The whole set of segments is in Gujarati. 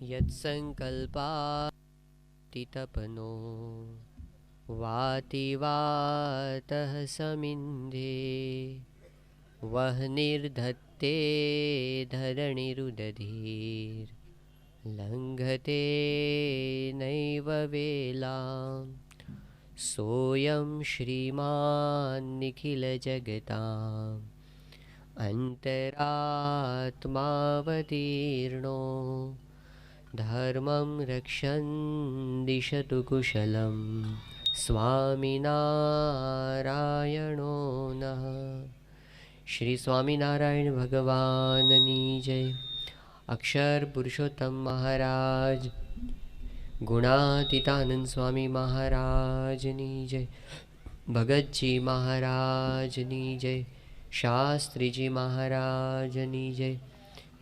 यत्सङ्कल्पातितपनो वाति वातः समिन्धे वह्निर्धत्ते धरणिरुदधीर्लङ्घते नैव वेलाम् सोऽयं श्रीमान् निखिलजगताम् अन्तरात्मावतीर्णो धर्मं रक्षन् दिशतु कुशलं स्वामिनारायणो नः। श्री स्वामिनारायण भगवाननी जय। अक्षर पुरुषोत्तम महाराज, गुणातीतानंद स्वामी महाराजनी जय। भगतजी महाराजनी जय। शास्त्री जी महाराजनी जय।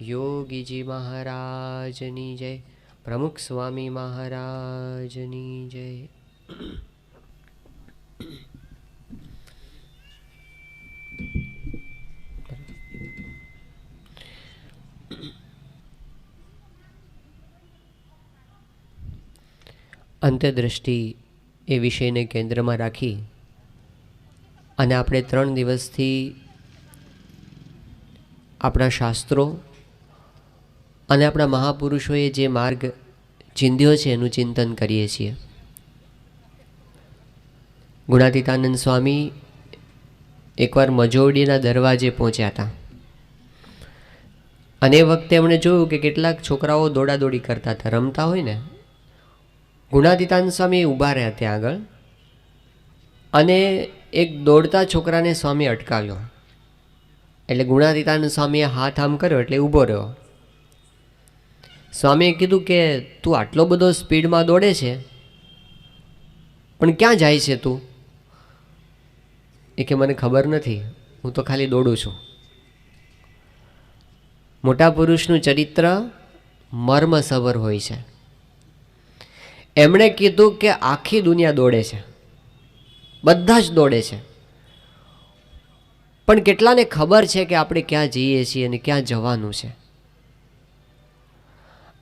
योगी जी महाराजनी जय। प्रमुख स्वामी महाराजनी जय। અંતર્દૃષ્ટિ એ વિષયને કેન્દ્રમાં રાખી અને આપણે 3 દિવસથી આપણા શાસ્ત્રો અને આપણા મહાપુરુષોએ જે માર્ગ ચીંધ્યો છે એનું ચિંતન કરીએ છીએ. ગુણાતીતાનંદ સ્વામી એકવાર મજોડીના દરવાજે પહોંચ્યા હતા અને એ વખતે એમણે જોયું કે કેટલાક છોકરાઓ દોડાદોડી કરતા હતા, રમતા હોય ને. ગુણાતીતાનંદ સ્વામી ઊભા રહ્યા ત્યાં આગળ અને એક દોડતા છોકરાને સ્વામી અટકાવ્યો. એટલે ગુણાતીતાનંદ સ્વામીએ હાથ આમ કર્યો એટલે ઊભો રહ્યો. સ્વામીએ કીધું કે તું આટલો બધો સ્પીડમાં દોડે છે પણ ક્યાં જાય છે તું? એ કે મને ખબર નથી, હું તો ખાલી દોડું છું. મોટા પુરુષનું ચરિત્ર મર્મસભર હોય છે. એમણે કીધું કે આખી દુનિયા દોડે છે, બધા જ દોડે છે, પણ કેટલાને ખબર છે કે આપણે ક્યાં જઈએ છીએ અને ક્યાં જવાનું છે?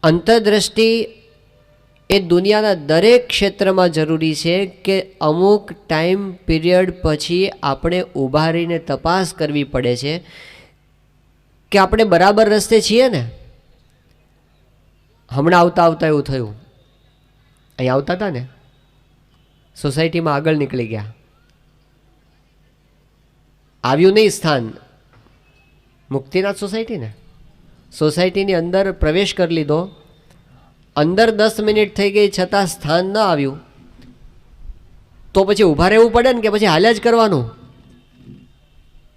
અંતર્દૃષ્ટિ એ દુનિયાના દરેક ક્ષેત્રમાં જરૂરી છે કે અમુક ટાઈમ પીરિયડ પછી આપણે ઊભા રહીને તપાસ કરવી પડે છે કે આપણે બરાબર રસ્તે છીએ ને. હમણાં આવતા આવતા એવું થયું, અહીં આવતા હતા ને, સોસાયટીમાં આગળ નીકળી ગયા, આવ્યું નહીં સ્થાન, મુક્તિનાથ સોસાયટી ને, સોસાયટીની અંદર પ્રવેશ કરી લીધો, અંદર 10 મિનિટ થઈ ગઈ છતાં સ્થાન ન આવ્યું, તો પછી ઊભા રહેવું પડે ને કે પછી હાલ્યા જ કરવાનું?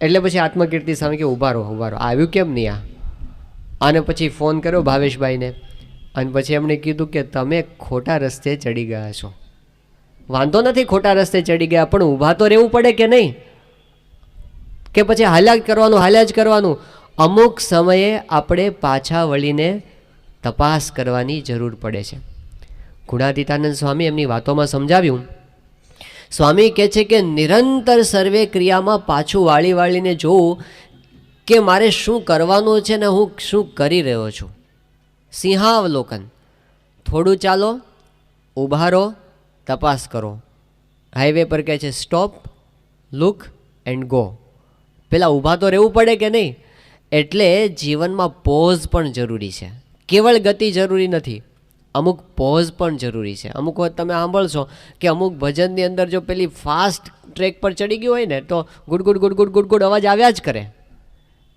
એટલે પછી આત્મકીર્તિ સામે કે ઊભા રહો, આવ્યું કેમ નહીં આ? અને પછી ફોન કર્યો ભાવેશભાઈને અને પછી એમણે કીધું કે તમે ખોટા રસ્તે ચડી ગયા છો. વાંધો નથી ખોટા રસ્તે ચડી ગયા, પણ ઊભા તો રહેવું પડે કે નહીં? કે પછી હાલ્યા જ કરવાનું? અમુક સમયે આપણે પાછા વળીને તપાસ કરવાની જરૂર પડે છે. ગુણાતીતાનંદ સ્વામી એમની વાતોમાં સમજાવ્યું. સ્વામી કહે છે કે નિરંતર સર્વે ક્રિયામાં પાછું વાળીને જોવું કે મારે શું કરવાનું છે ને હું શું કરી રહ્યો છું. સિંહાવલોકન. થોડું ચાલો, ઊભા રહો, તપાસ કરો. હાઈવે પર કહે છે સ્ટોપ, લુક એન્ડ ગો. પેલા ઊભા તો રહેવું પડે કે નહીં? એટલે જીવનમાં પોઝ પણ જરૂરી છે, કેવળ ગતિ જરૂરી નથી, અમુક પોઝ પણ જરૂરી છે. અમુક વખત તમે સાંભળશો કે અમુક ભજનની અંદર જો પેલી ફાસ્ટ ટ્રેક પર ચડી ગયું હોય ને તો good good good good good good અવાજ આવ્યા જ કરે,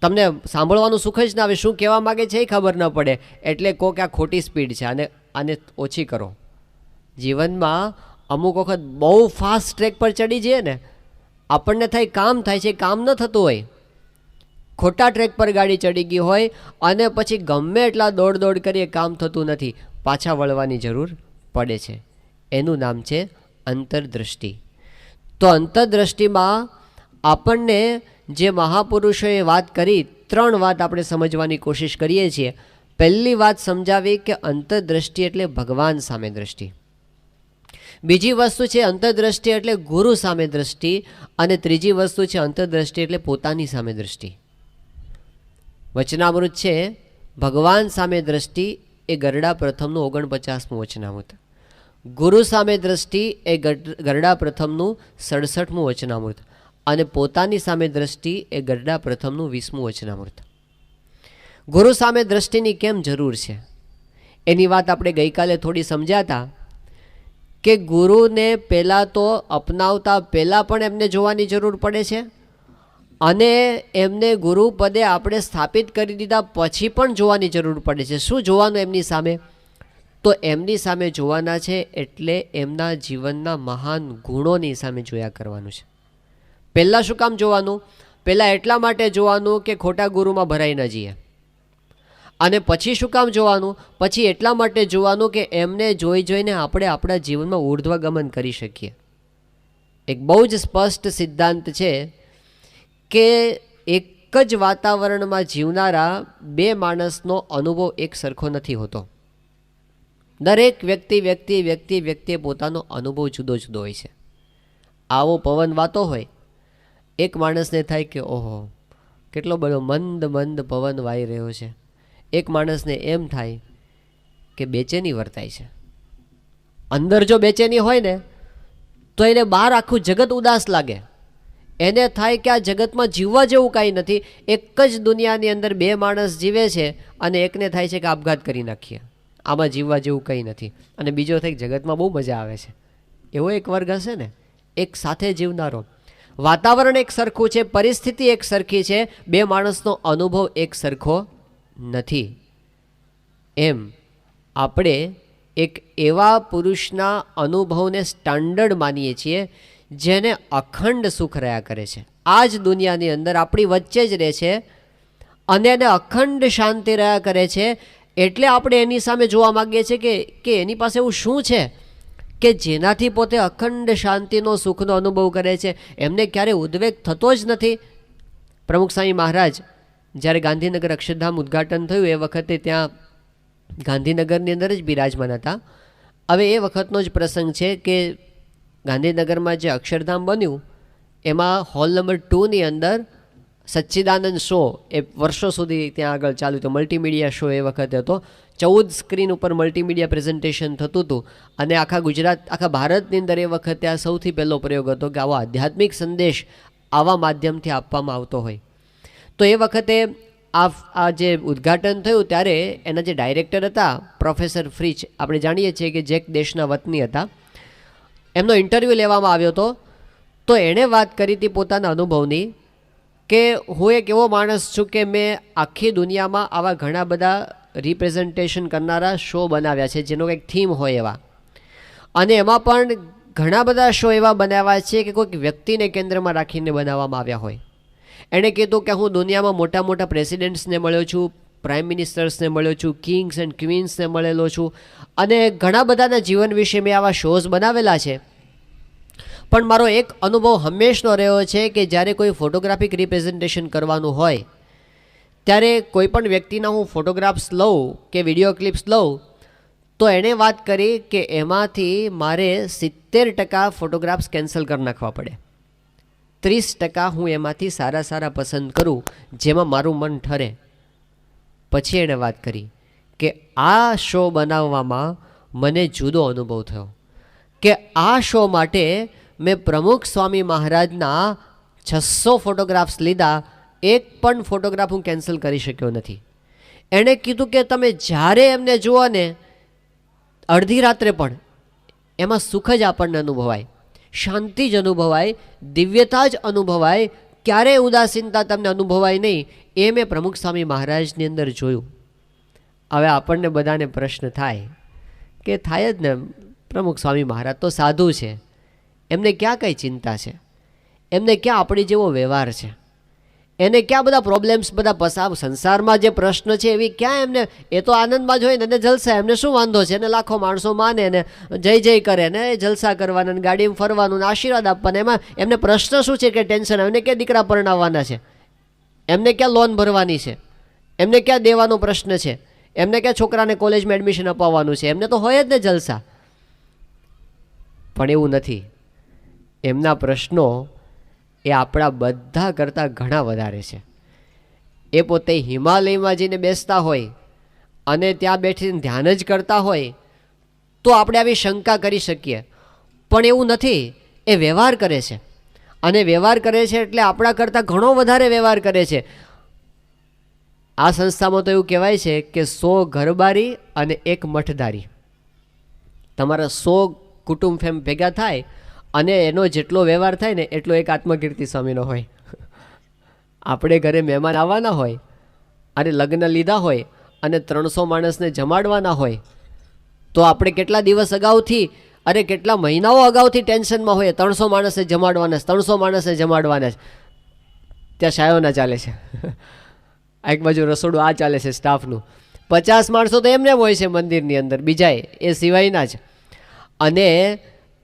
તમને સાંભળવાનું સુખ જ ના આવે, શું કહેવા માગે છે એ ખબર ન પડે. એટલે કહો કે આ ખોટી સ્પીડ છે, આને ઓછી કરો. જીવનમાં અમુક વખત બહુ ફાસ્ટ ટ્રેક પર ચડી જઈએ ને, આપણને થાય કામ થાય છે, કામ ન થતું હોય. ખોટા ટ્રેક પર ગાડી ચડી ગઈ હોય અને પછી ગમે એટલા દોડ કરીએ, કામ થતું નથી, પાછા વળવાની જરૂર પડે છે. એનું નામ છે અંતર્દૃષ્ટિ. તો અંતર્દૃષ્ટિમાં આપણને જે મહાપુરુષોએ વાત કરી, 3 વાત આપણે સમજવાની કોશિશ કરીએ છીએ. પહેલી વાત સમજાવી કે અંતર્દૃષ્ટિ એટલે ભગવાન સામે દ્રષ્ટિ. બીજી વસ્તુ છે અંતર્દૃષ્ટિ એટલે ગુરુ સામે દ્રષ્ટિ, અને ત્રીજી વસ્તુ છે અંતર્દૃષ્ટિ એટલે પોતાની સામે દ્રષ્ટિ. વચનામૃત છે ભગવાન સામે દ્રષ્ટિ એ ગરડા પ્રથમનું 49મું વચનામૃત, ગુરુ સામે દ્રષ્ટિ એ ગરડા પ્રથમનું 67મું વચનામૃત અને પોતાની સામે દ્રષ્ટિ એ ગરડા પ્રથમનું 20મું વચનામૃત. ગુરુ સામે દ્રષ્ટિની કેમ જરૂર છે એની વાત આપણે ગઈકાલે થોડી સમજ્યા હતા કે ગુરુને પહેલાં તો અપનાવતા પહેલાં પણ એમને જોવાની જરૂર પડે છે અને એમને ગુરુ પદે આપણે સ્થાપિત કરી દીધા પછી પણ જોવાની જરૂર પડે છે. શું જોવાનું એમની સામે? તો એમની સામે જોવાના છે એટલે એમના જીવનના મહાન ગુણોની સામે જોયા કરવાનું છે. પહેલાં શું કામ જોવાનું? પહેલાં એટલા માટે જોવાનું કે ખોટા ગુરુમાં ભરાઈ ન જઈએ. અને પછી શું કામ જોવાનું? પછી એટલા માટે જોવાનું કે એમને જોઈ જોઈને આપણે આપણા જીવનમાં ઉર્ધ્વગમન કરી શકીએ. એક બહુ જ સ્પષ્ટ સિદ્ધાંત છે કે એક જ વાતાવરણમાં જીવનારા બે માણસનો અનુભવ એક સરખો નથી હોતો. દરેક વ્યક્તિ પોતાનો અનુભવ જુદો જુદો હોય છે. આવો પવન વાતો હોય, એક માણસને થાય કે ઓહો કેટલો બધો મંદ મંદ પવન વાઈ રહ્યો છે. એક માણસને એમ થાય કે બેચેની વર્તાય છે. અંદર જો બેચેની હોય ને તો એને બહાર આખું જગત ઉદાસ લાગે. એને થાય કે આ જગતમાં જીવવા જેવું કાંઈ નથી. એક જ દુનિયાની અંદર બે માણસ જીવે છે અને એકને થાય છે કે આપઘાત કરી નાખીએ, આમાં જીવવા જેવું કંઈ નથી. અને બીજો થાય જગતમાં બહુ મજા આવે છે. એવો એક વર્ગ હશે ને, એક સાથે જીવનારો. વાતાવરણ એક સરખું છે, પરિસ્થિતિ એક સરખી છે, બે માણસનો અનુભવ એક સરખો નથી. એમ આપણે એક એવા પુરુષના અનુભવને સ્ટાન્ડર્ડ માનીએ છીએ જેને અખંડ સુખ રહ્યા કરે છે. આ જ દુનિયાની અંદર આપણી વચ્ચે જ રહે છે અને એને અખંડ શાંતિ રહ્યા કરે છે. એટલે આપણે એની સામે જોવા માગીએ છીએ કે એની પાસે એવું શું છે કે જેનાથી પોતે અખંડ શાંતિનો સુખનો અનુભવ કરે છે. એમને ક્યારે ઉદ્વેગ થતો જ નથી. પ્રમુખ સ્વામી મહારાજ જ્યારે ગાંધીનગર અક્ષરધામ ઉદ્ઘાટન થયું એ વખતે ત્યાં ગાંધીનગરની અંદર જ બિરાજમાન હતા. હવે એ વખતનો જ પ્રસંગ છે કે ગાંધીનગરમાં જે અક્ષરધામ બન્યું એમાં હોલ નંબર 2ની અંદર સચ્ચિદાનંદ શો એ વર્ષો સુધી ત્યાં આગળ ચાલુ હતો. મલ્ટીમીડિયા શો એ વખતે હતો. 14 સ્ક્રીન ઉપર મલ્ટીમીડિયા પ્રેઝન્ટેશન થતું હતું અને આખા ભારતની અંદર એ વખતે આ સૌથી પહેલો પ્રયોગ હતો કે આવો આધ્યાત્મિક સંદેશ આવા માધ્યમથી આપવામાં આવતો હોય. તો એ વખતે આ જે ઉદ્ઘાટન થયું ત્યારે એના જે ડાયરેક્ટર હતા પ્રોફેસર ફ્રીચ, આપણે જાણીએ છીએ કે જેક દેશના વતની હતા, એમનો ઇન્ટરવ્યૂ લેવામાં આવ્યો હતો. તો એણે વાત કરી હતી પોતાના અનુભવની કે હું એક એવો માણસ છું કે મેં આખી દુનિયામાં આવા ઘણા બધા રિપ્રેઝન્ટેશન કરનારા શો બનાવ્યા છે જેનો કંઈક થીમ હોય એવા, અને એમાં પણ ઘણા બધા શો એવા બનાવ્યા છે કે કોઈક વ્યક્તિને કેન્દ્રમાં રાખીને બનાવવામાં આવ્યા હોય. એણે કીધું કે હું દુનિયામાં મોટા મોટા પ્રેસિડેન્ટ્સને મળ્યો છું, પ્રાઇમ મિનિસ્ટર્સને મળ્યો છું, કિંગ્સ એન્ડ ક્વીન્સને મળેલો છું અને ઘણા બધાના જીવન વિશે મેં આવા શોઝ બનાવેલા છે. પણ મારો એક અનુભવ હંમેશનો રહ્યો છે કે જ્યારે કોઈ ફોટોગ્રાફિક રિપ્રેઝન્ટેશન કરવાનું હોય ત્યારે કોઈ પણ વ્યક્તિના હું ફોટોગ્રાફ્સ લઉં કે વિડીયો ક્લિપ્સ લઉં તો એણે વાત કરી કે એમાંથી મારે 70% ફોટોગ્રાફ્સ કેન્સલ કરી નાખવા પડે. 30% હું એમાંથી સારા સારા પસંદ કરું જેમાં મારું મન ઠરે. પછી એણે વાત કરી કે આ શો બનાવવામાં મને જુદો અનુભવ થયો કે આ શો માટે મેં પ્રમુખ સ્વામી મહારાજના 600 ફોટોગ્રાફ્સ લીધા, એક પણ ફોટોગ્રાફ હું કેન્સલ કરી શક્યો નથી. એણે કીધું કે તમે જ્યારે એમને જુઓ ને અડધી રાત્રે પણ એમાં સુખ જ આપણને અનુભવાય, શાંતિ જ અનુભવાય, દિવ્યતા જ અનુભવાય, ક્યારેય ઉદાસીનતા તમને અનુભવાય નહીં. એ મેં પ્રમુખ સ્વામી મહારાજની અંદર જોયું. હવે આપણને બધાને પ્રશ્ન થાય કે થાય જ ને, પ્રમુખ સ્વામી મહારાજ તો સાધુ છે, એમને ક્યાં કંઈ ચિંતા છે, એમને ક્યાં આપણી જેવો વ્યવહાર છે, એને ક્યાં બધા પ્રોબ્લેમ્સ બધા સંસારમાં જે પ્રશ્ન છે એવી ક્યાં એમને, એ તો આનંદમાં જ હોય ને, એને જલસા, એમને શું વાંધો છે, એને લાખો માણસો માને ને જય જય કરે ને જલસા કરવાના ને ગાડીમાં ફરવાનું ને આશીર્વાદ આપવાના, એમાં એમને પ્રશ્ન શું છે કે ટેન્શન, એમને ક્યાં દીકરા પરણાવવાના છે, એમને ક્યાં લોન ભરવાની છે, એમને ક્યાં દેવાનો પ્રશ્ન છે, એમને ક્યાં છોકરાને કોલેજમાં એડમિશન અપાવવાનું છે, એમને તો હોય જ ને જલસા. પણ એવું નથી. એમના પ્રશ્નો એ આપણા બધા કરતાં ઘણા વધારે છે. એ પોતે હિમાલયમાં જઈને બેસતા હોય અને ત્યાં બેઠીને ધ્યાન જ કરતા હોય તો આપણે આવી શંકા કરી શકીએ. પણ એવું નથી, એ વ્યવહાર કરે છે. અને વ્યવહાર કરે છે એટલે આપણા કરતાં ઘણો વધારે વ્યવહાર કરે છે. આ સંસ્થામાં તો એવું કહેવાય છે કે 100 ઘરબારી અને 1 મઠધારી. તમારા 100 કુટુંબ ફેમ ભેગા થાય અને એનો જેટલો વ્યવહાર થાય ને એટલો એક આત્મકીર્તિ સ્વામીનો હોય. આપણે ઘરે મહેમાન આવવાના હોય અને લગ્ન લીધા હોય અને 300 માણસને જમાડવાના હોય તો આપણે કેટલા દિવસ અગાઉથી અરે કેટલા મહિનાઓ અગાઉથી ટેન્શનમાં હોય. 300 માણસે જમાડવાના, 300 માણસે જમાડવાના. ત્યાં શાયોના ચાલે છે, એક બાજુ રસોડું આ ચાલે છે સ્ટાફનું. 50 માણસો તો એમને હોય છે મંદિરની અંદર, બીજાએ એ સિવાયના જ. અને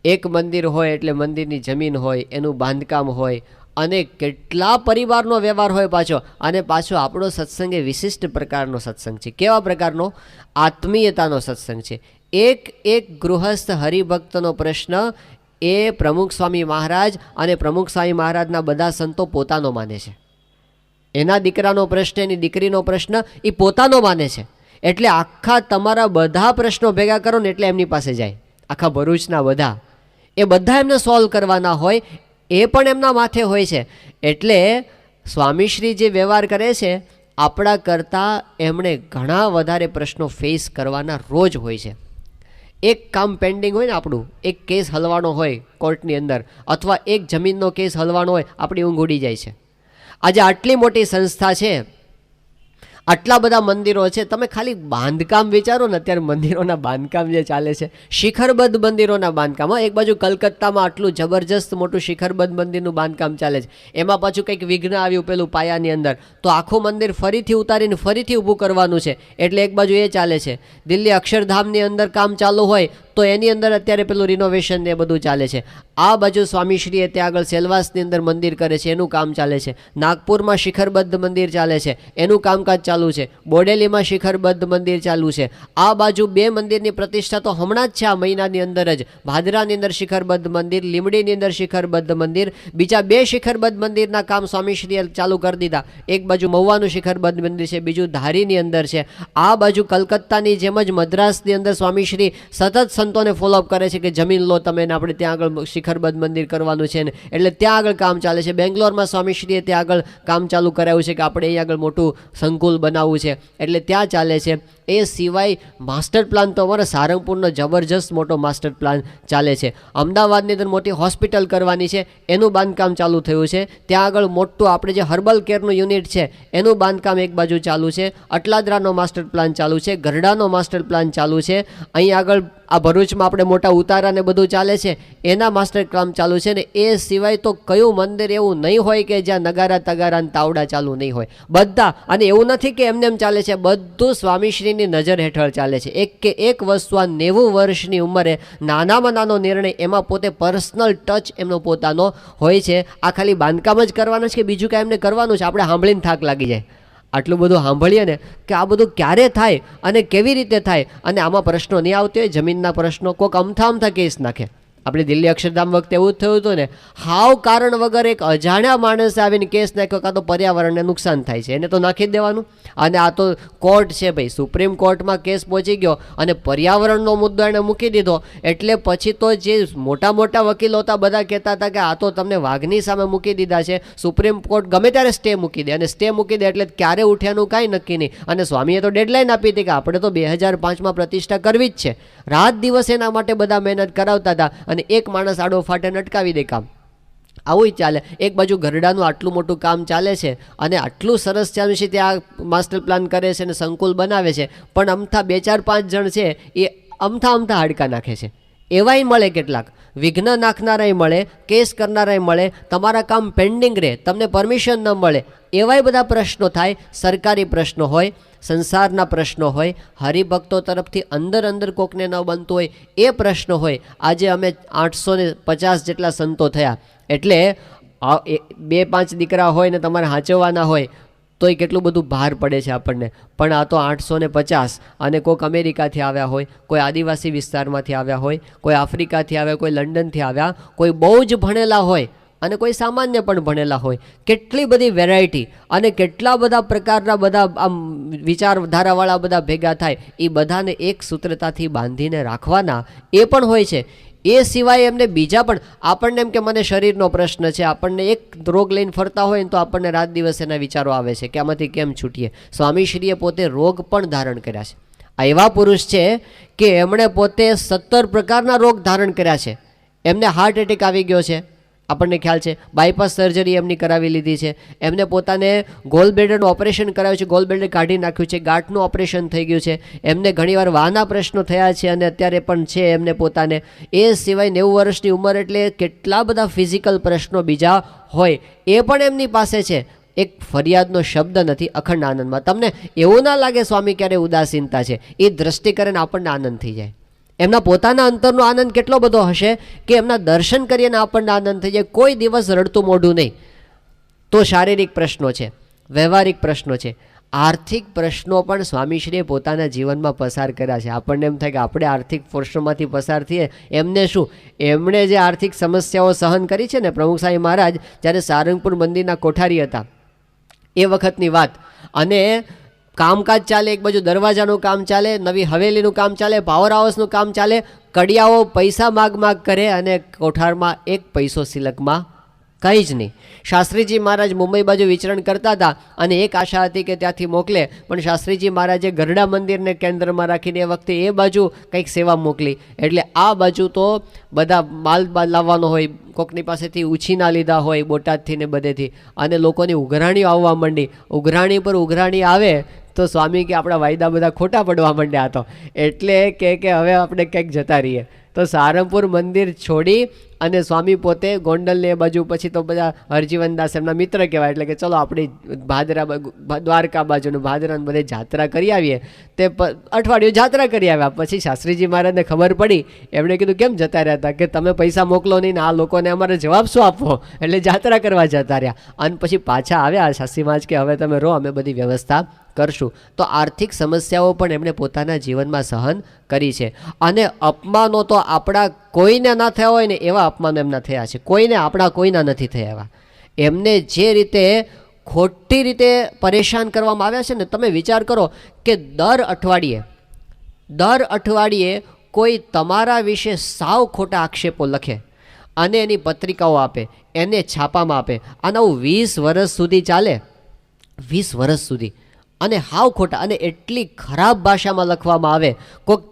એક મંદિર હોય એટલે મંદિરની જમીન હોય, એનું બાંધકામ હોય અને કેટલા પરિવારનો વ્યવહાર હોય પાછો. અને પાછો આપણો સત્સંગ એ વિશિષ્ટ પ્રકારનો સત્સંગ છે. કેવા પ્રકારનો? આત્મીયતાનો સત્સંગ છે. એક ગૃહસ્થ હરિભક્તનો પ્રશ્ન એ પ્રમુખ સ્વામી મહારાજ અને પ્રમુખ સ્વામી મહારાજના બધા સંતો પોતાનો માને છે. એના દીકરાનો પ્રશ્ન, એની દીકરીનો પ્રશ્ન એ પોતાનો માને છે. એટલે આખા તમારા બધા પ્રશ્નો ભેગા કરો ને એટલે એમની પાસે જાય. આખા ભરૂચના બધા, એ બધા એમને સોલ્વ કરવાના હોય, એ પણ એમના માથે હોય છે. એટલે સ્વામીશ્રી જે વ્યવહાર કરે છે આપણા કરતાં એમણે ઘણા વધારે પ્રશ્નો ફેસ કરવાના રોજ હોય છે. એક કામ પેન્ડિંગ હોય ને આપણું, એક કેસ હલવાનો હોય કોર્ટની અંદર, અથવા એક જમીનનો કેસ હલવાનો હોય, આપણી ઊંઘ ઉડી જાય છે. આજે આટલી મોટી સંસ્થા છે, આટલા બધા મંદિરો છે, તમે ખાલી બાંધકામ વિચારો ને. અત્યારે મંદિરોના બાંધકામ જે ચાલે છે, શિખરબદ્ધ મંદિરોના બાંધકામ. એક બાજુ કલકત્તામાં આટલું જબરજસ્ત મોટું શિખરબદ્ધ મંદિરનું બાંધકામ ચાલે છે, એમાં પાછું કંઈક વિઘ્ન આવ્યું પેલું પાયાની અંદર, તો આખું મંદિર ફરીથી ઉતારીને ફરીથી ઊભું કરવાનું છે. એટલે એક બાજુ એ ચાલે છે. દિલ્હી અક્ષરધામની અંદર કામ ચાલુ હોય તો એની અંદર અત્યારે પેલું રિનોવેશન ને એ બધું ચાલે છે. આ બાજુ સ્વામીશ્રીએ ત્યાં આગળ સેલવાસની અંદર મંદિર કરે છે, એનું કામ ચાલે છે. નાગપુરમાં શિખરબદ્ધ મંદિર ચાલે છે, એનું કામકાજ ચાલુ છે. બોડેલીમાં શિખરબદ્ધ મંદિર ચાલુ છે. આ બાજુ 2 મંદિરની પ્રતિષ્ઠા તો હમણાં જ છે, આ મહિનાની અંદર જ. ભાદરાની અંદર શિખરબદ્ધ મંદિર, લીમડીની અંદર શિખરબદ્ધ મંદિર, બીજા 2 શિખરબદ્ધ મંદિરના કામ સ્વામીશ્રીએ ચાલુ કરી દીધા. એક બાજુ મહુવાનું શિખરબદ્ધ મંદિર છે, બીજું ધારીની અંદર છે. આ બાજુ કલકત્તાની જેમ જ મદ્રાસની અંદર સ્વામીશ્રી સતત સંતોને ફોલોઅપ કરે છે કે જમીન લો તમે, ને આપણે ત્યાં આગળ શિખરબદ્ધ મંદિર કરવાનું છે ને, એટલે ત્યાં આગળ કામ ચાલે છે. બેંગ્લોરમાં સ્વામીશ્રીએ ત્યાં આગળ કામ ચાલુ કરાવ્યું છે કે આપણે અહીં આગળ મોટું સંકુલ બનાવવું છે, એટલે ત્યાં ચાલે છે. એ સિવાય માસ્ટર પ્લાન તો અમારા સારંગપુરનો જબરજસ્ત મોટો માસ્ટર પ્લાન ચાલે છે. અમદાવાદની અંદર મોટી હોસ્પિટલ કરવાની છે, એનું બાંધકામ ચાલુ થયું છે. ત્યાં આગળ મોટું આપણે જે હર્બલ કેરનું યુનિટ છે એનું બાંધકામ એક બાજુ ચાલુ છે. અટલાદરાનો માસ્ટર પ્લાન ચાલુ છે, ગરડાનો માસ્ટર પ્લાન ચાલુ છે. અહીં આગળ આ ભરૂચમાં આપણે મોટા ઉતારા ને બધું ચાલે છે, એના માસ્ટર પ્લાન ચાલુ છે. ને એ સિવાય તો કયું મંદિર એવું નહીં હોય કે જ્યાં નગારા તગારા અને તાવડા ચાલુ નહીં હોય, બધા. અને એવું નથી કે એમને એમ ચાલે છે, બધું સ્વામીશ્રીની નજર હેઠળ ચાલે છે. એક કે એક વસ્તુ આ 90 વર્ષની ઉંમરે નાનામાં નાનો નિર્ણય, એમાં પોતે પર્સનલ ટચ એમનો પોતાનો હોય છે. આ ખાલી બાંધકામ જ કરવાનું છે કે બીજું કાંઈ એમને કરવાનું છે, આપણે સાંભળીને થાક લાગી જાય. આટલું બધું સાંભળીએ ને કે આ બધું ક્યારે થાય અને કેવી રીતે થાય. અને આમાં પ્રશ્નો નહીં આવતી હોય, જમીનના પ્રશ્નો કોઈક અમથા કેસ નાખે. આપણે દિલ્હી અક્ષરધામ વખતે એવું જ થયું હતું ને, હાવ કારણ વગર એક અજાણ્યા માણસે આવીને કેસ નાખ્યો, કાં તો પર્યાવરણને નુકસાન થાય છે, એને તો નાખી જ દેવાનું. અને આ તો કોર્ટ છે ભાઈ, સુપ્રીમ કોર્ટમાં કેસ પહોંચી ગયો અને પર્યાવરણનો મુદ્દો એણે મૂકી દીધો. એટલે પછી તો જે મોટા મોટા વકીલો હતા બધા કહેતા હતા કે આ તો તમને વાઘની સામે મૂકી દીધા છે. સુપ્રીમ કોર્ટ ગમે ત્યારે સ્ટે મૂકી દે, અને સ્ટે મૂકી દે એટલે ક્યારે ઉઠ્યાનું કાંઈ નક્કી નહીં. અને સ્વામીએ તો ડેડલાઇન આપી હતી કે આપણે તો 2005માં પ્રતિષ્ઠા કરવી જ છે. રાત દિવસ એના માટે બધા મહેનત કરાવતા હતા, અને એક માણસ આડો ફાટે અટકાવી દે કામ. આવું ચાલે. એક બાજુ ગરડાનું આટલું મોટું કામ ચાલે છે અને આટલું સરસ ચાલુ છે, ત્યાં માસ્ટર પ્લાન કરે છે અને સંકુલ બનાવે છે, પણ અમથા 2 4 5 જણ છે એ અમથા હાડકા નાખે છે. એવાય મળે, કેટલાક વિઘ્ન નાખનારાય મળે, કેસ કરનારાય મળે, તમારા કામ પેન્ડિંગ રહે, તમને પરમિશન ન મળે, એવાય બધા પ્રશ્નો થાય. સરકારી પ્રશ્નો હોય, સંસારના પ્રશ્નો હોય, હરિભક્તો તરફથી અંદર કોકને ન બનતું હોય એ પ્રશ્ન હોય. આજે અમે 850 જેટલા સંતો થયા, એટલે 2-5 દીકરા હોય ને તમારે હાંચવવાના હોય તોય કેટલું બધું ભાર પડે છે આપણને. પણ આ તો 850, અને કોઈક અમેરિકાથી આવ્યા હોય, કોઈ આદિવાસી વિસ્તારમાંથી આવ્યા હોય, કોઈ આફ્રિકાથી આવ્યા, કોઈ લંડનથી આવ્યા, કોઈ બહુ જ ભણેલા હોય અને કોઈ સામાન્ય પણ ભણેલા હોય, કેટલી બધી વેરાયટી અને કેટલા બધા પ્રકારના બધા આમ વિચારધારાવાળા બધા ભેગા થાય, એ બધાને એક સૂત્રતાથી બાંધીને રાખવાના એ પણ હોય છે. એ સિવાય એમને બીજા પણ, આપણને એમ કે મને શરીરનો પ્રશ્ન છે, આપણને એક રોગ લઈને ફરતા હોય ને તો આપણને રાત દિવસ એના વિચારો આવે છે કે આમાંથી કેમ છૂટીએ. સ્વામીશ્રીએ પોતે રોગ પણ ધારણ કર્યા છે. આ એવા પુરુષ છે કે એમણે પોતે 17 પ્રકારના રોગ ધારણ કર્યા છે. એમને હાર્ટ એટેક આવી ગયો છે, આપણને ખ્યાલ છે, બાયપાસ સર્જરી એમની કરાવી લીધી છે, એમને પોતાને ગોલ બ્લેડરનું ઓપરેશન કરાવ્યું છે, ગોલ બ્લેડર કાઢી નાખ્યું છે, ગાંઠનું ઓપરેશન થઈ ગયું છે, એમને ઘણીવાર વાના પ્રશ્નો થયા છે અને અત્યારે પણ છે એમને પોતાને. એ સિવાય 90 વર્ષની ઉંમર એટલે કેટલા બધા ફિઝિકલ પ્રશ્નો બીજા હોય એ પણ એમની પાસે છે. એક ફરિયાદનો શબ્દ નથી, અખંડ આનંદમાં. તમને એવું ના લાગે સ્વામી ક્યારે ઉદાસીનતા છે, એ દ્રષ્ટિ કરીને આપણને આનંદ થઈ જાય. એમના પોતાના અંતરનો આનંદ કેટલો બધો હશે કે એમના દર્શન કરીને આપણને આનંદ થઈ જાય. કોઈ દિવસ રડતું મોઢું નહીં. તો શારીરિક પ્રશ્નો છે, વ્યવહારિક પ્રશ્નો છે, આર્થિક પ્રશ્નો પણ સ્વામીશ્રીએ પોતાના જીવનમાં પસાર કર્યા છે. આપણને એમ થાય કે આપણે આર્થિક પ્રશ્નોમાંથી પસાર થઈએ, એમને શું, એમણે જે આર્થિક સમસ્યાઓ સહન કરી છે ને, પ્રમુખ સાંઈ મહારાજ જ્યારે સારંગપુર મંદિરના કોઠારી હતા એ વખતની વાત, અને કામકાજ ચાલે, એક બાજુ દરવાજાનું કામ ચાલે, નવી હવેલીનું કામ ચાલે, પાવર હાઉસનું કામ ચાલે, કડિયાઓ પૈસા માગ કરે અને કોઠારમાં એક પૈસો સિલકમાં કંઈ જ નહીં. શાસ્ત્રીજી મહારાજ મુંબઈ બાજુ વિચરણ કરતા હતા અને એક આશા હતી કે ત્યાંથી મોકલે, પણ શાસ્ત્રીજી મહારાજે ગરડા મંદિરને કેન્દ્રમાં રાખીને એ વખતે એ બાજુ કંઈક સેવા મોકલી. એટલે આ બાજુ તો બધા માલ લાવવાનો હોય, કોકની પાસેથી ઉછીના લીધા હોય બોટાદથી ને બધેથી, અને લોકોની ઉઘરાણીઓ આવવા માંડી. ઉઘરાણી પર ઉઘરાણી આવે તો સ્વામી કે આપણા વાયદા બધા ખોટા પડવા માંડ્યા હતો, એટલે કે હવે આપણે કંઈક જતા રહીએ. તો સારંગપુર મંદિર છોડી અને સ્વામી પોતે ગોંડલને એ બાજુ, પછી તો બધા હરજીવનદાસ એમના મિત્ર કહેવાય, એટલે કે ચલો આપણી ભાદરા દ્વારકા બાજુનું ભાદરાને બધે જાત્રા કરી આવીએ. તે અઠવાડિયું જાત્રા કરી આવ્યા. પછી શાસ્ત્રીજી મહારાજને ખબર પડી, એમણે કીધું કેમ જતા રહ્યા હતા, કે તમે પૈસા મોકલો નહીં ને આ લોકોને અમારે જવાબ શું આપવો, એટલે જાત્રા કરવા જતા રહ્યા. અને પછી પાછા આવ્યા શાસ્ત્રી મહારાજ કે હવે તમે રહો, અમે બધી વ્યવસ્થા કરશું. તો આર્થિક સમસ્યાઓ પણ એમણે પોતાના જીવનમાં સહન કરી છે. અને અપમાનો તો આપણા કોઈને ના થયા હોય ને એવા અપમાનો એમના થયા છે. કોઈને આપણા કોઈના નથી થયા એવા. એમને જે રીતે ખોટી રીતે પરેશાન કરવામાં આવ્યા છે ને, તમે વિચાર કરો કે દર અઠવાડિયે કોઈ તમારા વિશે સાવ ખોટા આક્ષેપો લખે અને એની પત્રિકાઓ આપે, એને છાપામાં આપે. આના 20 વર્ષ સુધી ચાલે, 20 વર્ષ સુધી, અને હાવ ખોટા અને એટલી ખરાબ ભાષામાં લખવામાં આવે. કોઈક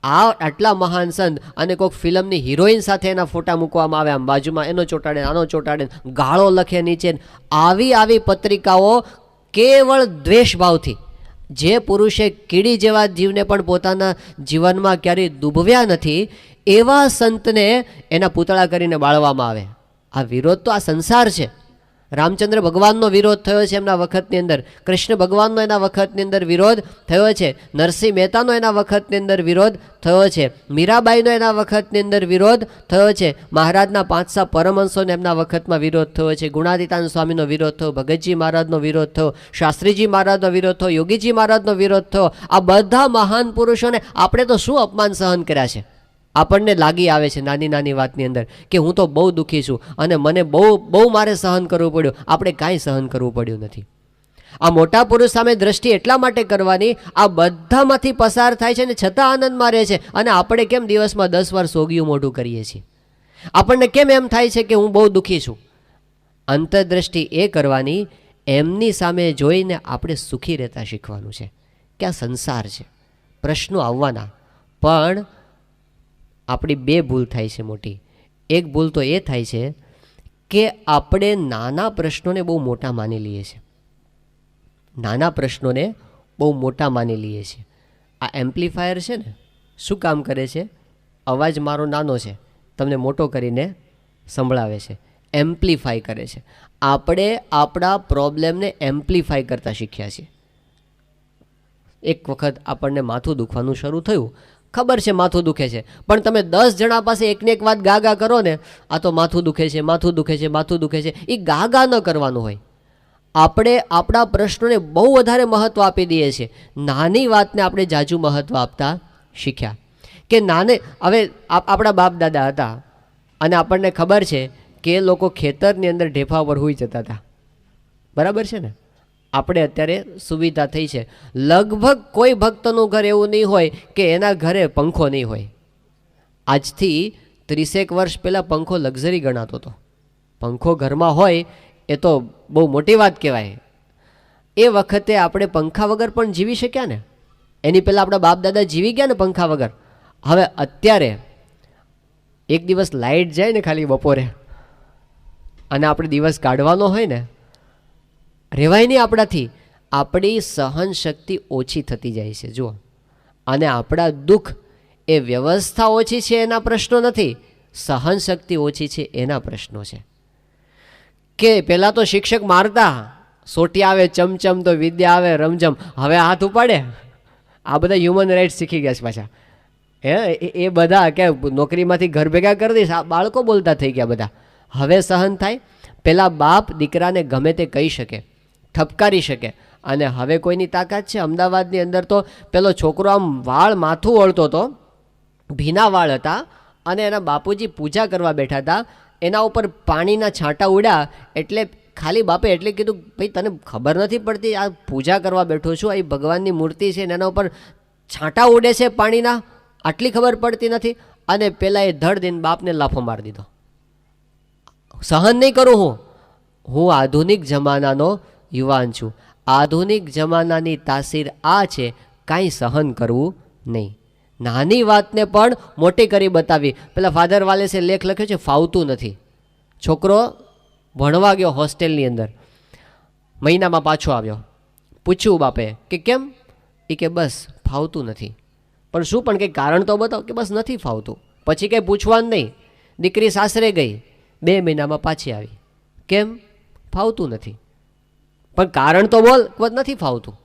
આટલા મહાન સંત અને કોઈક ફિલ્મની હિરોઈન સાથે એના ફોટા મૂકવામાં આવે, આમ બાજુમાં એનો ચોંટાડે, આનો ચોંટાડે, ગાળો લખે નીચે. આવી પત્રિકાઓ કેવળ દ્વેષભાવથી, જે પુરુષે કીડી જેવા જીવને પણ પોતાના જીવનમાં ક્યારેય દુભવ્યા નથી એવા સંતને એના પૂતળા કરીને બાળવામાં આવે. આ વિરોધ તો આ સંસાર છે. રામચંદ્ર ભગવાનનો વિરોધ થયો છે એમના વખતની અંદર, કૃષ્ણ ભગવાનનો એના વખતની અંદર વિરોધ થયો છે, નરસિંહ મહેતાનો એના વખતની અંદર વિરોધ થયો છે, મીરાબાઈનો એના વખતની અંદર વિરોધ થયો છે, મહારાજના 5 પરમહંસોને એમના વખતમાં વિરોધ થયો છે, ગુણાતીતાનંદ સ્વામીનો વિરોધ થયો, ભગતજી મહારાજનો વિરોધ થયો, શાસ્ત્રીજી મહારાજનો વિરોધ થયો, યોગીજી મહારાજનો વિરોધ થયો. આ બધા મહાન પુરુષોને આપણે તો શું અપમાન સહન કર્યા છે. આપણને લાગી આવે છે નાની નાની વાતની અંદર કે હું તો બહુ દુઃખી છું અને મને બહુ મારે સહન કરવું પડ્યું. આપણે કાંઈ સહન કરવું પડ્યું નથી. આ મોટા પુરુષ સામે દ્રષ્ટિ એટલા માટે કરવાની, આ બધામાંથી પસાર થાય છે ને છતાં આનંદમાં રહે છે. અને આપણે કેમ દિવસમાં 10 વાર સોગિયું મોઢું કરીએ છીએ? આપણને કેમ એમ થાય છે કે હું બહુ દુઃખી છું? અંતરદ્રષ્ટિ એ કરવાની, એમની સામે જોઈને આપણે સુખી રહેતા શીખવાનું છે કે આ સંસાર છે, પ્રશ્નો આવવાના. પણ આપણી 2 ભૂલ થાય છે મોટી. એક ભૂલ તો એ થાય છે કે આપણે નાના પ્રશ્નોને બહુ મોટા માની લઈએ છીએ. નાના પ્રશ્નોને બહુ મોટા માની લઈએ છીએ. આ એમ્પ્લીફાયર છે ને, શું કામ કરે છે? અવાજ મારો નાનો છે, તમને મોટો કરીને સંભળાવે છે, એમ્પ્લીફાય કરે છે. આપણે આપણા પ્રોબ્લેમને એમ્પ્લીફાય કરતા શીખ્યા છીએ. એક વખત આપણને માથું દુખવાનું શરૂ થયું, ખબર છે માથું દુખે છે, પણ તમે 10 જણા પાસે એકને એક વાત ગા કરો ને, આ તો માથું દુખે છે, માથું દુખે છે, માથું દુખે છે, એ ગા ન કરવાનું હોય. આપણે આપણા પ્રશ્નોને બહુ વધારે મહત્ત્વ આપી દઈએ છીએ. નાની વાતને આપણે જાજુ મહત્ત્વ આપતા શીખ્યા કે હવે આપણા બાપ દાદા હતા અને આપણને ખબર છે કે એ લોકો ખેતરની અંદર ઢેફા પર સૂઈ જતા હતા. બરાબર છે ને? આપણે અત્યારે સુવિધા થઈ છે. લગભગ કોઈ ભક્તનું ઘર એવું નહીં હોય કે એના ઘરે પંખો નહીં હોય. આજથી 30 વર્ષ પહેલાં પંખો લક્ઝરી ગણાતો હતો. પંખો ઘરમાં હોય એ તો બહુ મોટી વાત કહેવાય. એ વખતે આપણે પંખા વગર પણ જીવી શક્યા ને. એની પહેલાં આપણા બાપ દાદા જીવી ગયા ને પંખા વગર. હવે અત્યારે એક દિવસ લાઇટ જાય ને ખાલી બપોરે, અને આપણે દિવસ કાઢવાનો હોય ને, રહેવાય નહીં આપણાથી. આપણી સહન શક્તિ ઓછી થતી જાય છે જુઓ. અને આપણા દુઃખ એ વ્યવસ્થા ઓછી છે એના પ્રશ્નો નથી, સહન શક્તિ ઓછી છે એના પ્રશ્નો છે. કે પહેલાં તો શિક્ષક મારતા, સોટી આવે ચમચમ તો વિદ્યા આવે રમઝમ. હવે હાથ ઉપાડે. આ બધા હ્યુમન રાઇટ્સ શીખી ગયા છે પાછા. એ બધા કે નોકરીમાંથી ઘર ભેગા કરી દઈશ, આ બાળકો બોલતા થઈ ગયા બધા. હવે સહન થાય. પહેલાં બાપ દીકરાને ગમે તે કહી શકે, ઠપકારી શકે, અને હવે કોઈની તાકાત છે? અમદાવાદની અંદર તો પેલો છોકરો આમ વાળ માથું ઓળતો હતો, ભીના વાળ હતા, અને એના બાપુજી પૂજા કરવા બેઠા હતા. એના ઉપર પાણીના છાંટા ઉડ્યા એટલે ખાલી બાપે એટલે કીધું, ભાઈ તને ખબર નથી પડતી, આ પૂજા કરવા બેઠો છું, આ ભગવાનની મૂર્તિ છે, એના ઉપર છાંટા ઉડે છે પાણીના, આટલી ખબર પડતી નથી? અને પેલા એ ધડ દઈને બાપને લાફો મારી દીધો. સહન નહીં કરું હું આધુનિક જમાનાનો યુવાન છું. આધુનિક જમાનાની તાસીર આ છે, કાંઈ સહન કરવું નહીં. નાની વાતને પણ મોટી કરી બતાવી. પેલા ફાધર વાલેસે લેખ લખ્યો છે, ફાવતું નથી. છોકરો ભણવા ગયો હોસ્ટેલની અંદર, મહિનામાં પાછો આવ્યો. પૂછ્યું બાપે કે કેમ? એ કે બસ ફાવતું નથી. પણ શું? પણ કંઈ કારણ તો બતાવો. કે બસ નથી ફાવતું. પછી કંઈ પૂછવાનું નહીં. દીકરી સાસરે ગઈ, 2 મહિનામાં પાછી આવી. કેમ? ફાવતું નથી. પણ કારણ તો બોલ. નથી ફાવતું.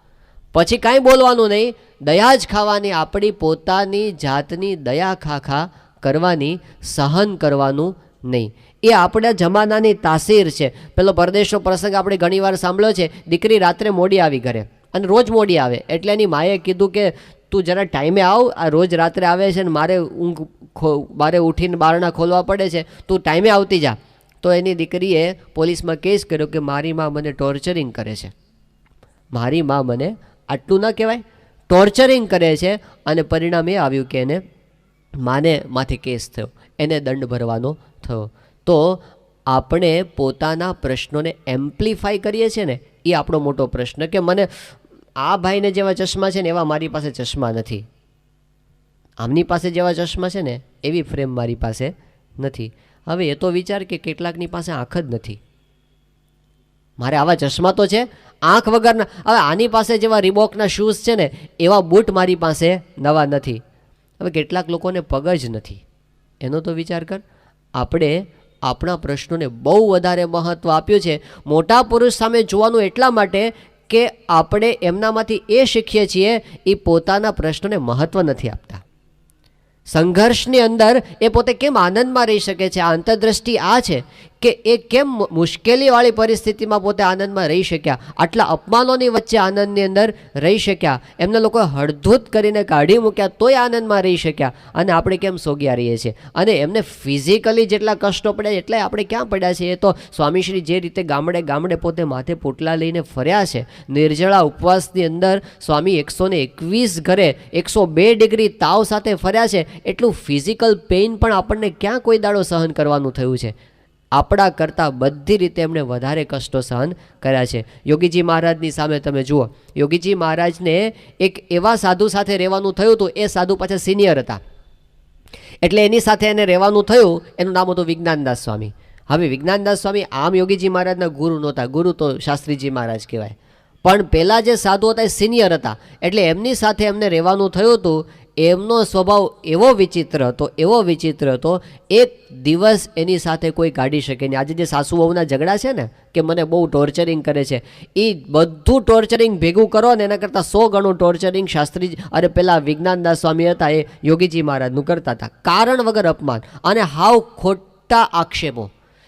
પછી કાંઈ બોલવાનું નહીં, દયા જ ખાવાની. આપણી પોતાની જાતની દયા ખા કરવાની, સહન કરવાનું નહીં. એ આપણા જમાનાની તાસીર છે. પેલો પરદેશનો પ્રસંગ આપણે ઘણીવાર સાંભળ્યો છે. દીકરી રાત્રે મોડી આવી ઘરે, અને રોજ મોડી આવે. એટલે એની માએ કીધું કે તું જરા ટાઈમે આવ, આ રોજ રાત્રે આવે છે ને મારે ઉઠીને બારણા ખોલવા પડે છે, તું ટાઈમે આવતી જા. તો એની દીકરીએ પોલીસમાં કેસ કર્યો કે મારી મા મને ટોર્ચરિંગ કરે છે. મારી મા મને, આટલું ના કહેવાય, ટોર્ચરિંગ કરે છે. અને પરિણામ એ આવ્યું કે એને માને માથે કેસ થયો, એને દંડ ભરવાનો થયો. તો આપણે પોતાના પ્રશ્નોને એમ્પ્લિફાય કરીએ છીએ ને, એ આપણો મોટો પ્રશ્ન. કે મને આ ભાઈને જેવા ચશ્મા છે ને એવા મારી પાસે ચશ્મા નથી, આમની પાસે જેવા ચશ્મા છે ને એવી ફ્રેમ મારી પાસે નથી. હવે એ તો વિચાર કે કેટલાકની પાસે આંખ જ નથી. મારે આવા ચશ્મા તો છે, આંખ વગરના. હવે આની પાસે જેવા રિબોકના શૂઝ છે ને એવા બૂટ મારી પાસે નવા નથી. હવે કેટલાક લોકોને પગ જ નથી. એનો તો વિચાર કર. આપણે આપણા પ્રશ્નોને બહુ વધારે મહત્ત્વ આપ્યું છે. મોટા પુરુષ સામે જોવાનું એટલા માટે કે આપણે એમનામાંથી એ શીખીએ છીએ, એ પોતાના પ્રશ્નોને મહત્ત્વ નથી આપતા. સંઘર્ષની અંદર એ પોતે કેમ આનંદમાં રહી શકે છે? આ અંતરદ્રષ્ટિ આ છે કે એ કેમ મુશ્કેલીવાળી પરિસ્થિતિમાં પોતે આનંદમાં રહી શક્યા, આટલા અપમાનોની વચ્ચે આનંદની અંદર રહી શક્યા, એમને લોકોએ હળધૂત કરીને કાઢી મૂક્યા તોય આનંદમાં રહી શક્યા. અને આપણે કેમ સોગ્યા રહીએ છીએ? અને એમને ફિઝિકલી જેટલા કષ્ટો પડ્યા એટલે આપણે ક્યાં પડ્યા છીએ? એ તો સ્વામીશ્રી જે રીતે ગામડે ગામડે પોતે માથે પોટલા લઈને ફર્યા છે, નિર્જળા ઉપવાસની અંદર સ્વામી 121 ઘરે 102 ડિગ્રી તાવ સાથે ફર્યા છે, એટલું ફિઝિકલ પેઇન પણ આપણને ક્યાં કોઈ દાડો સહન કરવાનું થયું છે? આપણા કરતાં બધી રીતે એમણે વધારે કષ્ટો સહન કર્યા છે. યોગીજી મહારાજની સામે તમે જુઓ, યોગીજી મહારાજને એક એવા સાધુ સાથે રહેવાનું થયું હતું. એ સાધુ પાછા સિનિયર હતા, એટલે એની સાથે એને રહેવાનું થયું. એનું નામ હતું વિજ્ઞાનદાસ સ્વામી. હવે વિજ્ઞાનદાસ સ્વામી આમ યોગીજી મહારાજના ગુરુ નહોતા, ગુરુ તો શાસ્ત્રીજી મહારાજ કહેવાય. પણ પહેલાં જે સાધુ હતા એ સિનિયર હતા, એટલે એમની સાથે એમને રહેવાનું થયું હતું. એમનો સ્વભાવ એવો વિચિત્ર હતો, એક દિવસ એની સાથે કોઈ કાઢી શકે નહીં. આજે જે સાસુ વહુના ઝઘડા છે ને કે મને બહુ ટોર્ચરિંગ કરે છે, એ બધું ટોર્ચરિંગ ભેગું કરો ને એના કરતાં 100 ગણું ટોર્ચરિંગ શાસ્ત્રી અરે પેલા વિજ્ઞાનદાસ સ્વામી હતા એ યોગીજી મહારાજનું કરતા હતા. કારણ વગર અપમાન અને હાવ ખોટા આક્ષેપો,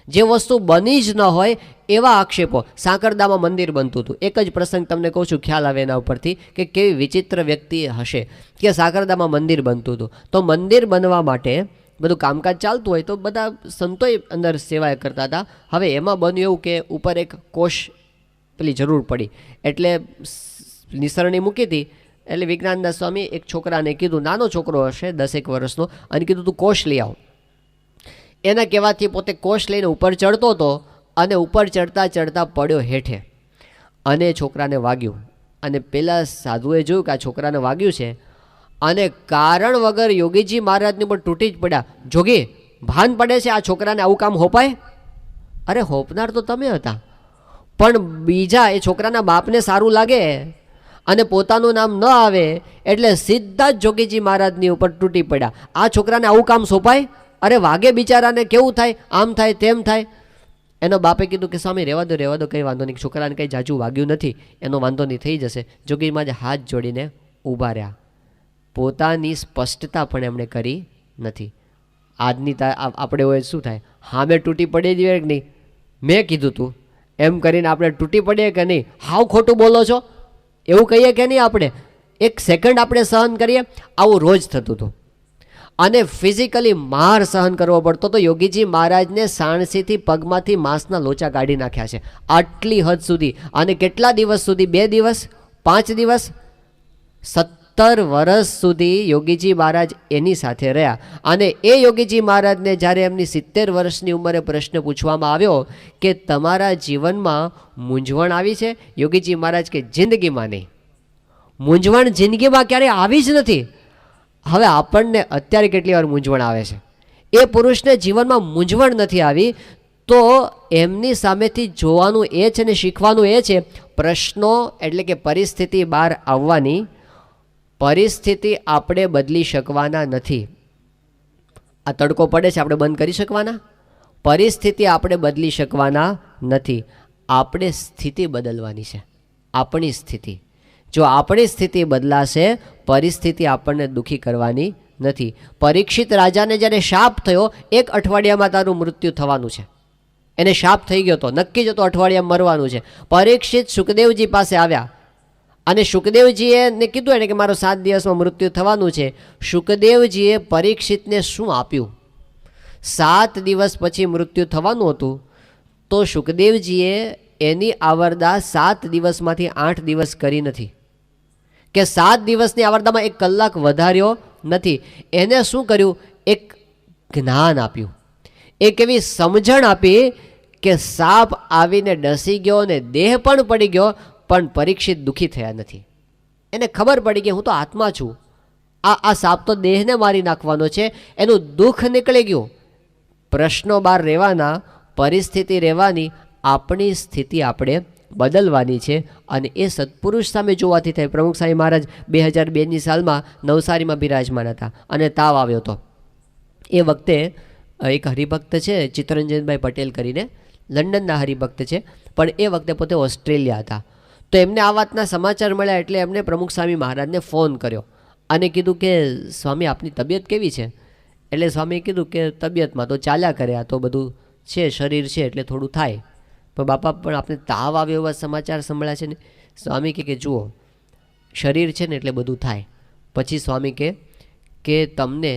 જે વસ્તુ બની જ ન હોય એવા આક્ષેપો. સાંકરદામાં મંદિર બનતું હતું. એક જ પ્રસંગ તમને કહું છું, ખ્યાલ આવે એના ઉપરથી કે કેવી વિચિત્ર વ્યક્તિ હશે. કે સાંકરદામાં મંદિર બનતું હતું. તો મંદિર બનવા માટે બધું કામકાજ ચાલતું હોય તો બધા સંતોય અંદર સેવા કરતા હતા. હવે એમાં બન્યું એવું કે ઉપર એક કોષ પેલી જરૂર પડી, એટલે નિસરણી મૂકી હતી. એટલે વિજ્ઞાનદાસ સ્વામી એક છોકરાને કીધું, નાનો છોકરો હશે 10 વર્ષનો, અને કીધું તું કોષ લઈ આવ. એના કહેવાથી પોતે કોષ લઈને ઉપર ચડતો હતો અને ઉપર ચડતા ચડતા પડ્યો હેઠે અને છોકરાને વાગ્યું. અને પેલા સાધુએ જોયું કે આ છોકરાને વાગ્યું છે અને કારણ વગર યોગીજી મહારાજની પણ તૂટી જ પડ્યા. જોગી, ભાન પડે છે આ છોકરાને આવું કામ હોપાય? અરે હોપનાર તો તમે હતા, પણ બીજા એ છોકરાના બાપને સારું લાગે અને પોતાનું નામ ન આવે એટલે સીધા જ જોગીજી મહારાજની ઉપર તૂટી પડ્યા. આ છોકરાને આવું કામ સોંપાય? અરે વાગે બિચારાને, કેવું થાય, આમ થાય તેમ થાય. એનો બાપે કીધું કે સ્વામી રહેવા દો, કંઈ વાંધો નહીં, છોકરાને કંઈ જાજુ વાગ્યું નથી, એનો વાંધો નહીં, થઈ જશે. જોગીજી મહારાજ હાથ જોડીને ઊભા રહ્યા. પોતાની સ્પષ્ટતા પણ એમણે કરી નથી. આજની આપણે હોય શું થાય, હા મેં તૂટી પડી જોઈએ કે નહીં, મેં કીધું તું એમ કરીને આપણે તૂટી પડીએ કે નહીં, હાવ ખોટું બોલો છો એવું કહીએ કે નહીં. આપણે એક સેકન્ડ આપણે સહન કરીએ, આવું રોજ થતું હતું. અને ફિઝિકલી માર સહન કરવો પડતો તો. યોગીજી મહારાજને સાણસીથી પગમાંથી માંસના લોચા કાઢી નાખ્યા છે, આટલી હદ સુધી. અને કેટલા દિવસ સુધી? 2 દિવસ, 5 દિવસ, 17 વર્ષ સુધી યોગીજી મહારાજ એની સાથે રહ્યા. અને એ યોગીજી મહારાજને જ્યારે એમની 70 વર્ષની ઉંમરે પ્રશ્ન પૂછવામાં આવ્યો કે તમારા જીવનમાં મૂંઝવણ આવી છે? યોગીજી મહારાજ કે જિંદગીમાં નહીં, મૂંઝવણ જિંદગીમાં ક્યારેય આવી જ નથી. હવે આપણને અત્યારે કેટલી વાર મૂંઝવણ આવે છે, એ પુરુષને જીવનમાં મૂંઝવણ નથી આવી. તો એમની સામેથી જોવાનું એ છે ને શીખવાનું એ છે, પ્રશ્નો એટલે કે પરિસ્થિતિ બહાર આવવાની. પરિસ્થિતિ આપણે બદલી શકવાના નથી. આ તડકો પડે છે, આપણે બંધ કરી શકવાના? પરિસ્થિતિ આપણે બદલી શકવાના નથી. આપણે સ્થિતિ બદલવાની છે, આપણી સ્થિતિ. જો આપણી સ્થિતિ બદલાશે, પરિસ્થિતિ આપણને દુઃખી કરવાની નથી. પરીક્ષિત રાજાને જ્યારે શાપ થયો, 1 અઠવાડિયામાં તારું મૃત્યુ થવાનું છે, એને શાપ થઈ ગયો તો નક્કી જ હતો અઠવાડિયામાં મરવાનું છે. પરીક્ષિત સુખદેવજી પાસે આવ્યા અને સુખદેવજીએ કીધું એને કે મારો 7 દિવસમાં મૃત્યુ થવાનું છે. સુખદેવજીએ પરીક્ષિતને શું આપ્યું? 7 દિવસ પછી મૃત્યુ થવાનું હતું, તો સુખદેવજીએ એની આવરદા 7 દિવસમાંથી 8 દિવસ કરી નથી, કે 7 દિવસની આવરદામાં 1 કલાક વધાર્યો નથી. એને શું કર્યું? એક જ્ઞાન આપ્યું, એક એવી સમજણ આપી કે સાપ આવીને ડસી ગયો ને દેહ પણ પડી ગયો, પણ પરીક્ષિત દુઃખી થયા નથી. એને ખબર પડી કે હું તો આત્મા છું, આ સાપ તો દેહને મારી નાખવાનો છે, એનું દુઃખ નીકળી ગયું. પ્રશ્નો બહાર રહેવાના, પરિસ્થિતિ રહેવાની, આપણી સ્થિતિ આપણે બદલવાની છે. અને એ સત્પુરુષ સામે જોવાથી થાય. પ્રમુખ સ્વામી મહારાજ 2002ની સાલમાં નવસારીમાં બિરાજમાન હતા અને તાવ આવ્યો હતો. એ વખતે એક હરિભક્ત છે ચિત્તરંજનભાઈ પટેલ કરીને, લંડનના હરિભક્ત છે, પણ એ વખતે પોતે ઓસ્ટ્રેલિયા હતા. તો એમને આ વાતના સમાચાર મળ્યા એટલે એમણે પ્રમુખ સ્વામી મહારાજને ફોન કર્યો અને કીધું કે સ્વામી આપની તબિયત કેવી છે? એટલે સ્વામીએ કીધું કે તબિયતમાં તો ચાલ્યા કરે, આ તો બધું છે, શરીર છે એટલે થોડું થાય, પણ બાપા પણ આપણે તાવ આવ્યો એવા સમાચાર સંભળ્યા છે ને. સ્વામી કે જુઓ, શરીર છે ને એટલે બધું થાય. પછી સ્વામી કે તમને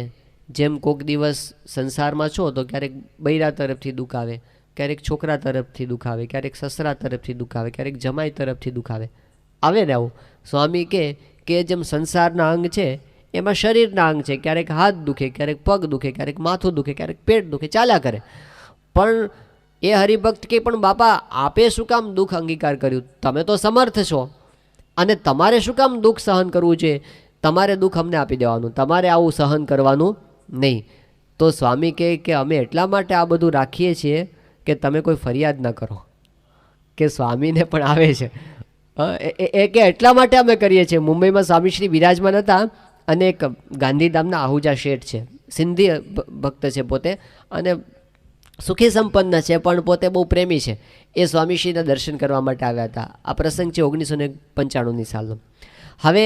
જેમ કોઈક દિવસ સંસારમાં છો તો ક્યારેક બૈરા તરફથી દુઃખ આવે, ક્યારેક છોકરા તરફથી દુઃખ આવે, ક્યારેક સસરા તરફથી દુઃખ આવે, ક્યારેક જમાઈ તરફથી દુઃખ આવે ને આવું. સ્વામી કે જેમ સંસારના અંગ છે એમાં શરીરના અંગ છે, ક્યારેક હાથ દુખે, ક્યારેક પગ દુખે, ક્યારેક માથું દુખે, ક્યારેક પેટ દુખે, ચાલ્યા કરે. પણ એ હરિભક્ત કે પણ બાપા આપે શું કામ દુઃખ અંગીકાર કર્યું? તમે તો સમર્થ છો અને તમારે શું કામ દુઃખ સહન કરવું છે? તમારે દુઃખ અમને આપી દેવાનું, તમારે આવું સહન કરવાનું નહીં. તો સ્વામી કે અમે એટલા માટે આ બધું રાખીએ છીએ કે તમે કોઈ ફરિયાદ ન કરો. કે સ્વામીને પણ આવે છે એ કે એટલા માટે અમે કરીએ છીએ. મુંબઈમાં સ્વામીશ્રી બિરાજમાન હતા અને એક ગાંધીધામના આહુજા શેઠ છે, સિંધી ભક્ત છે પોતે, અને સુખી સંપન્ન છે, પણ પોતે બહુ પ્રેમી છે. એ સ્વામીશ્રીના દર્શન કરવા માટે આવ્યા હતા. આ પ્રસંગ છે 1995ની સાલનો. હવે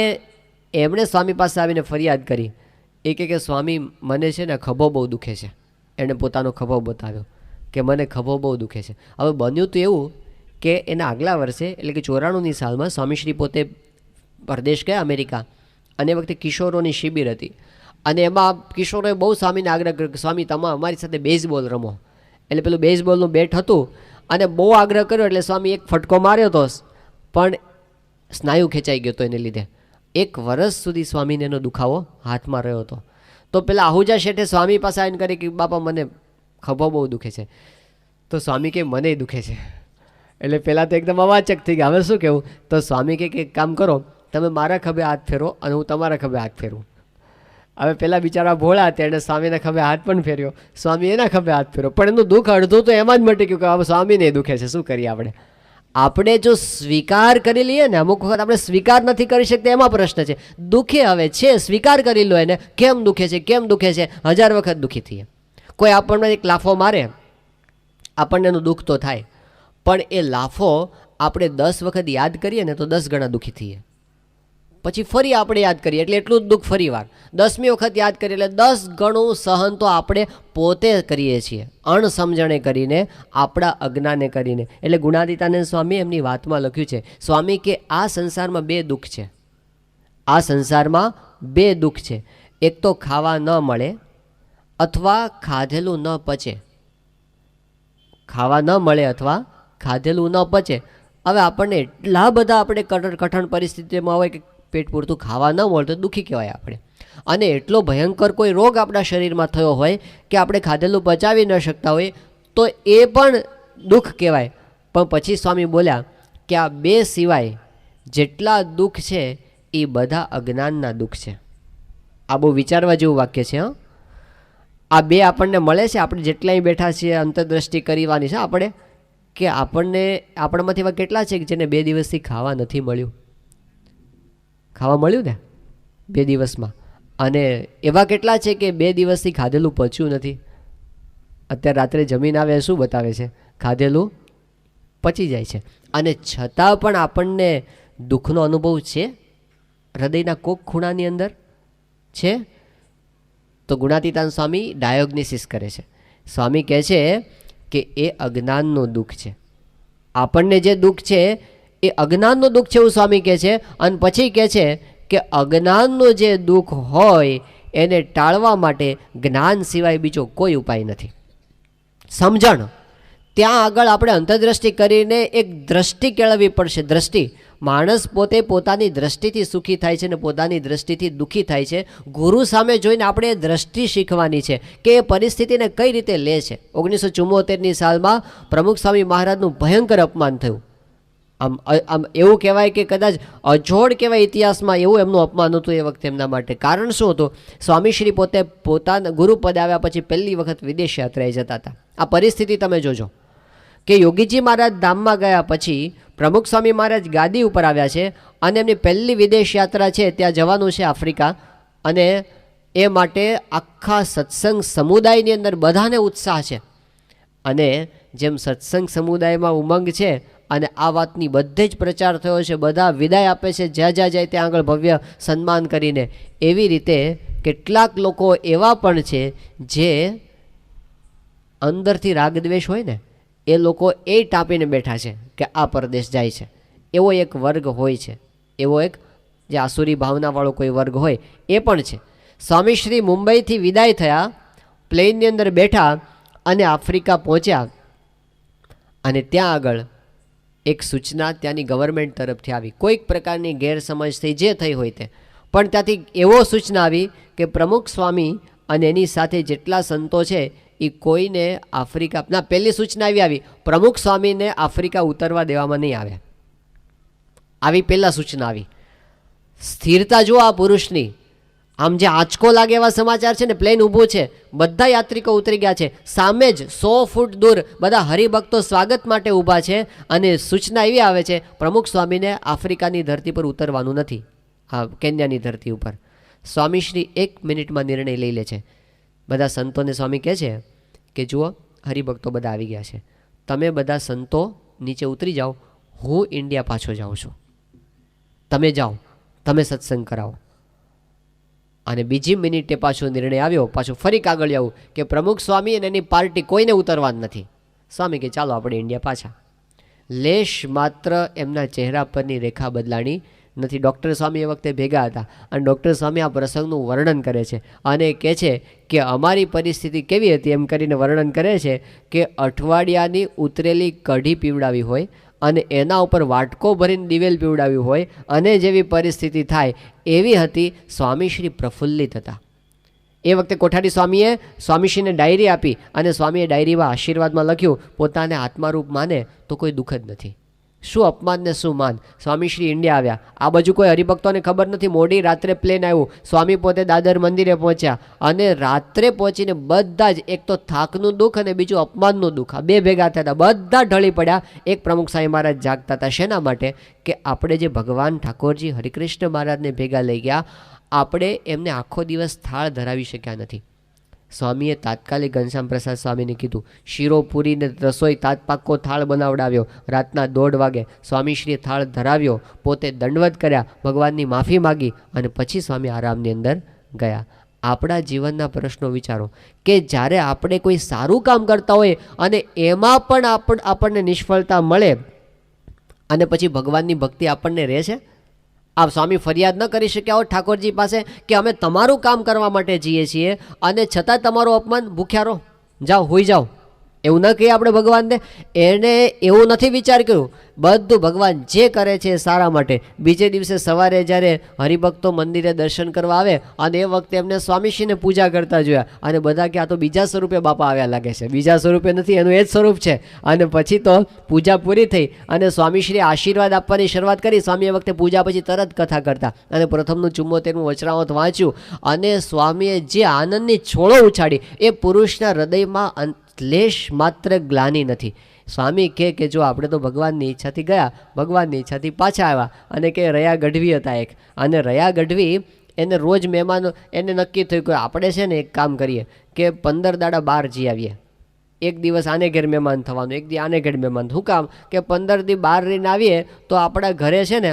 એમણે સ્વામી પાસે આવીને ફરિયાદ કરી. એ કે સ્વામી મને છે ને ખભો બહુ દુખે છે. એણે પોતાનો ખભો બતાવ્યો કે મને ખભો બહુ દુખે છે. હવે બન્યું તો એવું કે એના આગલા વર્ષે એટલે કે 94ની સાલમાં સ્વામીશ્રી પોતે પરદેશ ગયા અમેરિકા, અને એ વખતે કિશોરોની શિબિર હતી અને એમાં કિશોરે બહુ સ્વામીને આગ્રહ કર્યો કે સ્વામી તમે અમારી સાથે બેઝબોલ રમો. એટલે પેલું બેઝબોલનું બેટ હતું અને બહુ આગ્રહ કર્યો એટલે સ્વામી એક ફટકો માર્યો હતો, પણ સ્નાયુ ખેંચાઈ ગયો હતો. એને લીધે 1 વર્ષ સુધી સ્વામીને એનો દુખાવો હાથમાં રહ્યો હતો. તો પેલા આહુજા શેઠે સ્વામી પાસે આવીને કરી કે બાપા મને ખભો બહુ દુખે છે. તો સ્વામી કે મને દુખે છે. એટલે પહેલાં તો એકદમ અવાચક થઈ ગયા, હવે શું કહેવું. તો સ્વામી કે એક કામ કરો, તમે મારા ખભે હાથ ફેરો અને હું તમારા ખભે હાથ ફેરું. હવે પેલા બિચારા ભોળા હતા, એણે સ્વામીના ખભે હાથ પણ ફેર્યો, સ્વામી એના ખભે હાથ ફેર્યો, પણ એનું દુઃખ અડધું તો એમાં જ મટી ગયું કે હવે સ્વામીને દુખે છે, શું કરીએ આપણે. આપણે જો સ્વીકાર કરી લઈએ ને, અમુક વખત આપણે સ્વીકાર નથી કરી શકતા, એમાં પ્રશ્ન છે. દુખે હવે છે, સ્વીકાર કરી લો એને, કેમ દુખે છે, કેમ દુખે છે, 1000 વખત દુઃખી થઈએ. કોઈ આપણને એક લાફો મારે, આપણને એનું દુઃખ તો થાય, પણ એ લાફો આપણે 10 વખત યાદ કરીએ ને તો 10 ગણા દુઃખી થઈએ. પછી ફરી આપણે યાદ કરીએ એટલે એટલું જ દુઃખ ફરી વાર 10મી વખત યાદ કરીએ એટલે 10 ગણું સહન તો આપણે પોતે કરીએ છીએ, અણસમજણે કરીને, આપણા અજ્ઞાને કરીને. એટલે ગુણાતીતાનંદ સ્વામી એમની વાતમાં લખ્યું છે, સ્વામી કે આ સંસારમાં 2 દુઃખ છે. આ સંસારમાં 2 દુઃખ છે. એક તો ખાવા ન મળે અથવા ખાધેલું ન પચે. ખાવા ન મળે અથવા ખાધેલું ન પચે. હવે આપણને એટલા બધા આપણે કઠણ પરિસ્થિતિમાં હોય કે પેટ પૂરતું ખાવા ન મળે તો દુઃખી કહેવાય આપણે. અને એટલો ભયંકર કોઈ રોગ આપણા શરીરમાં થયો હોય કે આપણે ખાધેલું પચાવી ન શકતા હોય તો એ પણ દુઃખ કહેવાય. પણ પછી સ્વામી બોલ્યા કે આ 2 સિવાય જેટલા દુઃખ છે એ બધા અજ્ઞાનના દુઃખ છે. આ બહુ વિચારવા જેવું વાક્ય છે. આ 2 આપણને મળે છે, આપણે જેટલાય બેઠા છીએ અંતરદ્રષ્ટિ કરવાની છે આપણે, કે આપણામાંથી એવા કેટલા છે કે જેને 2 દિવસથી ખાવા નથી મળ્યું. ખાવા મળ્યું ને 2 દિવસમાં, અને એવા કેટલા છે કે 2 દિવસથી ખાધેલું પચ્યું નથી. અત્યારે રાત્રે જમીન આવે શું બતાવે છે, ખાધેલું પચી જાય છે, અને છતાં પણ આપણને દુઃખનો અનુભવ છે હૃદયના કોક ખૂણાની અંદર છે. તો ગુણાતીતાનંદ સ્વામી ડાયોગ્નોસિસ કરે છે. સ્વામી કહે છે કે એ અજ્ઞાનનું દુઃખ છે. આપણને જે દુઃખ છે એ અજ્ઞાનનું દુઃખ છે એવું સ્વામી કહે છે. અને પછી કહે છે કે અજ્ઞાનનું જે દુઃખ હોય એને ટાળવા માટે જ્ઞાન સિવાય બીજો કોઈ ઉપાય નથી. સમજણ, ત્યાં આગળ આપણે અંતરદ્રષ્ટિ કરીને એક દ્રષ્ટિ કેળવવી પડશે. દ્રષ્ટિ, માણસ પોતે પોતાની દ્રષ્ટિથી સુખી થાય છે ને પોતાની દ્રષ્ટિથી દુઃખી થાય છે. ગુરુ સામે જોઈને આપણે એ દ્રષ્ટિ શીખવાની છે કે એ પરિસ્થિતિને કઈ રીતે લે છે. 1974ની સાલમાં પ્રમુખ સ્વામી મહારાજનું ભયંકર અપમાન થયું. આમ એવું કહેવાય કે કદાચ અજોડ કહેવાય ઇતિહાસમાં, એવું એમનું અપમાન હતું એ વખતે એમના માટે. કારણ શું હતું, સ્વામીશ્રી પોતે પોતાના ગુરુપદ આવ્યા પછી પહેલી વખત વિદેશ યાત્રાએ જતા હતા. આ પરિસ્થિતિ તમે જોજો કે યોગીજી મહારાજ ધામમાં ગયા પછી પ્રમુખ સ્વામી મહારાજ ગાદી ઉપર આવ્યા છે અને એમની પહેલી વિદેશ યાત્રા છે, ત્યાં જવાનું છે આફ્રિકા. અને એ માટે આખા સત્સંગ સમુદાયની અંદર બધાને ઉત્સાહ છે. અને જેમ સત્સંગ સમુદાયમાં ઉમંગ છે અને આ વાતની બધે જ પ્રચાર થયો છે, બધા વિદાય આપે છે જ્યાં જ્યાં જાય ત્યાં આગળ ભવ્ય સન્માન કરીને, એવી રીતે કેટલાક લોકો એવા પણ છે જે અંદરથી રાગદ્વેષ હોય ને એ લોકો એ ટાંપીને બેઠા છે કે આ પરદેશ જાય છે. એવો એક વર્ગ હોય છે, એવો એક જે આસુરી ભાવનાવાળો કોઈ વર્ગ હોય એ પણ છે. સ્વામીશ્રી મુંબઈથી વિદાય થયા, પ્લેનની અંદર બેઠા અને આફ્રિકા પહોંચ્યા. અને ત્યાં આગળ એક સૂચના ત્યાંની ગવર્મેન્ટ તરફથી આવી, કોઈક પ્રકારની ગેરસમજ થઈ જે થઈ હોય તે, પણ ત્યાંથી એવો સૂચના આવી કે પ્રમુખ સ્વામી અને એની સાથે જેટલા સંતો છે એ કોઈને આફ્રિકા ના, પહેલી સૂચના આવી પ્રમુખ સ્વામીને આફ્રિકા ઉતરવા દેવામાં નહીં આવે. આવી પહેલાં સૂચના આવી. સ્થિરતા જુઓ આ પુરુષની. આમ જે આંચકો લાગે એવા સમાચાર છે ને, પ્લેન ઊભું છે, બધા યાત્રિકો ઉતરી ગયા છે, સામે જ 100 ફૂટ દૂર બધા હરિભક્તો સ્વાગત માટે ઊભા છે અને સૂચના એવી આવે છે પ્રમુખ સ્વામીને આફ્રિકાની ધરતી પર ઉતરવાનું નથી, હા કેન્યાની ધરતી ઉપર. સ્વામીશ્રી 1 મિનિટમાં નિર્ણય લઈ લે છે. બધા સંતોને સ્વામી કહે છે કે જુઓ હરિભક્તો બધા આવી ગયા છે, તમે બધા સંતો નીચે ઉતરી જાઓ, હું ઇન્ડિયા પાછો જાઉં છું, તમે જાઓ, તમે સત્સંગ કરાવો. અને બીજી મિનિટે પાછો નિર્ણય આવ્યો, પાછું ફરી કાગળ આવું કે પ્રમુખ સ્વામી અને એની પાર્ટી કોઈને ઉતરવાનું નથી. સ્વામી કે ચાલો આપણે ઇન્ડિયા પાછા. લેશ માત્ર એમના ચહેરા પરની રેખા બદલાણી નથી. ડૉક્ટર સ્વામી એ વખતે ભેગા હતા અને ડૉક્ટર સ્વામી આ પ્રસંગનું વર્ણન કરે છે અને કહે છે કે અમારી પરિસ્થિતિ કેવી હતી એમ કરીને વર્ણન કરે છે કે અઠવાડિયાની ઉતરેલી કઢી પીવડાવી હોય અને એના ઉપર વાટકો ભરીને દિવેલ પીવડાવ્યું હોય અને જેવી પરિસ્થિતિ થાય એવી હતી. સ્વામીશ્રી પ્રફુલ્લિત હતા. એ વખતે કોઠારી સ્વામીએ સ્વામીશ્રીને ડાયરી આપી અને સ્વામીએ ડાયરીમાં આશીર્વાદમાં લખ્યું, પોતાને આત્મારૂપ માને તો કોઈ દુઃખ જ નથી. શું અપમાન ને શું માન. સ્વામીશ્રી ઇન્ડિયા આવ્યા. આ બાજુ કોઈ હરિભક્તોને ખબર નથી. મોડી રાત્રે પ્લેન આવ્યું. સ્વામી પોતે દાદર મંદિરે પહોંચ્યા અને રાત્રે પહોંચીને બધા જ, એક તો થાકનું દુઃખ અને બીજું અપમાનનું દુઃખ, આ બે ભેગા થયા. બધા ઢળી પડ્યા. એક પ્રમુખ સાંઈ મહારાજ જાગતા હતા. શેના માટે? કે આપણે જે ભગવાન ઠાકોરજી હરિકૃષ્ણ મહારાજને ભેગા લઈ ગયા, આપણે એમને આખો દિવસ થાળ ધરાવી શક્યા નથી. સ્વામીએ તાત્કાલિક ઘનશ્યામ પ્રસાદ સ્વામીને કીધું, શીરો પૂરીને રસોઈ પાક્કો થાળ બનાવડાવ્યો. રાતના 1:30 વાગે સ્વામીશ્રીએ થાળ ધરાવ્યો, પોતે દંડવત કર્યા, ભગવાનની માફી માગી અને પછી સ્વામી આરામની અંદર ગયા. આપણા જીવનના પ્રશ્નો વિચારો કે જ્યારે આપણે કોઈ સારું કામ કરતા હોય અને એમાં પણ આપણને નિષ્ફળતા મળે અને પછી ભગવાનની ભક્તિ આપણને રહે છે. આપ સ્વામી ફરિયાદ ન કરી શક્યા હો ઠાકોરજી પાસે કે અમે તમારું કામ કરવા માટે જઈએ છીએ અને છતાં તમારું અપમાન, ભૂખ્યા રહો, જાઓ હોઈ જાઓ, એવું ન કહીએ આપણે ભગવાનને. એને એવું નથી વિચાર કર્યું, બધું ભગવાન જે કરે છે એ સારા માટે. બીજે દિવસે સવારે જ્યારે હરિભક્તો મંદિરે દર્શન કરવા આવે અને એ વખતે એમને સ્વામીશ્રીને પૂજા કરતા જોયા અને બધા કે આ તો બીજા સ્વરૂપે બાપા આવ્યા લાગે છે. બીજા સ્વરૂપે નથી, એનું એ જ સ્વરૂપ છે. અને પછી તો પૂજા પૂરી થઈ અને સ્વામીશ્રીએ આશીર્વાદ આપવાની શરૂઆત કરી. સ્વામી એ વખતે પૂજા પછી તરત કથા કરતા અને પ્રથમનું 74મું વચનામૃત વાંચ્યું અને સ્વામીએ જે આનંદની છોડો ઉછાળી એ પુરુષના હૃદયમાં લેશ માત્ર ગ્લાની નથી. સ્વામી કહે કે જો આપણે તો ભગવાનની ઈચ્છાથી ગયા, ભગવાનની ઈચ્છાથી પાછા આવ્યા. અને કે રયા ગઢવી હતા એક, અને રયા ગઢવી એને રોજ મહેમાનો, એને નક્કી થયું કે આપણે છે ને એક કામ કરીએ કે 15 દાડા બહાર જઈ આવીએ. એક દિવસ આને ઘેર મહેમાન થવાનું, એક દી આને ઘેર મહેમાન. શું કામ? કે 15 દી બહાર રહીને આવીએ તો આપણા ઘરે છે ને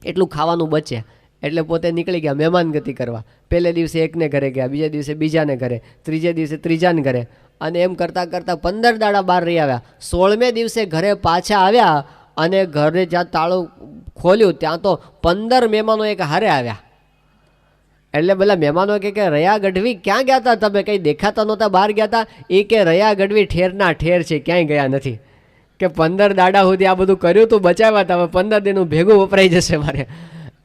એટલું ખાવાનું બચે. એટલે પોતે નીકળી ગયા મહેમાન ગતિ કરવા. પહેલે દિવસે એકને ઘરે ગયા, બીજા દિવસે બીજાને ઘરે, ત્રીજે દિવસે ત્રીજાને ઘરે, અને એમ કરતાં કરતાં 15 દાડા બહાર રહી આવ્યા. 16મે દિવસે ઘરે પાછા આવ્યા અને ઘરે જ્યાં તાળું ખોલ્યું ત્યાં તો 15 મહેમાનો એક હારે આવ્યા. એટલે પેલા મહેમાનો કે રયા ગઢવી ક્યાં ગયા હતા તમે? કંઈ દેખાતા નહોતા, બહાર ગયા હતા. એ કે રયા ગઢવી ઠેરના ઠેર છે, ક્યાંય ગયા નથી. કે 15 દાડા સુધી આ બધું કર્યું તું, બચાવ્યા હતા, હવે 15 દિનનું ભેગું વપરાઈ જશે મારે.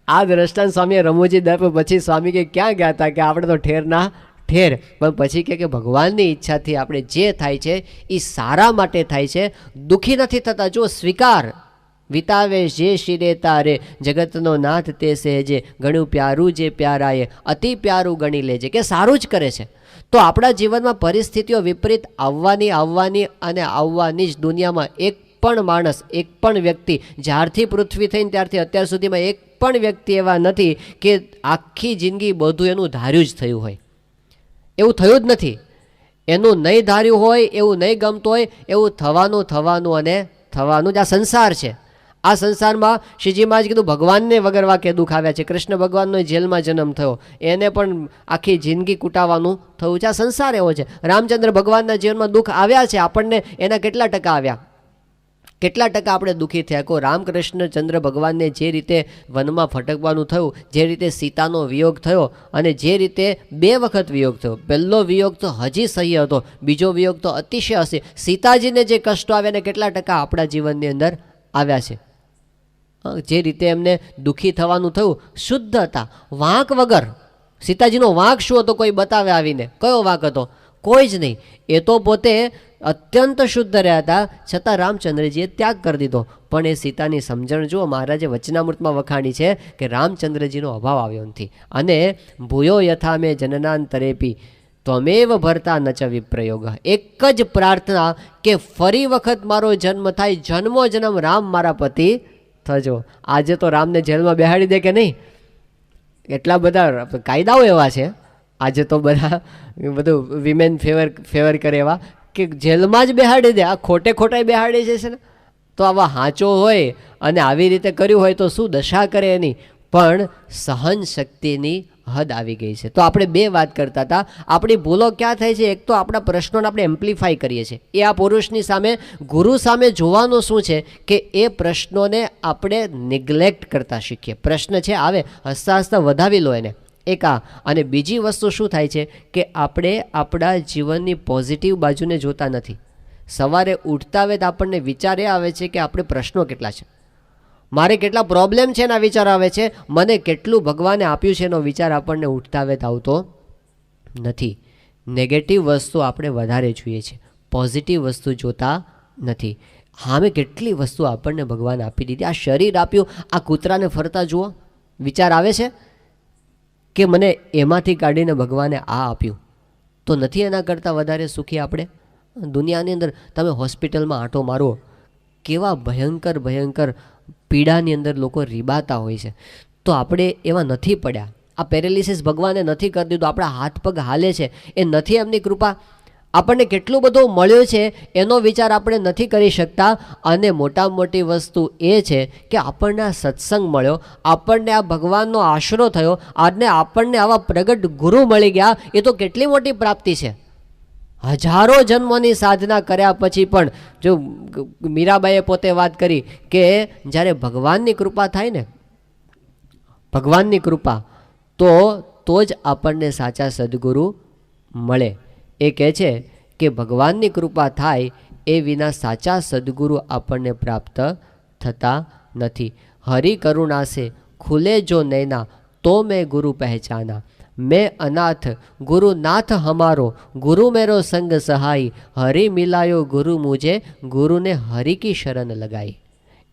આ દ્રષ્ટાંત સ્વામીએ રમૂજી દર્પ પછી સ્વામી કે ક્યાં ગયા હતા? કે આપણે તો ઠેરના ઠેર. પણ પછી કે ભગવાનની ઈચ્છાથી આપણે જે થાય છે એ સારા માટે થાય છે, દુઃખી નથી થતા. જો સ્વીકાર વિતાવે જે શિરે તારે, જગતનો નાથ તે સહેજે, ઘણું પ્યારું જે પ્યારાએ, અતિ પ્યારું ગણી લેજે. કે સારું જ કરે છે. તો આપણા જીવનમાં પરિસ્થિતિઓ વિપરીત આવવાની અને આવવાની જ. દુનિયામાં એક પણ માણસ, એક પણ વ્યક્તિ જ્યારથી પૃથ્વી થઈને ત્યારથી અત્યાર સુધીમાં એક પણ વ્યક્તિ એવા નથી કે આખી જિંદગી બધું એનું ધાર્યું જ થયું હોય. એવું થયું જ નથી. એનું નહીં ધાર્યું હોય, એવું નહીં ગમતું હોય, એવું થવાનું અને થવાનું જ આ સંસાર છે. આ સંસારમાં શ્રીજી મહારાજ કીધું ભગવાનને વગર વાકે દુઃખ આવ્યા છે. કૃષ્ણ ભગવાનનો જેલમાં જન્મ થયો, એને પણ આખી જિંદગી કૂટાવાનું થયું છે. આ સંસાર એવો છે. રામચંદ્ર ભગવાનના જીવનમાં દુઃખ આવ્યા છે. આપણને એના કેટલા ટકા આવ્યા? કેટલા ટકા આપણે દુઃખી થયા? કહો. રામકૃષ્ણચંદ્ર ભગવાનને જે રીતે વનમાં ફટકવાનું થયું, જે રીતે સીતાનો વિયોગ થયો અને જે રીતે 2 વખત વિયોગ થયો. પહેલો વિયોગ તો હજી સહ્ય હતો, બીજો વિયોગ તો અતિશય હશે. સીતાજીને જે કષ્ટો આવ્યા ને કેટલા ટકા આપણા જીવનની અંદર આવ્યા છે? જે રીતે એમને દુઃખી થવાનું થયું, શુદ્ધ હતા, વાંક વગર. સીતાજીનો વાંક શું હતો? કોઈ બતાવે આવીને. કયો વાંક હતો? કોઈ જ નહીં. એ તો પોતે અત્યંત શુદ્ધ રહ્યા હતા, છતાં રામચંદ્રજીએ ત્યાગ કરી દીધો. પણ એ સીતાની સમજણ જુઓ, મહારાજે વચનામૃતમાં વખાણી છે કે રામચંદ્રજીનો અભાવ આવ્યો નથી. અને ભૂયો યથા મેં જનનાંતરેપી ત્વમેવ ભરતા નચ વિપ્રયોગ. એક જ પ્રાર્થના કે ફરી વખત મારો જન્મ થાય, જન્મો જન્મ રામ મારા પતિ થજો. આજે તો રામને જેલમાં બેહાડી દે કે નહીં? એટલા બધા કાયદાઓ એવા છે આજે તો, બધું વિમેન ફેવર કરે એવા કે જેલમાં જ બેહાડી દે. આ ખોટે બેહાડી છે ને. તો આવા હાંચો હોય અને આવી રીતે કર્યું હોય તો શું દશા કરે એની. પણ સહન શક્તિની હદ આવી ગઈ છે. તો આપણે બે વાત કરતા હતા. આપણી ભૂલો ક્યાં થાય છે? એક તો આપણા પ્રશ્નોને આપણે એમ્પ્લિફાય કરીએ છીએ. એ આ પુરુષની સામે, ગુરુ સામે જોવાનું શું છે કે એ પ્રશ્નોને આપણે નિગ્લેક્ટ કરતા શીખીએ. પ્રશ્ન છે આવે, હસતા હસતા વધાવી લો એને. એક આ. અને બીજી વસ્તુ શું થાય છે કે આપણે આપણા જીવનની પોઝિટિવ બાજુને જોતા નથી. સવારે ઉઠતા વેત આપણને વિચાર એ આવે છે કે આપણે પ્રશ્નો કેટલા છે, મારે કેટલા પ્રોબ્લેમ છે એના વિચાર આવે છે, મને કેટલું ભગવાને આપ્યું છે એનો વિચાર આપણને ઉઠતા વેત આવતો નથી. નેગેટિવ વસ્તુ આપણે વધારે જોઈએ છીએ, પોઝિટિવ વસ્તુ જોતા નથી. હા, મેં કેટલી વસ્તુ આપણને ભગવાન આપી દીધી. આ શરીર આપ્યું, આ કૂતરાને ફરતા જુઓ, વિચાર આવે છે કે મને એમાંથી કાઢીને ભગવાને આ આપ્યું, તો નથી એના કરતાં વધારે સુખી આપણે? દુનિયાની અંદર તમે હોસ્પિટલમાં આંટો મારો, કેવા ભયંકર ભયંકર પીડાની અંદર લોકો રીબાતા હોય છે. તો આપણે એવા નથી પડ્યા. આ પેરેલિસિસ ભગવાને નથી કરી દીધું, આપણા હાથ પગ હાલે છે, એ નથી એમની કૃપા. આપણને કેટલું બધું મળ્યું છે એનો વિચાર આપણે નથી કરી શકતા. અને મોટામાં મોટી વસ્તુ એ છે કે આપણને આ સત્સંગ મળ્યો, આપણને આ ભગવાનનો આશરો થયો, આજને આપણને આવા પ્રગટ ગુરુ મળી ગયા, એ તો કેટલી મોટી પ્રાપ્તિ છે. હજારો જન્મોની સાધના કર્યા પછી પણ, જો મીરાબાઈએ પોતે વાત કરી કે જ્યારે ભગવાનની કૃપા થાય ને, ભગવાનની કૃપા, તો જ આપણને સાચા સદગુરુ મળે. એ કહે છે કે ભગવાનની કૃપા થાય એ વિના સાચા સદગુરુ આપણને પ્રાપ્ત થતા નથી. હરિ કરુણા સે ખુલે જો નૈના, તો મેં ગુરુ પહેચાના. मैं अनाथ गुरु नाथ हमारो, गुरु मेरो संग सहाय. हरि मिलायो गुरु मुझे, गुरु ने हरि की शरण लगाई.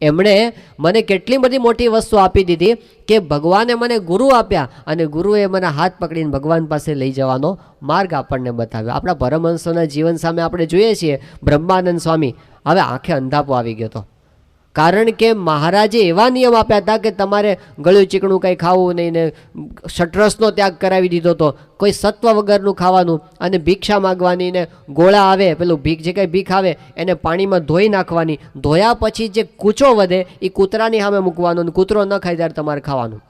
એમણે મને કેટલી બધી મોટી વસ્તુ આપી દીધી કે ભગવાને મને ગુરુ આપ્યા, અને ગુરુએ મને હાથ પકડીને ભગવાન પાસે લઈ જવાનો માર્ગ આપણને બતાવ્યો. આપણા પરમહંસોના જીવન સામે આપણે જોઈએ છીએ. બ્રહ્માનંદ સ્વામી, હવે આંખે અંધાપો આવી ગયો હતો, કારણ કે મહારાજે એવા નિયમ આપ્યા હતા કે તમારે ગળ્યું ચીકણું કંઈ ખાવું નહીં, ને ષટ્રસનો ત્યાગ કરાવી દીધો હતો, કોઈ સત્વ વગરનું ખાવાનું, અને ભિક્ષા માગવાની, ને ગોળા આવે પેલું ભીખ, જે કંઈ ભીખ આવે એને પાણીમાં ધોઈ નાખવાની, ધોયા પછી જે કૂચો વધે એ કૂતરાની સામે મૂકવાનો, અને કૂતરો ન ખાય ત્યારે તમારે ખાવાનું.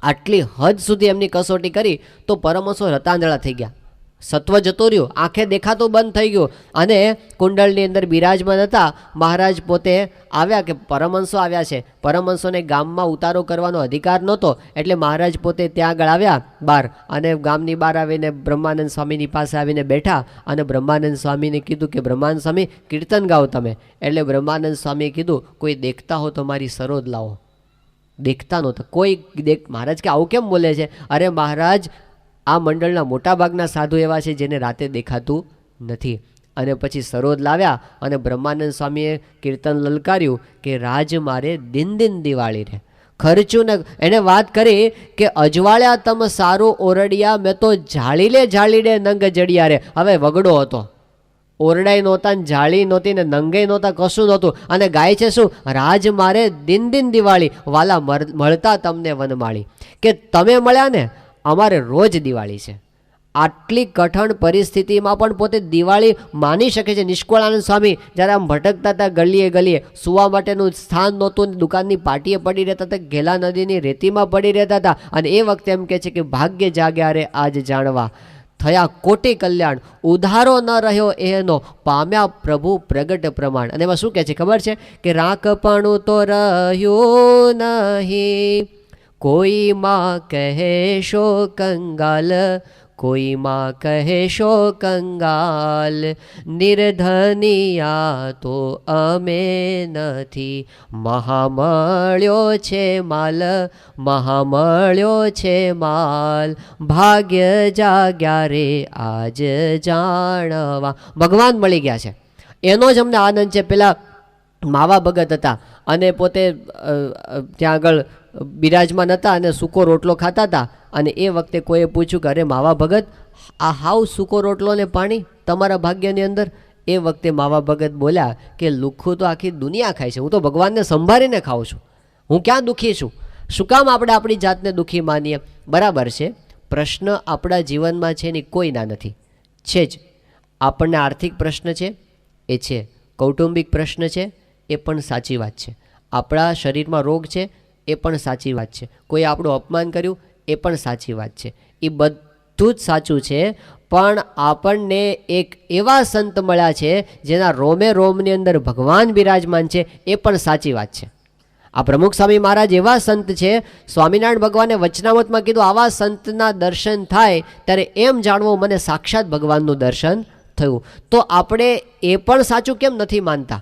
આટલી હદ સુધી એમની કસોટી કરી તો પરમહંસો રતાંજળા થઈ ગયા. સત્વ જતું રહ્યું, આંખે દેખાતું બંધ થઈ ગયું, અને કુંડળની અંદર બિરાજમાન હતા. મહારાજ પોતે આવ્યા કે પરમહંસો આવ્યા છે, પરમહંસોને ગામમાં ઉતારો કરવાનો અધિકાર નહોતો, એટલે મહારાજ પોતે ત્યાં આગળ આવ્યા બહાર, અને ગામની બહાર આવીને બ્રહ્માનંદ સ્વામીની પાસે આવીને બેઠા, અને બ્રહ્માનંદ સ્વામીને કીધું કે બ્રહ્માનંદ સ્વામી કીર્તન ગાઓ તમે. એટલે બ્રહ્માનંદ સ્વામીએ કીધું, કોઈ દેખતા હો તો મારી સરોદ લાવો. દેખતા નહોતા કોઈ. મહારાજ કે આવું કેમ બોલે છે? અરે મહારાજ, આ મંડળના મોટાભાગના સાધુ એવા છે જેને રાતે દેખાતું નથી. અને પછી સરોદ લાવ્યા, અને બ્રહ્માનંદ સ્વામીએ કીર્તન લલકાર્યું કે રાજ મારે દિન દિન દિવાળી રે, ખર્ચું ને. એને વાત કરી કે અજવાળ્યા તમ સારું ઓરડિયા, મેં તો ઝાડી લે નંગ જડિયા રે. હવે વગડો હતો, ઓરડાઈ નહોતા, ને જાળી નહોતી, ને નંગે નહોતા, કશું નહોતું, અને ગાય છે શું? રાજ મારે દિન દિન દિવાળી, વાલા મળતા તમને વનમાળી. કે તમે મળ્યા ને, અમારે રોજ દિવાળી છે. આટલી કઠણ પરિસ્થિતિમાં પણ પોતે દિવાળી માની શકે છે. નિષ્કુળાનંદ સ્વામી જ્યારે આમ ભટકતા હતા ગલીએ ગલીએ, સુવા માટેનું સ્થાન નહોતું, દુકાનની પાટીએ પડી રહેતા હતા, ઘેલા નદીની રેતીમાં પડી રહેતા હતા, અને એ વખતે એમ કહે છે કે ભાગ્ય જાગ્યા રે આજ જાણવા, થયા કોટી કલ્યાણ, ઉધારો ન રહ્યો એનો, પામ્યા પ્રભુ પ્રગટ પ્રમાણ. અને એમાં શું કહે છે ખબર છે? કે રાખપણું તો રહ્યું નહીં, કોઈ માં કહેશો કંગાલ, કોઈ માં કહેશો કંગાલ, નિર્ધનિયા તો અમે નથી, મહામળ્યો છે માલ, મહામળ્યો છે માલ, ભાગ્ય જાગ્યા રે આજ જાણવા. ભગવાન મળી ગયા છે, એનો જ અમને આનંદ છે. પેલા માવા ભગત હતા, અને પોતે ત્યાં આગળ બિરાજમાન હતા, અને સૂકો રોટલો ખાતા હતા. અને એ વખતે કોઈએ પૂછ્યું કે અરે માવા ભગત, આ હાવ સૂકો રોટલો ને પાણી તમારા ભાગ્યની અંદર? એ વખતે માવા ભગત બોલ્યા કે લુખ્ખું તો આખી દુનિયા ખાય છે, હું તો ભગવાનને સંભાળીને ખાઉં છું, હું ક્યાં દુઃખી છું? શું કામ આપણે આપણી જાતને દુઃખી માનીએ? બરાબર છે, પ્રશ્ન આપણા જીવનમાં છે ને કોઈ ના નથી, છે જ. આપણને આર્થિક પ્રશ્ન છે, એ છે. કૌટુંબિક પ્રશ્ન છે, એ પણ સાચી વાત છે. આપણા શરીરમાં રોગ છે, એ પણ સાચી વાત છે. કોઈ આપણું અપમાન કર્યું, એ પણ સાચી વાત છે. એ બધું જ સાચું છે, પણ આપણને એક એવા સંત મળ્યા છે જેના રોમે રોમની અંદર ભગવાન બિરાજમાન છે, એ પણ સાચી વાત છે. આ પ્રમુખ સ્વામી મહારાજ એવા સંત છે, સ્વામિનારાયણ ભગવાને વચનામૃતમાં કીધું આવા સંતના દર્શન થાય ત્યારે એમ જાણવું મને સાક્ષાત ભગવાનનું દર્શન થયું. તો આપણે એ પણ સાચું કેમ નથી માનતા?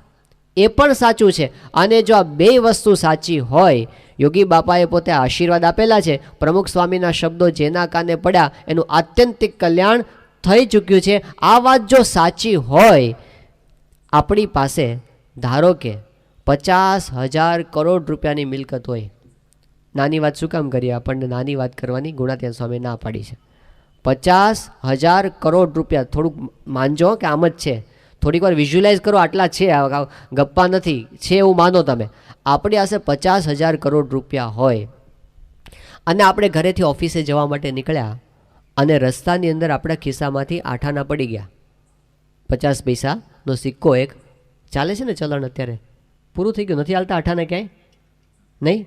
એ પણ સાચું છે. અને જો આ બે વસ્તુ સાચી હોય, યોગી બાપાએ પોતે આશીર્વાદ આપેલા છે, પ્રમુખ સ્વામીના શબ્દો જેના કાને પડ્યા એનું આત્યંતિક કલ્યાણ થઈ ચૂક્યું છે. આ વાત જો સાચી હોય, આપણી પાસે ધારો કે 50,000 કરોડ રૂપિયાની મિલકત હોય, નાની વાત શું કામ કરીએ? આપણને નાની વાત કરવાની ગુણાતીયન સ્વામી ના પાડી છે. 50,000 કરોડ રૂપિયા, થોડુંક માનજો કે આમ જ છે, થોડીક વાર વિઝ્યુલાઇઝ કરો, આટલા છે, ગપ્પા નથી, છે એવું માનો તમે. આપણી પાસે 50,000 કરોડ રૂપિયા હોય અને આપણે ઘરેથી ઓફિસે જવા માટે નીકળ્યા અને રસ્તાની અંદર આપણા ખિસ્સામાંથી આઠાના પડી ગયા, 50 પૈસાનો સિક્કો એક ચાલે છે ને ચલણ, અત્યારે પૂરું થઈ ગયું, નથી હાલતા આઠાને ક્યાંય નહીં,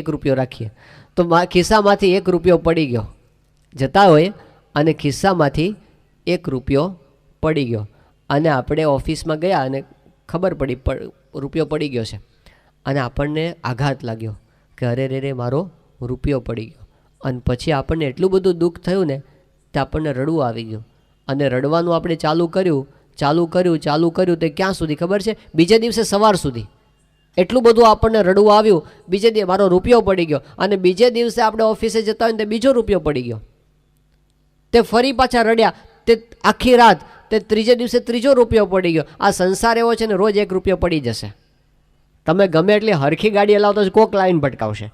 એક રૂપિયો રાખીએ તો ખિસ્સામાંથી 1 રૂપિયો પડી ગયો, જતા હોય અને ખિસ્સામાંથી 1 રૂપિયો પડી ગયો અને આપણે ઓફિસમાં ગયા અને ખબર પડી રૂપિયો પડી ગયો છે અને આપણને આઘાત લાગ્યો કે અરે રે રે મારો રૂપિયો પડી ગયો. અને પછી આપણને એટલું બધું દુઃખ થયું ને તે આપણને રડવું આવી ગયું અને રડવાનું આપણે ચાલુ કર્યું તે ક્યાં સુધી ખબર છે? બીજે દિવસે સવાર સુધી એટલું બધું આપણને રડવું આવ્યું. બીજે દિવસે મારો રૂપિયો પડી ગયો અને બીજે દિવસે આપણે ઓફિસે જતા હોય ને તે બીજો રૂપિયો પડી ગયો, તે ફરી પાછા રડ્યા, તે આખી રાત, તે ત્રીજે દિવસે ત્રીજો રૂપિયો પડી ગયો. આ સંસાર એવો છે ને, રોજ 1 રૂપિયો પડી જશે. તમે ગમે એટલી હરખી ગાડી હલાવતો કોક લાઈન ભટકાવશે.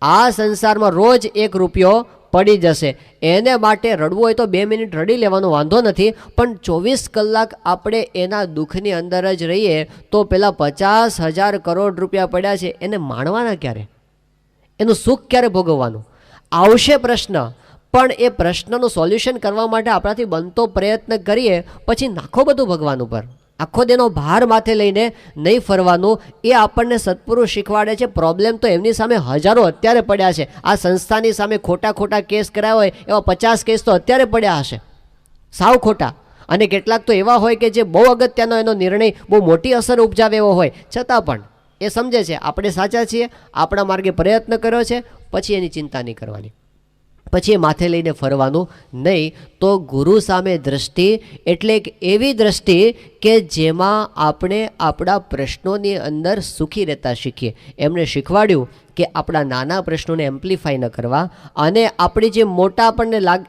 આ સંસારમાં રોજ 1 રૂપિયો પડી જશે. એને માટે રડવું હોય તો 2 મિનિટ રડી લેવાનો, વાંધો નથી, પણ 24 કલાક આપણે એના દુઃખની અંદર જ રહીએ તો પેલા 50,000 કરોડ રૂપિયા પડ્યા છે એને માણવાના ક્યારે? એનું સુખ ક્યારે ભોગવવાનું? આવશે પ્રશ્ન, પણ એ પ્રશ્નનું સોલ્યુશન કરવા માટે આપણાથી બનતો પ્રયત્ન કરીએ, પછી નાખો બધું ભગવાન ઉપર, આખો દેનો ભાર માથે લઈને નહીં ફરવાનું. એ આપણને સત્પુરુષ શીખવાડે છે. પ્રોબ્લેમ તો એમની સામે હજારો અત્યારે પડ્યા છે. આ સંસ્થાની સામે ખોટા કેસ કરાયા હોય એવા 50 કેસ તો અત્યારે પડ્યા હશે, સાવ ખોટા. અને કેટલાક તો એવા હોય કે જે બહુ અગત્યનો એનો નિર્ણય બહુ મોટી અસર ઉપજાવે એવો હોય, છતાં પણ એ સમજે છે આપણે સાચા છીએ, આપણા માર્ગે પ્રયત્ન કર્યો છે, પછી એની ચિંતા નહીં કરવાની, પછી એ માથે લઈને ફરવાનું નહીં. તો ગુરુ સામે દ્રષ્ટિ એટલે એક એવી દ્રષ્ટિ કે જેમાં આપણે આપણા પ્રશ્નોની અંદર સુખી રહેતા શીખીએ. એમણે શીખવાડ્યું કે આપણા નાના પ્રશ્નોને એમ્પ્લિફાય ન કરવા અને આપણી જે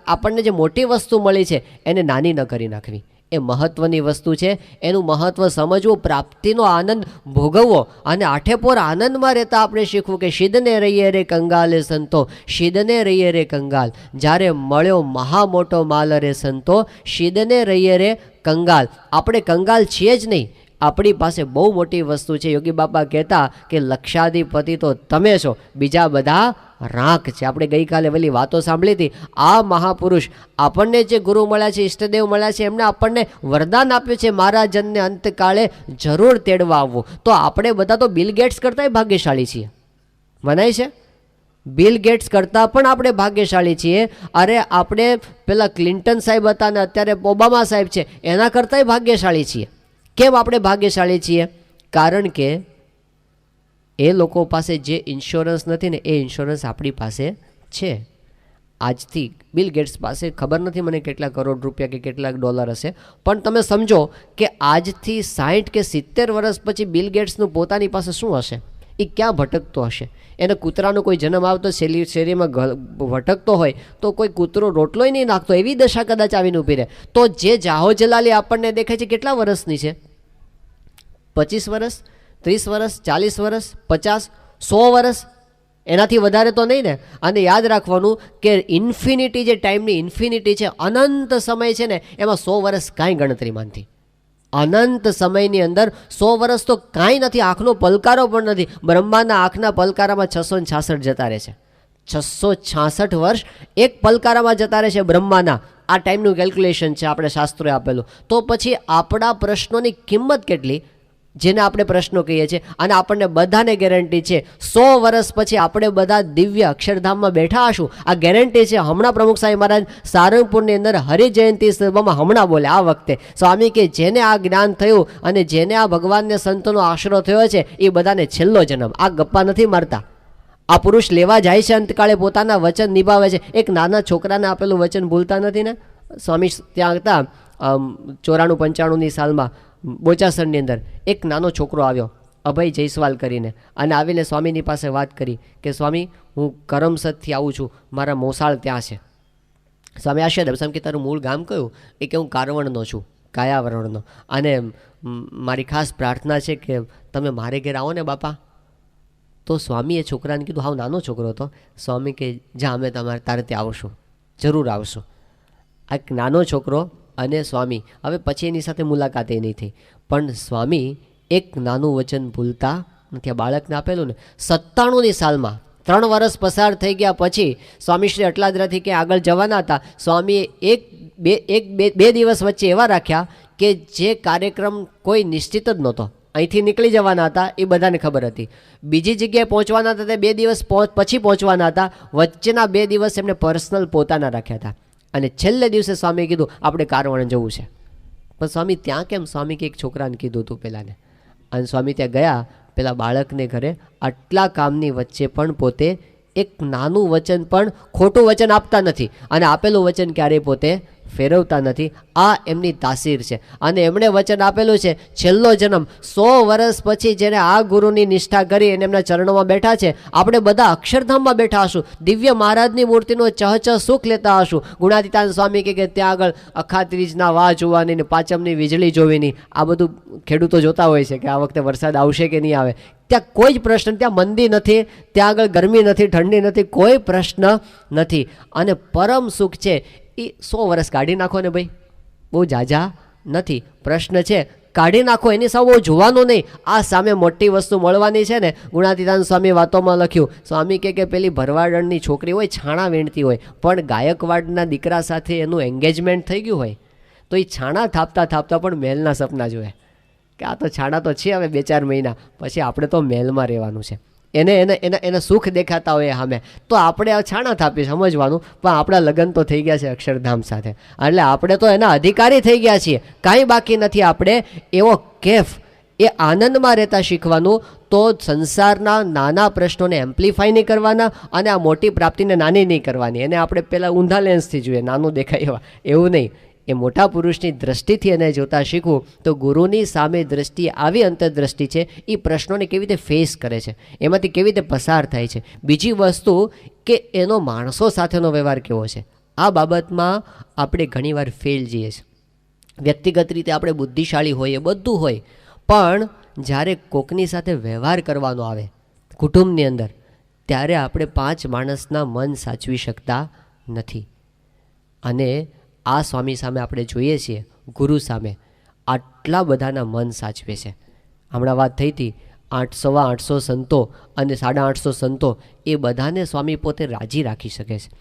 આપણને જે મોટી વસ્તુ મળી છે એને નાની ન કરી નાખવી. એ મહત્ત્વની વસ્તુ છે. એનું મહત્ત્વ સમજવું, પ્રાપ્તિનો આનંદ ભોગવવો અને આઠેપોર આનંદમાં રહેતા આપણે શીખવું કે શીદને રહીએ રે કંગાલે સંતો, શીદને રહીએ રે કંગાલ. જ્યારે મળ્યો મહા મોટો માલ રે સંતો, શીદને રહીએ રે કંગાલ. આપણે કંગાલ છીએ જ નહીં, આપણી પાસે બહુ મોટી વસ્તુ છે. યોગી બાપા કહેતા કે લક્ષાધિપતિ તો તમે છો, બીજા બધા રાખ છે. આપણે ગઈકાલે પેલી વાતો સાંભળી હતી. આ મહાપુરુષ આપણને જે ગુરુ મળ્યા છે, ઈષ્ટદેવ મળ્યા છે, એમણે આપણને વરદાન આપ્યું છે મારા જનને અંતકાળે જરૂર તેડવા આવવું. તો આપણે બધા તો બિલ ગેટ્સ કરતાંય ભાગ્યશાળી છીએ, મનાય છે? બિલ ગેટ્સ કરતાં પણ આપણે ભાગ્યશાળી છીએ. અરે આપણે પેલા ક્લિન્ટન સાહેબ હતા ને અત્યારે ઓબામા સાહેબ છે, એના કરતાંય ભાગ્યશાળી છીએ. કેમ આપણે ભાગ્યશાળી છીએ? કારણ કે એ લોકો પાસે જે ઇન્સ્યોરન્સ નથી ને એ ઇન્સ્યોરન્સ આપણી પાસે છે. આજથી બિલ ગેટ્સ પાસે ખબર નથી મને કેટલા કરોડ રૂપિયા કે કેટલાક ડોલર હશે, પણ તમે સમજો કે આજથી 60 કે 70 વર્ષ પછી બિલ ગેટ્સનું પોતાની પાસે શું હશે? એ ક્યાં ભટકતો હશે? એને કૂતરાનો કોઈ જન્મ આવતો શેરીમાં ભટકતો હોય તો કોઈ કૂતરો રોટલોય નહીં નાખતો, એવી દશા કદાચ આવીને ઊભી રહે. તો જે જાહો જલાલી આપણને દેખાય છે કેટલા વર્ષની છે? 25 વર્ષ, 30 વર્ષ, 40 વર્ષ, 50, 100 વર્ષ, એનાથી વધારે તો નહીં ને. અને યાદ રાખવાનું કે ઇન્ફિનિટી, જે ટાઈમની ઇન્ફિનિટી છે, અનંત સમય છે ને, એમાં 100 વર્ષ કાંઈ ગણતરીમાં નથી. અનંત સમયની અંદર 100 વર્ષ તો કાંઈ નથી, આંખનો પલકારો પણ નથી. બ્રહ્માના આંખના પલકારામાં 666 જતા રહે છે. 666 વર્ષ એક પલકારામાં જતા રહે છે બ્રહ્માના. આ ટાઈમનું કેલ્ક્યુલેશન છે, આપણે શાસ્ત્રોએ આપેલું. તો પછી આપણા પ્રશ્નોની કિંમત કેટલી? જેને આપણે પ્રશ્નો કહીએ છીએ. અને આપણને બધાને ગેરંટી છે 100 વર્ષ પછી આપણે બધા દિવ્ય અક્ષરધામમાં બેઠા હશું. આ ગેરંટી છે. હમણાં પ્રમુખ સાહેબ મહારાજ સારંગપુરની અંદર હરિજયંતિ સભામાં હમણાં બોલે આ વખતે સ્વામી કે જેને આ જ્ઞાન થયું અને જેને આ ભગવાનને સંતોનો આશરો થયો છે એ બધાને છેલ્લો જન્મ. આ ગપ્પા નથી મારતા. આ પુરુષ લેવા જાય છે અંતકાળે, પોતાના વચન નિભાવે છે. એક નાના છોકરાને આપેલું વચન ભૂલતા નથી ને. સ્વામી ત્યાં હતા 94-95ની સાલમાં બોચાસણની અંદર એક નાનો છોકરો આવ્યો અભય જયસ્વાલ કરીને, અને આવીને સ્વામીની પાસે વાત કરી કે સ્વામી હું કરમસદથી આવું છું, મારા મોસાળ ત્યાં છે. સ્વામી આશીર્વાદ આપે. સ્વામી કે તારું મૂળ ગામ કયું? એ કે હું કારવણનો છું, કાયાવરણનો, અને મારી ખાસ પ્રાર્થના છે કે તમે મારે ઘેર આવો ને બાપા. તો સ્વામીએ છોકરાને કીધું, હાવ નાનો છોકરો હતો. સ્વામી કે જા અમે તારે ત્યાં આવશું, જરૂર આવશું. આ એક નાનો છોકરો અને સ્વામી, હવે પછી એની સાથે મુલાકાત એ નહીં થઈ, પણ સ્વામી એક નાનું વચન ભૂલતા નથી. આ બાળકને આપેલું ને 97ની સાલમાં 3 વર્ષ પસાર થઈ ગયા પછી સ્વામીશ્રી અટલાદરાથી ક્યાં આગળ જવાના હતા. સ્વામીએ બે દિવસ વચ્ચે એવા રાખ્યા કે જે કાર્યક્રમ કોઈ નિશ્ચિત જ નહોતો. અહીંથી નીકળી જવાના હતા એ બધાને ખબર હતી, બીજી જગ્યાએ પહોંચવાના હતા તે 2 દિવસ પછી પહોંચવાના હતા. વચ્ચેના 2 દિવસ એમને પર્સનલ પોતાના રાખ્યા હતા. અને છેલ્લે દિવસે સ્વામીએ કીધું આપણે કારવણ જવું છે. પણ સ્વામી ત્યાં કેમ? સ્વામી કે એક છોકરાને કીધું હતું પહેલાંને. અને સ્વામી ત્યાં ગયા પેલા બાળકને ઘરે. આટલા કામની વચ્ચે પણ પોતે એક નાનું વચન પણ ખોટું વચન આપતા નથી, અને આપેલું વચન ક્યારેય પોતે ફેરવતા નથી. આ એમની તાસીર છે. અને એમણે વચન આપેલું છે છેલ્લો જન્મ 100 વર્ષ પછી જેને આ ગુરુની નિષ્ઠા કરી અને એમના ચરણોમાં બેઠા છે, આપણે બધા અક્ષરધામમાં બેઠા હશું, દિવ્ય મહારાજની મૂર્તિનો ચહચહ સુખ લેતા હશું. ગુણાતીતાન સ્વામી કે ત્યાં આગળ અખાત્રીજના વાહ જોવાની ને પાંચમની વીજળી જોવીની આ બધું ખેડૂતો જોતા હોય છે કે આ વખતે વરસાદ આવશે કે નહીં આવે. ત્યાં કોઈ જ પ્રશ્ન, ત્યાં મંદી નથી, ત્યાં આગળ ગરમી નથી, ઠંડી નથી, કોઈ પ્રશ્ન નથી. અને પરમ સુખ છે એ 100 વર્ષ કાઢી નાખો ને ભાઈ, બહુ ઝાઝા નથી. પ્રશ્ન છે કાઢી નાખો, એની સામે બહુ જોવાનું નહીં. આ સામે મોટી વસ્તુ મળવાની છે ને. ગુણાતીતાન સ્વામી વાતોમાં લખ્યું, સ્વામી કે પેલી ભરવાડની છોકરી હોય, છાણા વીણતી હોય, પણ ગાયકવાડના દીકરા સાથે એનું એંગેજમેન્ટ થઈ ગયું હોય તો એ છાણા થાપતા થાપતા પણ મહેલના સપના જોવે કે આ તો છાણા તો છે, હવે 2-4 મહિના પછી આપણે તો મહેલમાં રહેવાનું છે. એને સુખ દેખાતા હોય સામે, તો આપણે આ છાણા થાપી સમજવાનું. પણ આપણા લગ્ન તો થઈ ગયા છે અક્ષરધામ સાથે, એટલે આપણે તો એના અધિકારી થઈ ગયા છીએ. કાંઈ બાકી નથી. આપણે એવો કેફ, એ આનંદમાં રહેતા શીખવાનું. તો સંસારના નાના પ્રશ્નોને એમ્પ્લિફાય નહીં કરવાના, અને આ મોટી પ્રાપ્તિને નાની નહીં કરવાની. એને આપણે પહેલાં ઊંધા લેન્સથી જોઈએ, નાનું દેખાય એવા, એવું નહીં. એ મોટા પુરુષની દ્રષ્ટિથી એને જોતા શીખવું. તો ગુરુની સામે દ્રષ્ટિ આવી અંતરદ્રષ્ટિ છે, એ પ્રશ્નોને કેવી રીતે ફેસ કરે છે, એમાંથી કેવી રીતે પસાર થાય છે. બીજી વસ્તુ કે એનો માણસો સાથેનો વ્યવહાર કેવો છે, આ બાબતમાં આપણે ઘણીવાર ફેલ જઈએ છીએ. વ્યક્તિગત રીતે આપણે બુદ્ધિશાળી હોઈએ, બધું હોય, પણ જ્યારે કોકની સાથે વ્યવહાર કરવાનો આવે કુટુંબની અંદર, ત્યારે આપણે 5 માણસના મન સાચવી શકતા નથી. અને આ સ્વામી સામે આપણે જોઈએ છીએ, ગુરુ સામે આટલા બધાના મન સાચવે છે. હમણાં વાત થઈ હતી 800 સંતો અને 850 સંતો, એ બધાને સ્વામી પોતે રાજી રાખી શકે છે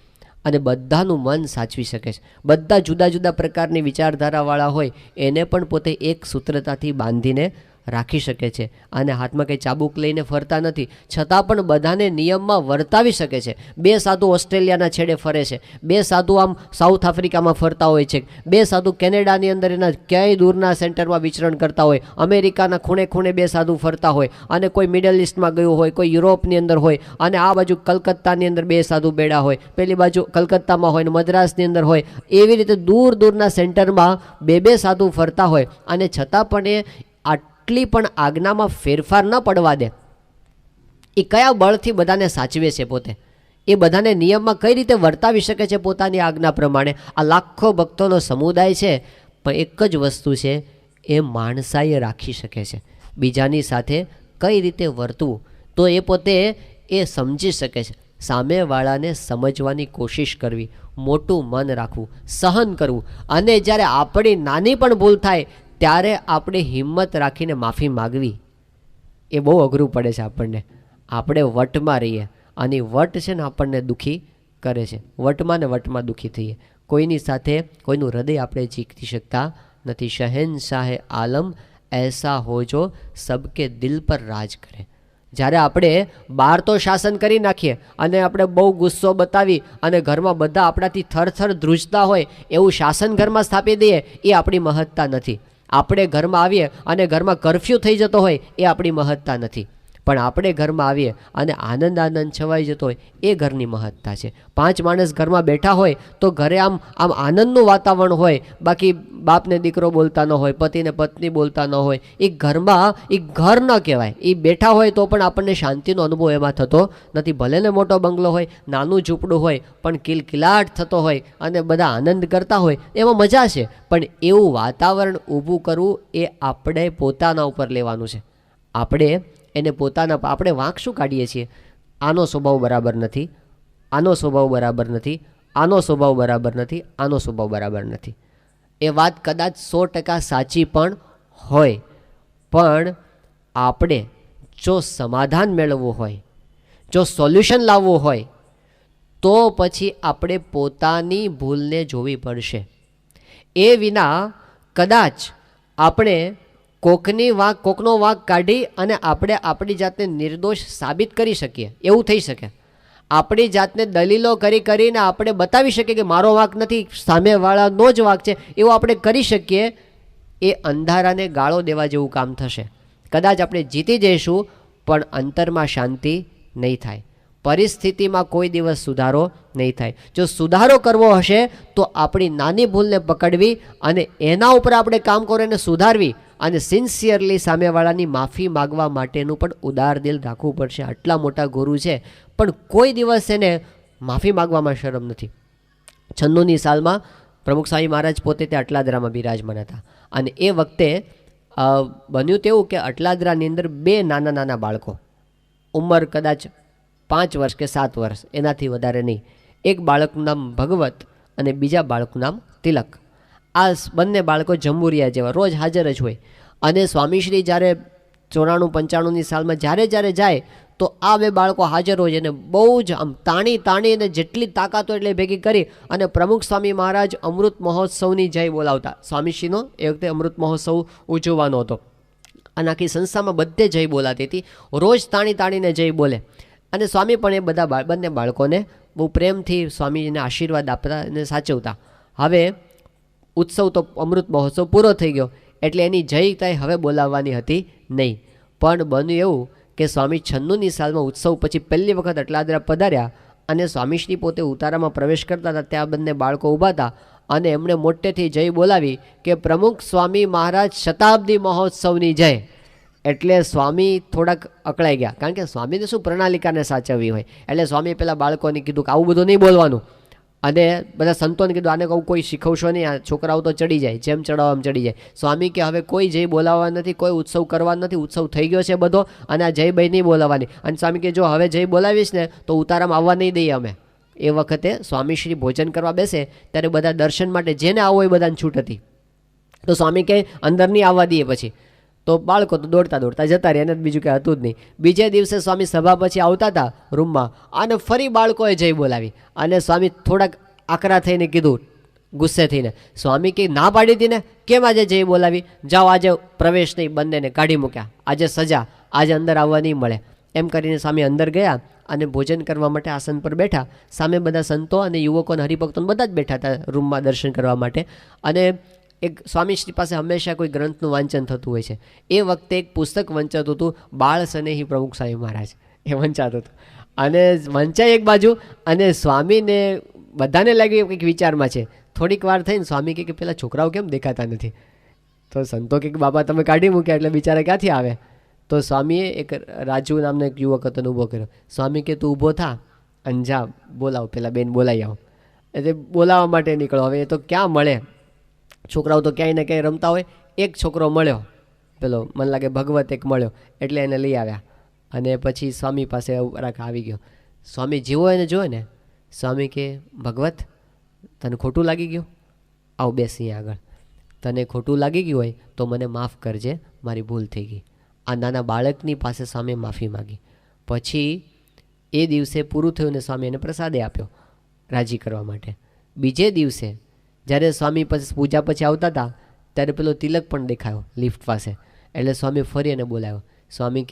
અને બધાનું મન સાચવી શકે છે. બધા જુદા જુદા પ્રકારની વિચારધારાવાળા હોય એને પણ પોતે એક સૂત્રતાથી બાંધીને રાખી શકે છે. અને હાથમાં કંઈ ચાબુક લઈને ફરતા નથી, છતાં પણ બધાને નિયમમાં વર્તાવી શકે છે. 2 સાધુ ઓસ્ટ્રેલિયાના છેડે ફરે છે, 2 સાધુ આમ સાઉથ આફ્રિકામાં ફરતા હોય છે, 2 સાધુ કેનેડાની અંદર એના ક્યાંય દૂરના સેન્ટરમાં વિચરણ કરતા હોય, અમેરિકાના ખૂણે ખૂણે 2 સાધુ ફરતા હોય, અને કોઈ મિડલ ઇસ્ટમાં ગયું હોય, કોઈ યુરોપની અંદર હોય, અને આ બાજુ કલકત્તાની અંદર 2 સાધુ બેડા હોય, પેલી બાજુ કલકત્તામાં હોય ને મદ્રાસની અંદર હોય. એવી રીતે દૂર દૂરના સેન્ટરમાં 2 સાધુ ફરતા હોય, અને છતાં પણ એ આટલી પણ આજ્ઞામાં ફેરફાર ન પડવા દે. એ કયા બળથી બધાને સાચવે છે પોતે, એ બધાને નિયમમાં કઈ રીતે વર્તાવી શકે છે પોતાની આજ્ઞા પ્રમાણે. આ લાખો ભક્તોનો સમુદાય છે, પણ એક જ વસ્તુ છે, એ માણસાઈ રાખી શકે છે. બીજાની સાથે કઈ રીતે વર્તવું, તો એ પોતે એ સમજી શકે છે. સામેવાળાને સમજવાની કોશિશ કરવી, મોટું મન રાખવું, સહન કરવું. અને જ્યારે આપણી નાની પણ ભૂલ થાય ત્યારે આપણે હિંમત રાખીને માફી માગવી. એ બહુ અઘરું પડે છે આપણને. આપણે વટમાં રહીએ, અને વટ છે ને આપણને દુઃખી કરે છે. વટમાં ને વટમાં દુઃખી થઈએ. કોઈની સાથે કોઈનું હૃદય આપણે જીતી શકતા નથી. શહેનશાહે આલમ ऐसा हो जो सबके दिल पर राज करे. જ્યારે આપણે બહાર તો શાસન કરી નાખીએ અને આપણે બહુ ગુસ્સો બતાવી અને ઘરમાં બધા આપણાથી થરથર ધ્રુજતા હોય એવું શાસન ઘરમાં સ્થાપી દઈએ, એ આપણી મહત્તા નથી. આપણે ઘરમાં આવીએ અને ઘરમાં કર્ફ્યુ થઈ જતો હોય, એ આપણી મહત્તા નથી. પણ આપણે ઘરમાં આવીએ અને આનંદ આનંદ છવાઈ જતો હોય, એ ઘરની મહત્તા છે. 5 માણસ ઘરમાં બેઠા હોય તો ઘરે આમ આનંદનું વાતાવરણ હોય. બાકી બાપને દીકરો બોલતા ન હોય, પતિને પત્ની બોલતા ન હોય, એ ઘરમાં એ ઘર ન કહેવાય. એ બેઠા હોય તો પણ આપણને શાંતિનો અનુભવ એમાં થતો નથી. ભલે ને મોટો બંગલો હોય, નાનું ઝૂંપડું હોય, પણ કિલકિલાટ થતો હોય અને બધા આનંદ કરતા હોય, એમાં મજા છે. પણ એવું વાતાવરણ ઊભું કરવું એ આપણે પોતાના ઉપર લેવાનું છે. આપણે એને પોતાના આપણે વાંક શું કાઢીએ છીએ? આનો સ્વભાવ બરાબર નથી, આનો સ્વભાવ બરાબર નથી, આનો સ્વભાવ બરાબર નથી, આનો સ્વભાવ બરાબર નથી. એ વાત કદાચ 100% સાચી પણ હોય, પણ આપણે જો સમાધાન મેળવવું હોય, જો સોલ્યુશન લાવવું હોય, તો પછી આપણે પોતાની ભૂલને જોવી પડશે. એ વિના કદાચ આપણે કોકનો વાંક કાઢી અને આપણે આપણી જાતને નિર્દોષ સાબિત કરી શકીએ, એવું થઈ શકે. આપણી જાતને દલીલો કરીને આપણે બતાવી શકીએ કે મારો વાંક નથી, સામેવાળાનો જ વાંક છે, એવું આપણે કરી શકીએ. એ અંધારાને ગાળો દેવા જેવું કામ થશે. કદાચ આપણે જીતી જઈશું, પણ અંતરમાં શાંતિ નહીં થાય. પરિસ્થિતિમાં કોઈ દિવસ સુધારો નહીં થાય. જો સુધારો કરવો હશે તો આપણી નાની ભૂલને પકડવી અને એના ઉપર આપણે કામ કરો, એને સુધારવી અને સિન્સિયરલી સામેવાળાની માફી માગવા માટેનું પણ ઉદાર દિલ રાખવું પડશે. આટલા મોટા ગુરુ છે, પણ કોઈ દિવસ એને માફી માગવામાં શરમ નથી. 96ની સાલમાં પ્રમુખ સ્વામી મહારાજ પોતે તે અટલાદરામાં બિરાજમાન હતા અને એ વખતે બન્યું તેવું કે અટલાદરાની અંદર 2 નાના નાના બાળકો, ઉંમર કદાચ 5 વર્ષ કે 7 વર્ષ, એનાથી વધારે નહીં. એક બાળકનું નામ ભગવત અને બીજા બાળકનું નામ તિલક. આ બંને બાળકો જંબુરિયા જેવા રોજ હાજર જ હોય. અને સ્વામીશ્રી જ્યારે 94-95ની સાલમાં જ્યારે જાય તો આ 2 બાળકો હાજર હોય અને બહુ જ આમ તાણી અને જેટલી તાકાત હોય એટલે ભેગી કરી અને પ્રમુખ સ્વામી મહારાજ અમૃત મહોત્સવની જય બોલાવતા. સ્વામીશ્રીનો એ વખતે અમૃત મહોત્સવ ઉજવવાનો હતો અને આખી સંસ્થામાં બધે જય બોલાતી હતી. રોજ તાણીને જય બોલે અને સ્વામી પણ એ બધા બંને બાળકોને બહુ પ્રેમથી સ્વામીજીને આશીર્વાદ આપતા અને સાચવતા. હવે ઉત્સવ તો અમૃત મહોત્સવ પૂરો થઈ ગયો એટલે એની જય કાંઈ હવે બોલાવવાની હતી નહીં. પણ બન્યું એવું કે સ્વામી 96ની સાલમાં ઉત્સવ પછી પહેલી વખત અટલાદરા પધાર્યા અને સ્વામીશ્રી પોતે ઉતારામાં પ્રવેશ કરતા હતા. ત્યાં બંને બાળકો ઊભા હતા અને એમણે મોટેથી જય બોલાવી કે પ્રમુખ સ્વામી મહારાજ શતાબ્દી મહોત્સવની જય. એટલે સ્વામી થોડાક અકળાઈ ગયા, કારણ કે સ્વામીને શું પ્રણાલિકાને સાચવવી હોય. એટલે સ્વામીએ પેલા બાળકોને કીધું કે આવું બધું નહીં બોલવાનું અને બધા સંતોને કીધું આને કહું કોઈ શીખવશો નહીં, આ છોકરાઓ તો ચડી જાય, જેમ ચડાવો એમ ચડી જાય. સ્વામી કે હવે કોઈ જય બોલાવવા નથી, કોઈ ઉત્સવ કરવા નથી, ઉત્સવ થઈ ગયો છે બધો અને આ જય ભાઈ નહીં બોલાવવાની. અને સ્વામી કે જો હવે જય બોલાવીશ ને તો ઉતારામાં આવવા નહીં દઈએ અમે. એ વખતે સ્વામીશ્રી ભોજન કરવા બેસે ત્યારે બધા દર્શન માટે જેને આવો એ બધાને છૂટ હતી. તો સ્વામી કે અંદર નહીં આવવા દઈએ. પછી તો બાળકો તો દોડતા જતા રહ્યા, એને બીજું કંઈ હતું જ નહીં. બીજે દિવસે સ્વામી સભા પછી આવતા હતા રૂમમાં અને ફરી બાળકોએ જય બોલાવી અને સ્વામી થોડાક આકરા થઈને કીધું, ગુસ્સે થઈને, સ્વામી કે ના પાડી હતી ને, કેમ આજે જય બોલાવી? જાઓ, આજે પ્રવેશ નહીં, બંનેને કાઢી મૂક્યા, આજે સજા, આજે અંદર આવવા નહીં મળે. એમ કરીને સ્વામી અંદર ગયા અને ભોજન કરવા માટે આસન પર બેઠા. સામે બધા સંતો અને યુવકો અને હરિભક્તો બધા જ બેઠા હતા રૂમમાં દર્શન કરવા માટે. અને એક સ્વામીશ્રી પાસે હંમેશા કોઈ ગ્રંથનું વાંચન થતું હોય છે. એ વખતે એક પુસ્તક વંચાતું હતું, બાળ સ્નેહી પ્રમુખ સ્વામી મહારાજ, એ વંચાતું હતું. અને વંચાય એક બાજુ અને સ્વામીને બધાને લાગ્યું કંઈક વિચારમાં છે. થોડીક વાર થઈને સ્વામી કે પેલા છોકરાઓ કેમ દેખાતા નથી? તો સંતો કે બાબા તમે કાઢી મૂક્યા એટલે બિચારા ક્યાંથી આવે? તો સ્વામીએ એક રાજુ નામનો એક યુવક હતો ઊભો કર્યો. સ્વામી કે તું ઊભો થા અને જા બોલાવો, પેલા બેન બોલાવી આવો. એટલે બોલાવવા માટે નીકળો. હવે એ તો ક્યાં મળે, છોકરાઓ તો ક્યાંય ને ક્યાંય રમતા હોય. એક છોકરો મળ્યો, પેલો મને લાગે ભગવત એક મળ્યો, એટલે એને લઈ આવ્યા અને પછી સ્વામી પાસે આવી ગયો. સ્વામી જેવો એને જોયો ને, સ્વામી કે ભગવત તને ખોટું લાગી ગયું? આવ બેસ અહીંયા આગળ. તને ખોટું લાગી ગયું હોય તો મને માફ કરજે, મારી ભૂલ થઈ ગઈ. આ નાના બાળકની પાસે સ્વામીએ માફી માગી. પછી એ દિવસે પૂરું થયું ને સ્વામી એને પ્રસાદે આપ્યો રાજી કરવા માટે. બીજે દિવસે જ્યારે સ્વામી પછી પૂજા પછી આવતા હતા ત્યારે પેલો તિલક પણ દેખાયો લિફ્ટ પાસે. એટલે સ્વામી ફરી એને બોલાવ્યો. સ્વામી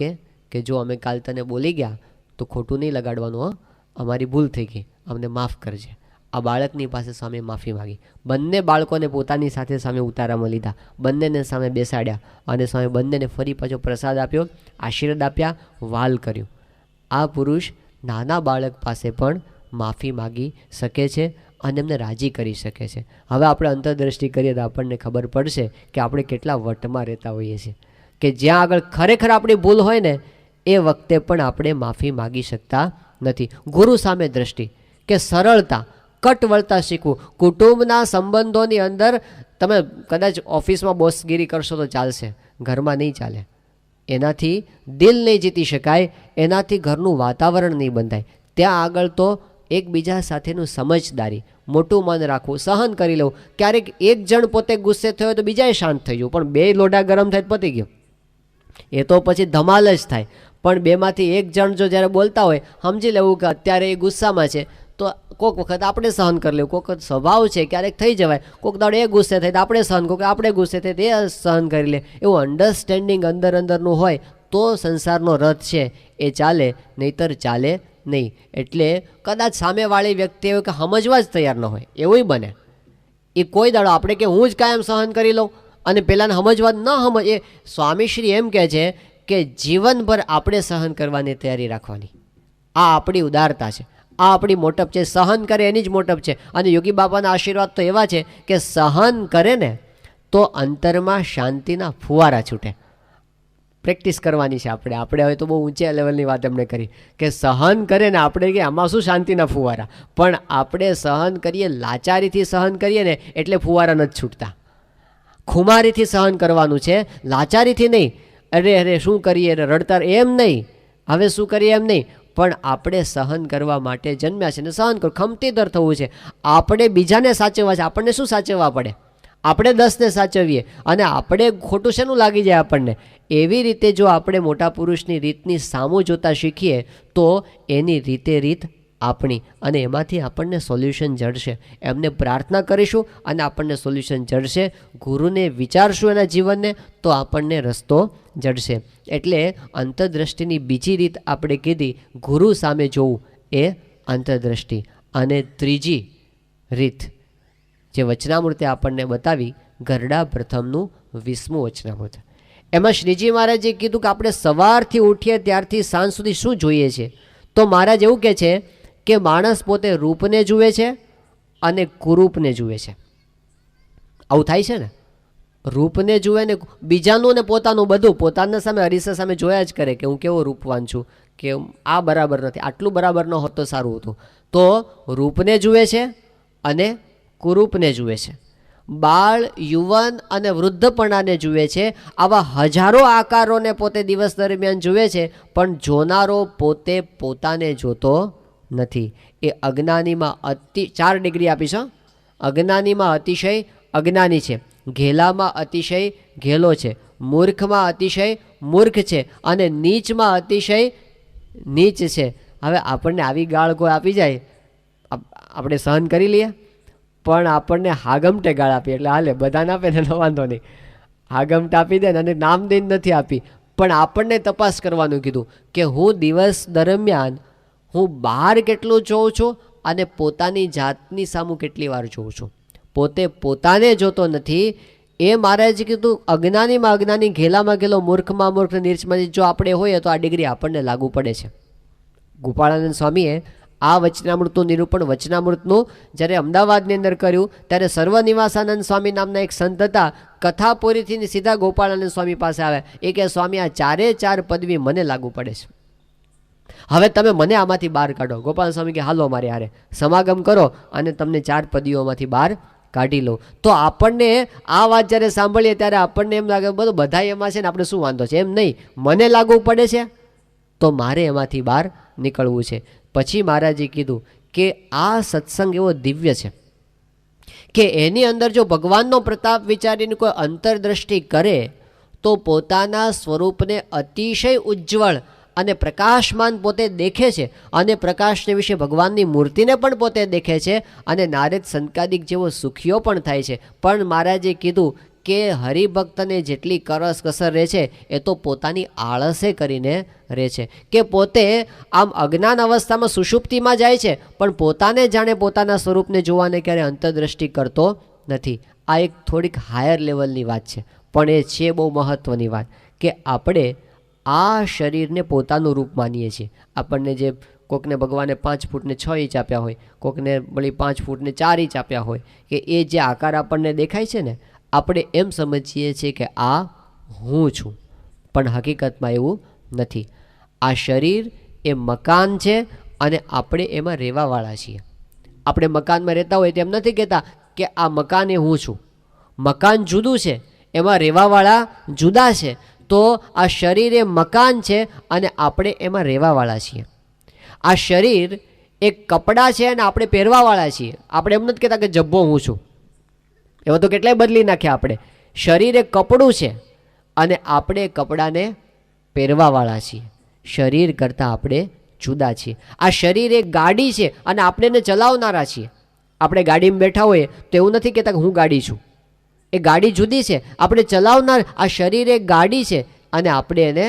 કે જો અમે કાલ તને બોલી ગયા તો ખોટું નહીં લગાડવાનું, હો, અમારી ભૂલ થઈ ગઈ, અમને માફ કરજે. આ બાળકની પાસે સ્વામીએ માફી માગી. બંને બાળકોને પોતાની સાથે સામે ઉતારામાં લીધા, બંનેને સામે બેસાડ્યા અને સ્વામી બંનેને ફરી પાછો પ્રસાદ આપ્યો, આશીર્વાદ આપ્યા, વાલ કર્યું. આ પુરુષ નાના બાળક પાસે પણ માફી માગી શકે છે અને એમને રાજી કરી શકે છે. હવે આપણે અંતરદ્રષ્ટિ કરીએ તો આપણને ખબર પડશે કે આપણે કેટલા વટમાં રહેતા હોઈએ છીએ, કે જ્યાં આગળ ખરેખર આપણી ભૂલ હોય ને એ વખતે પણ આપણે માફી માગી શકતા નથી. ગુરુ સામે દ્રષ્ટિ, કે સરળતા, કટ વળતા શીખવું. કુટુંબના સંબંધોની અંદર તમે કદાચ ઓફિસમાં બોસગીરી કરશો તો ચાલશે, ઘરમાં નહીં ચાલે. એનાથી દિલ નહીં જીતી શકાય, એનાથી ઘરનું વાતાવરણ નહીં બંધાય. ત્યાં આગળ તો એકબીજા સાથેનું સમજદારી, મોટું મન રાખવું, સહન કરી લેવું. ક્યારેક એક જણ પોતે ગુસ્સે થયો તો બીજાએ શાંત થઈ જવું, પણ બે લોઢા ગરમ થાય તો પતી ગયો. એ તો પછી ધમાલ જ થાય. પણ બેમાંથી એક જણ જો જ્યારે બોલતા હોય સમજી લેવું કે અત્યારે એ ગુસ્સામાં છે, તો કોઈક વખત આપણે સહન કરી લેવું. કોઈક વખત સ્વભાવ છે ક્યારેક થઈ જવાય, કોઈક દાડો એ ગુસ્સે થાય તો આપણે સહન, કોઈક આપણે ગુસ્સે થાય તો એ સહન કરી લે. એવું અન્ડરસ્ટેન્ડિંગ અંદરનું હોય તો સંસારનો રથ છે એ ચાલે, નહીતર ચાલે નહીં. એટલે કદાચ સામેવાળી વ્યક્તિ એવું કે સમજવા જ તૈયાર ન હોય, એવું બને. એ કોઈ દાડો આપણે કે હું જ કાયમ સહન કરી લઉં અને પેલાને સમજવા ન સમજ. એ સ્વામીશ્રી એમ કહે છે કે જીવનભર આપણે સહન કરવાની તૈયારી રાખવાની. આ આપણી ઉદારતા છે, આ આપણી મોટપ છે. સહન કરે એની જ મોટપ છે. અને યોગી બાપાના આશીર્વાદ તો એવા છે કે સહન કરે ને તો અંતરમાં શાંતિના ફુવારા છૂટે. પ્રેક્ટિસ કરવાની છે આપણે હવે તો બહુ ઊંચા લેવલની વાત એમણે કરી કે સહન કરે ને આપણે કે આમાં શું શાંતિના ફુવારા. પણ આપણે સહન કરીએ, લાચારીથી સહન કરીએ ને એટલે ફુવારા નથી છૂટતા. ખુમારીથી સહન કરવાનું છે, લાચારીથી નહીં. અરે શું કરીએ રડતા એમ નહીં, હવે શું કરીએ એમ નહીં. પણ આપણે સહન કરવા માટે જન્મ્યા છે ને સહન કરો, ખમતીદર થવું છે. આપણે બીજાને સાચવવા છે, આપણને શું સાચવવા પડે? આપણે 10ને સાચવીએ અને આપણે ખોટું શેનું લાગી જાય આપણને. એવી રીતે જો આપણે મોટા પુરુષની રીતની સામું જોતા શીખીએ તો એની રીત આપણી, અને એમાંથી આપણને સોલ્યુશન જડશે. એમને પ્રાર્થના કરીશું અને આપણને સોલ્યુશન જડશે. ગુરુને વિચારશું એના જીવનને તો આપણને રસ્તો જડશે. એટલે અંતરદ્રષ્ટિની બીજી રીત આપણે કીધી, ગુરુ સામે જોવું, એ અંતરદ્રષ્ટિ. અને ત્રીજી રીત જે વચનામૃતે આપણને બતાવી, ગરડા પ્રથમનું 20મું વચનામૃત. એમાં શ્રીજી મહારાજે કીધું કે આપણે સવારથી ઉઠીએ ત્યારથી સાંજ સુધી શું જોઈએ છે. તો મહારાજ એવું કહે છે કે માણસ પોતે રૂપને જુએ છે અને કુરૂપને જુએ છે. આવું થાય છે ને, રૂપને જુએ ને બીજાનું ને પોતાનું બધું પોતાના સામે અરીસા સામે જોયા જ કરે કે હું કેવો રૂપવાન છું, કે આ બરાબર નથી, આટલું બરાબર ન હોત તો સારું હતું. તો રૂપને જુએ છે અને કુરૂપને જુએ છે. બાળ, યુવાન અને વૃદ્ધપણાને જુએ છે. આવા હજારો આકારોને પોતે દિવસ દરમિયાન જુએ છે, પણ જોનારો પોતે પોતાને જોતો નથી. એ અજ્ઞાનીમાં 4 ડિગ્રી આપીશ. અજ્ઞાનીમાં અતિશય અજ્ઞાની છે, ઘેલામાં અતિશય ઘેલો છે, મૂર્ખમાં અતિશય મૂર્ખ છે અને નીચમાં અતિશય નીચ છે. હવે આપણને આવી ગાળ કોઈ આપી જાય આપણે સહન કરી લઈએ, પણ આપણને હાગમટે ગાળ આપી એટલે હાલે, બધાને આપે ને વાંધો નહીં, હાગમટે આપી દે ને, અને નામ દઈને નથી આપી. પણ આપણને તપાસ કરવાનું કીધું કે હું દિવસ દરમિયાન હું બહાર કેટલું જોઉં છું અને પોતાની જાતની સામું કેટલી વાર જોઉં છું. પોતે પોતાને જોતો નથી. એ મહારાજે કીધું અજ્ઞાનીમાં અજ્ઞાની, ઘેલામાં ઘેલો, મૂર્ખમાં મૂર્ખ, નીચમાં જો આપણે હોઈએ તો આ ડિગ્રી આપણને લાગુ પડે છે. ગોપાળાનંદ સ્વામીએ આ વચનામૃતનું નિરૂપણ વચનામૃતનું જ્યારે અમદાવાદની અંદર કર્યું ત્યારે સર્વનિવાસાનંદ સ્વામી નામના એક સંત હતા. કથાપુરીથી સીધા ગોપાળાનંદ સ્વામી પાસે આવ્યા. એ કે સ્વામી આ 4 પદવી મને લાગુ પડે છે, હવે તમે મને આમાંથી બહાર કાઢો. ગોપાલ સ્વામી કે હાલો મારે હારે સમાગમ કરો અને તમને 4 પદવીઓમાંથી બહાર કાઢી લો. તો આપણને આ વાત જ્યારે સાંભળીએ ત્યારે આપણને એમ લાગે બધું બધા એમાં છે ને આપણે શું વાંધો છે. એમ નહીં, મને લાગુ પડે છે તો મારે એમાંથી બહાર નીકળવું છે. પછી મહારાજે કીધું કે આ સત્સંગ એવો દિવ્ય છે કે એની અંદર જો ભગવાનનો પ્રતાપ વિચારીને કોઈ અંતરદ્રષ્ટિ કરે તો પોતાના સ્વરૂપને અતિશય ઉજ્જવળ અને પ્રકાશમાન પોતે દેખે છે, અને પ્રકાશને વિશે ભગવાનની મૂર્તિને પણ પોતે દેખે છે, અને નારદ સંકાદિક જેવો સુખીઓ પણ થાય છે. પણ મહારાજે કીધું કે હરિભક્તને જેટલી કરસ કસર રહે છે એ તો પોતાની આળસે કરીને રહે છે, કે પોતે આમ અજ્ઞાન અવસ્થામાં સુષુપ્તિમાં જાય છે પણ પોતાને જાણે પોતાના સ્વરૂપને જોવાને ક્યારે અંતરદ્રષ્ટિ કરતો નથી. આ એક થોડીક હાયર લેવલની વાત છે, પણ એ છે બહુ મહત્ત્વની વાત કે આપણે આ શરીરને પોતાનું રૂપ માનીએ છીએ. આપણને જે કોકને ભગવાને 5 ફૂટને 6 ઇંચ આપ્યા હોય, કોકને વળી 5 ફૂટને 4 ઇંચ આપ્યા હોય, કે એ જે આકાર આપણને દેખાય છે ને, આપણે એમ સમજીએ છીએ કે આ હું છું, પણ હકીકતમાં એવું નથી. આ શરીર એ મકાન છે અને આપણે એમાં રહેવાવાળા છીએ. આપણે મકાનમાં રહેતા હોય તેમ નથી કહેતા કે આ મકાન એ હું છું. મકાન જુદું છે, એમાં રહેવાવાળા જુદા છે. તો આ શરીર એ મકાન છે અને આપણે એમાં રહેવાવાળા છીએ. આ શરીર એક કપડાં છે અને આપણે પહેરવાવાળા છીએ. આપણે એમ નથી કહેતા કે જબ્બો હું છું. એવા તો કેટલાય બદલી નાખ્યા આપણે. શરીર એક કપડું છે અને આપણે કપડાને પહેરવાવાળા છીએ. શરીર કરતાં આપણે જુદા છીએ. આ શરીર એક ગાડી છે અને આપણે એને ચલાવનારા છીએ. આપણે ગાડીમાં બેઠા હોઈએ તો એવું નથી કહેતા કે હું ગાડી છું. એ ગાડી જુદી છે, આપણે ચલાવનાર. આ શરીર એક ગાડી છે અને આપણે એને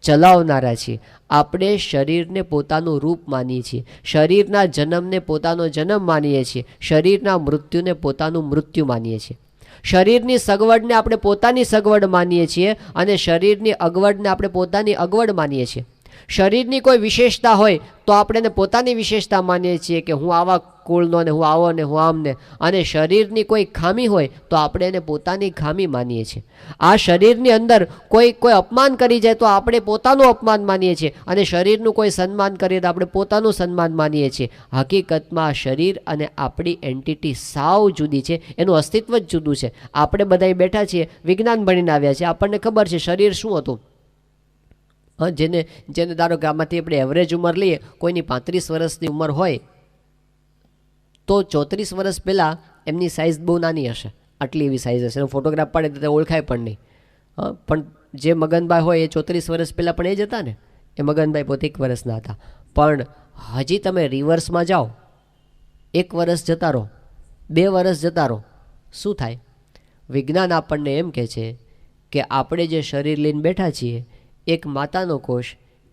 ચલાવનારા છીએ. આપણે શરીરને પોતાનું રૂપ માનીએ છીએ, શરીરના જન્મને પોતાનો જન્મ માનીએ છીએ, શરીરના મૃત્યુને પોતાનું મૃત્યુ માનીએ છીએ. શરીરની સગવડને આપણે પોતાની સગવડ માનીએ છીએ અને શરીરની અગવડને આપણે પોતાની અગવડ માનીએ છીએ. શરીરની કોઈ વિશેષતા હોય તો આપણે એને પોતાની વિશેષતા માનીએ છીએ કે હું આવા કુળનો ને હું આવો ને હું આમ ને. અને શરીરની કોઈ ખામી હોય તો આપણે એને પોતાની ખામી માનીએ છીએ. આ શરીરની અંદર કોઈ અપમાન કરી જાય તો આપણે પોતાનું અપમાન માનીએ છીએ અને શરીરનું કોઈ સન્માન કરીએ તો આપણે પોતાનું સન્માન માનીએ છીએ. હકીકતમાં શરીર અને આપણી એન્ટિટી સાવ જુદી છે, એનું અસ્તિત્વ જ જુદું છે. આપણે બધા બેઠા છીએ, વિજ્ઞાન ભણીને આવ્યા છીએ, આપણને ખબર છે શરીર શું હતું. જેને ધારો કે આમાંથી આપણે એવરેજ ઉંમર લઈએ, કોઈની 35 વર્ષની ઉંમર હોય તો 34 વર્ષ પહેલાં એમની સાઇઝ બહુ નાની હશે, આટલી એવી સાઇઝ હશે. એનો ફોટોગ્રાફ પાડે તો ઓળખાય પણ નહીં. પણ જે મગનભાઈ હોય એ 34 વર્ષ પહેલાં પણ એ જ હતા ને. એ મગનભાઈ પોતે 1 વર્ષના હતા. પણ હજી તમે રિવર્સમાં જાઓ, 1 વર્ષ જતા રહો, 2 વર્ષ જતા રહો, શું થાય? વિજ્ઞાન આપણને એમ કહે છે કે આપણે જે શરીર લઈને બેઠા છીએ, એક માતાનો કોષ,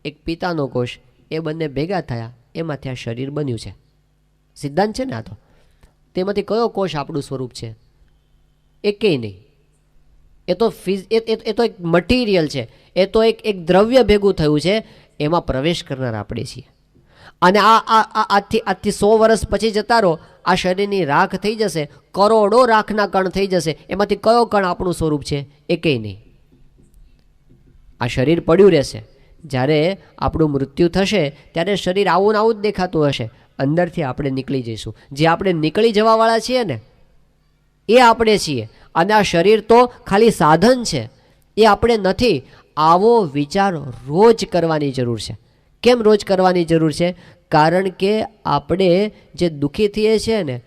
એક પિતાનો કોષ, એ બંને ભેગા થયા, એમાંથી આ શરીર બન્યું છે. સિદ્ધાંત છે ને આ તો. તેમાંથી કયો કોષ આપણું સ્વરૂપ છે? એકેય નહીં. એ તો એક મટીરિયલ છે, એ તો એક દ્રવ્ય ભેગું થયું છે, એમાં પ્રવેશ કરનાર આપણે છીએ. અને આજથી 100 વર્ષ પછી જતા રહો, આ શરીરની રાખ થઈ જશે, કરોડો રાખના કણ થઈ જશે, એમાંથી કયો કણ આપણું સ્વરૂપ છે? એકેય નહીં. આ શરીર પડ્યું રહેશે. જ્યારે આપણું મૃત્યુ થશે ત્યારે શરીર આવું ને આવું જ દેખાતું હશે. અંદરથી આપણે નીકળી જઈશું. જે આપણે નીકળી જવાવાળા છીએ ને, એ આપણે છીએ. અને આ શરીર તો ખાલી સાધન છે, એ આપણે નથી. આવો વિચાર રોજ કરવાની જરૂર છે. કેમ રોજ કરવાની જરૂર છે? કારણ કે આપણે જે દુઃખી થઈએ છીએ ને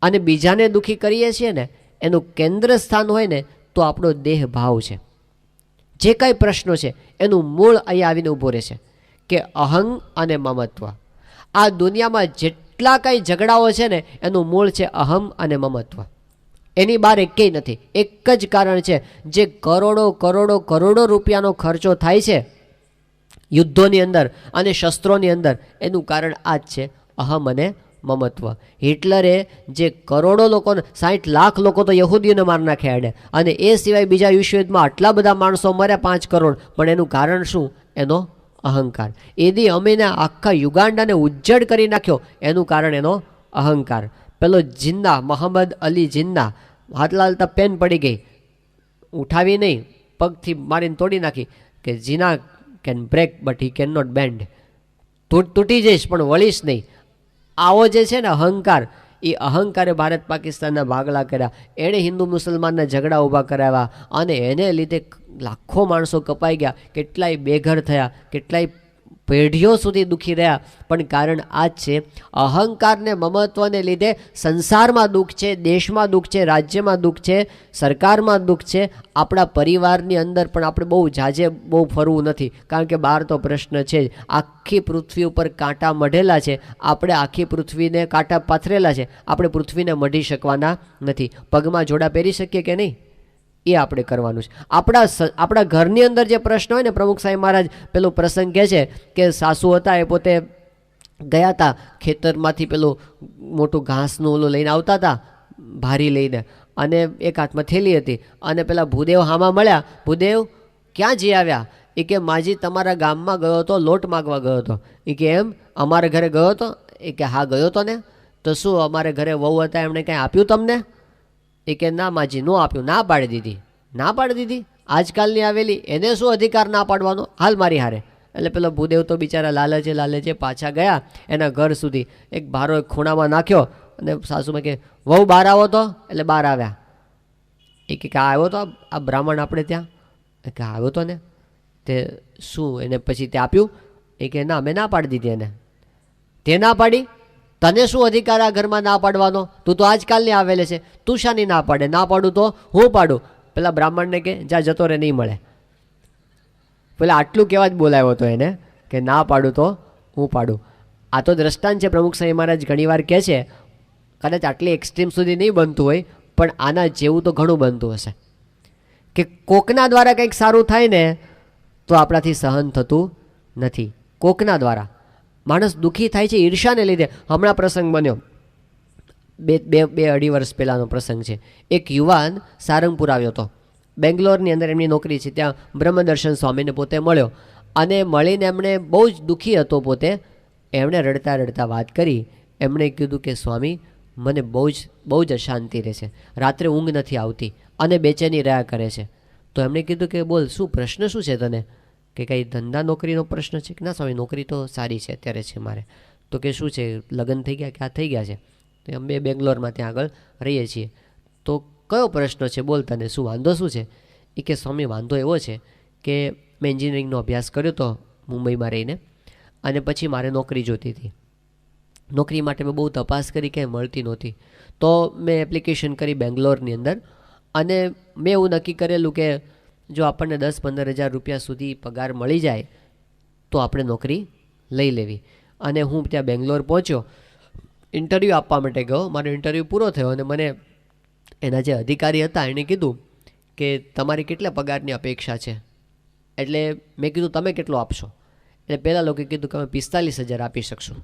અને બીજાને દુઃખી કરીએ છીએ ને, એનું કેન્દ્ર સ્થાન હોય ને તો આપણો દેહ ભાવ છે. જે કાંઈ પ્રશ્નો છે એનું મૂળ અહીંયા આવીને ઊભો રહેશે કે અહં અને મમત્વ. આ દુનિયામાં જેટલા કાંઈ ઝઘડાઓ છે ને એનું મૂળ છે અહમ અને મમત્વ. એની બહાર એકેય નથી. એક જ કારણ છે, જે કરોડો કરોડો કરોડો રૂપિયાનો ખર્ચો થાય છે યુદ્ધોની અંદર અને શસ્ત્રોની અંદર, એનું કારણ આ જ છે, અહમ અને મમત્વ. હિટલરે જે કરોડો લોકોને, 60 લાખ લોકો તો યહૂદીઓને માર નાખ્યા એણે, અને એ સિવાય બીજા વિશ્વયુદ્ધમાં આટલા બધા માણસો મર્યા, 5 કરોડ. પણ એનું કારણ શું? એનો અહંકાર. એદી અમેને આખા યુગાન્ડાને ઉજ્જડ કરી નાખ્યો, એનું કારણ એનો અહંકાર. પેલો જિન્ના, મોહમ્મદ અલી જિન્ના, હાથલા હાલતા પેન પડી ગઈ, ઉઠાવી નહીં, પગથી મારીને તોડી નાખી કે જીના can break but he can not bend. તૂટી જઈશ પણ વળીશ નહીં. આવો જે છે ને અહંકાર, એ અહંકારે ભારત પાકિસ્તાનના ભાગલા કર્યા, એણે હિન્દુ મુસલમાનના ઝઘડા ઊભા કરાવ્યા અને એને લીધે લાખો માણસો કપાઈ ગયા, કેટલાય બેઘર થયા, કેટલાય પેઢીઓ સુધી દુઃખી રહ્યા. પણ કારણ આ જ છે, અહંકારને મમત્વને લીધે સંસારમાં દુઃખ છે, દેશમાં દુઃખ છે, રાજ્યમાં દુઃખ છે, સરકારમાં દુઃખ છે. આપણા પરિવારની અંદર પણ આપણે બહુ ફરવું નથી, કારણ કે બહાર તો પ્રશ્ન છે જ. આખી પૃથ્વી ઉપર કાંટા મઢેલા છે, આપણે આખી પૃથ્વીને કાંટા પાથરેલા છે, આપણે પૃથ્વીને મઢી શકવાના નથી. પગમાં જોડા પહેરી શકીએ કે નહીં? એ આપણે કરવાનું છે. આપણા ઘરની અંદર જે પ્રશ્ન હોય ને, પ્રમુખ સાહેબ મહારાજ પેલું પ્રસંગ કહે છે કે સાસુ હતા એ પોતે ગયા હતા ખેતરમાંથી પેલું મોટું ઘાસનું ઓલું લઈને આવતા હતા ભારી લઈને, અને એક હાથમાં થેલી હતી, અને પેલા ભૂદેવ હામાં મળ્યા. ભૂદેવ ક્યાં જઈ આવ્યા? એ કે માજી તમારા ગામમાં ગયો હતો, લોટ માગવા ગયો હતો. એ કે એમ અમારે ઘરે ગયો હતો? એ કે હા ગયો હતો ને. તો શું અમારે ઘરે વહુ હતા એમણે કંઈ આપ્યું તમને? એ કે ના માજી નો આપ્યું, ના પાડી દીધી. ના પાડી દીધી? આજકાલની આવેલી એને શું અધિકાર ના પાડવાનો? હાલ મારી હારે. એટલે પેલો ભૂદેવ તો બિચારા લાલચે પાછા ગયા એના ઘર સુધી. એક ભારો એક ખૂણામાં નાખ્યો અને સાસુમાં કે વહુ બહાર આવો તો. એટલે બહાર આવ્યા. એ કે આવ્યો તો આ બ્રાહ્મણ આપણે ત્યાં? એ કે આવ્યો તો ને. તે શું એને પછી તે આપ્યું? એ કે ના મેં ના પાડી દીધી એને. તે ના પાડી? તને શું અધિકાર આ ઘરમાં ના પાડવાનો? તું તો આજકાલની આવેલે છે, તું શાની ના પાડે? ના પાડું તો હું પાડું. પેલા બ્રાહ્મણને કે જા જતો રે, નહીં મળે. પેલા આટલું કહેવા જ બોલાવ્યો હતો એને કે ના પાડું તો હું પાડું. આ તો દ્રષ્ટાંત છે. પ્રમુખ સાહેબ મહારાજ ઘણીવાર કહે છે, કદાચ આટલી એક્સ્ટ્રીમ સુધી નહીં બનતું હોય, પણ આના જેવું તો ઘણું બનતું હશે કે કોકના દ્વારા કંઈક સારું થાય ને તો આપણાથી સહન થતું નથી. કોકના દ્વારા માણસ દુઃખી થાય છે ઈર્ષાને લીધે. હમણાં પ્રસંગ બન્યો, બે અઢી વર્ષ પહેલાંનો પ્રસંગ છે. એક યુવાન સારંગપુર આવ્યો હતો, બેંગ્લોરની અંદર એમની નોકરી છે, ત્યાં બ્રહ્મદર્શન સ્વામીને પોતે મળ્યો, અને મળીને એમણે બહુ જ દુઃખી હતો પોતે. એમણે રડતા રડતા વાત કરી. એમણે કીધું કે સ્વામી મને બહુ જ અશાંતિ રહે છે, રાત્રે ઊંઘ નથી આવતી અને બેચેની રહ્યા કરે છે. તો એમણે કીધું કે બોલ શું પ્રશ્ન શું છે તને? કે કંઈ ધંધા નોકરીનો પ્રશ્ન છે? કે ના સ્વામી નોકરી તો સારી છે અત્યારે છે મારે. તો કે શું છે, લગ્ન થઈ ગયા કે આ થઈ ગયા છે? તો અમે બેંગ્લોરમાં ત્યાં આગળ રહીએ છીએ. તો કયો પ્રશ્ન છે બોલ, તને શું વાંધો શું છે? એ કે સ્વામી વાંધો એવો છે કે મેં એન્જિનિયરિંગનો અભ્યાસ કર્યો હતો મુંબઈમાં રહીને, અને પછી મારે નોકરી જોઈતી હતી. નોકરી માટે મેં બહુ તપાસ કરી, ક્યાંય મળતી નહોતી. તો મેં એપ્લિકેશન કરી બેંગ્લોરની અંદર, અને મેં એવું નક્કી કરેલું કે જો આપણને 10-15 હજાર રૂપિયા સુધી પગાર મળી જાય તો આપણે નોકરી લઈ લેવી. અને હું ત્યાં બેંગ્લોર પહોંચ્યો, ઇન્ટરવ્યૂ આપવા માટે ગયો. મારો ઇન્ટરવ્યૂ પૂરો થયો અને મને એના જે અધિકારી હતા એણે કીધું કે તમારી કેટલા પગારની અપેક્ષા છે? એટલે મેં કીધું તમે કેટલો આપશો? એટલે પહેલાં લોકોએ કીધું કે અમે 45,000 આપી શકશું.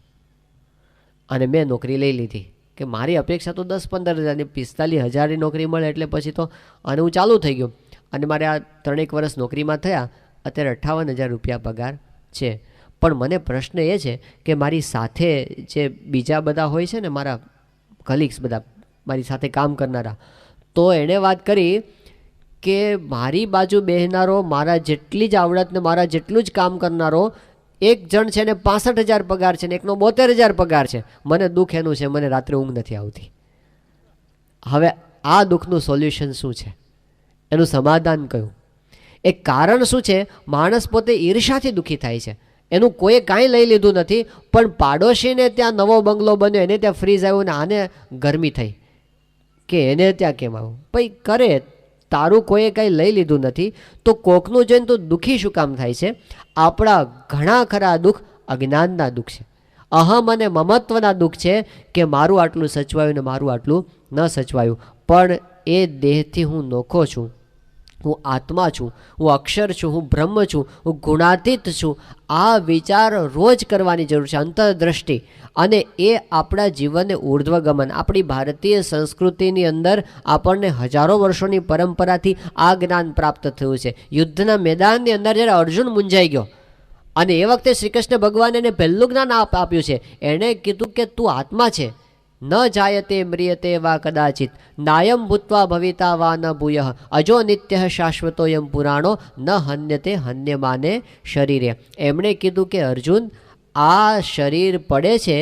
અને મેં નોકરી લઈ લીધી કે મારી અપેક્ષા તો 10-15 હજારની, 45,000ની નોકરી મળે એટલે પછી તો. અને હું ચાલુ થઈ ગયો, અને મારે આ 3 વર્ષ નોકરીમાં થયા, અત્યારે 58,000 રૂપિયા પગાર છે. પણ મને પ્રશ્ન એ છે કે મારી સાથે જે બીજા બધા હોય છે ને, મારા કલીગ્સ બધા મારી સાથે કામ કરનારા, તો એણે વાત કરી કે મારી બાજુ બેહનારો, મારા જેટલી જ આવડત ને મારા જેટલું જ કામ કરનારો એક જણ છે ને 65,000 પગાર છે ને એકનો 72,000 પગાર છે. મને દુઃખ એનું છે, મને રાત્રે ઊંઘ નથી આવતી. હવે આ દુઃખનું સોલ્યુશન શું છે? એનું સમાધાન કયું? એક કારણ શું છે? માણસ પોતે ઈર્ષાથી દુઃખી થાય છે. એનું કોઈ કાંઈ લઈ લીધું નથી, પણ પાડોશીને ત્યાં નવો બંગલો બન્યો, એને ત્યાં ફ્રીજ આવ્યું ને આને ગરમી થઈ કે એને ત્યાં કેમ આવ્યું? ભાઈ કરે, તારું કોઈએ કાંઈ લઈ લીધું નથી તો કોકનું જોઈને તું દુઃખી શું કામ થાય છે? આપણા ઘણા ખરા દુઃખ અજ્ઞાનના દુઃખ છે, અહમ અને મમત્વના દુઃખ છે કે મારું આટલું સચવાયું ને મારું આટલું ન સચવાયું. પણ એ દેહથી હું નોખો છું, હું આત્મા છું, હું અક્ષર છું, હું બ્રહ્મ છું, હું ગુણાતીત છું. આ વિચાર રોજ કરવાની જરૂર છે, અંતરદ્રષ્ટિ. અને એ આપણા જીવનને ઉર્ધ્વગમન, આપણી ભારતીય સંસ્કૃતિની અંદર આપણને હજારો વર્ષોની પરંપરાથી આ જ્ઞાન પ્રાપ્ત થયું છે. યુદ્ધના મેદાનની અંદર જ્યારે અર્જુન મૂંઝાઈ ગયો અને એ વખતે શ્રી કૃષ્ણ ભગવાને એને પહેલું જ્ઞાન આપ્યું છે. એણે કીધું કે તું આત્મા છે, ન જાયતે મ્રિયતે વા કદાચિત, નાયમ ભૂત્વા ભવિતા વા ન ભૂયઃ, અજો નિત્ય શાશ્વતોયમ પુરાણો, ન હન્યતે હન્યમાને શરીરે. એમણે કીધું કે અર્જુન, આ શરીર પડે છે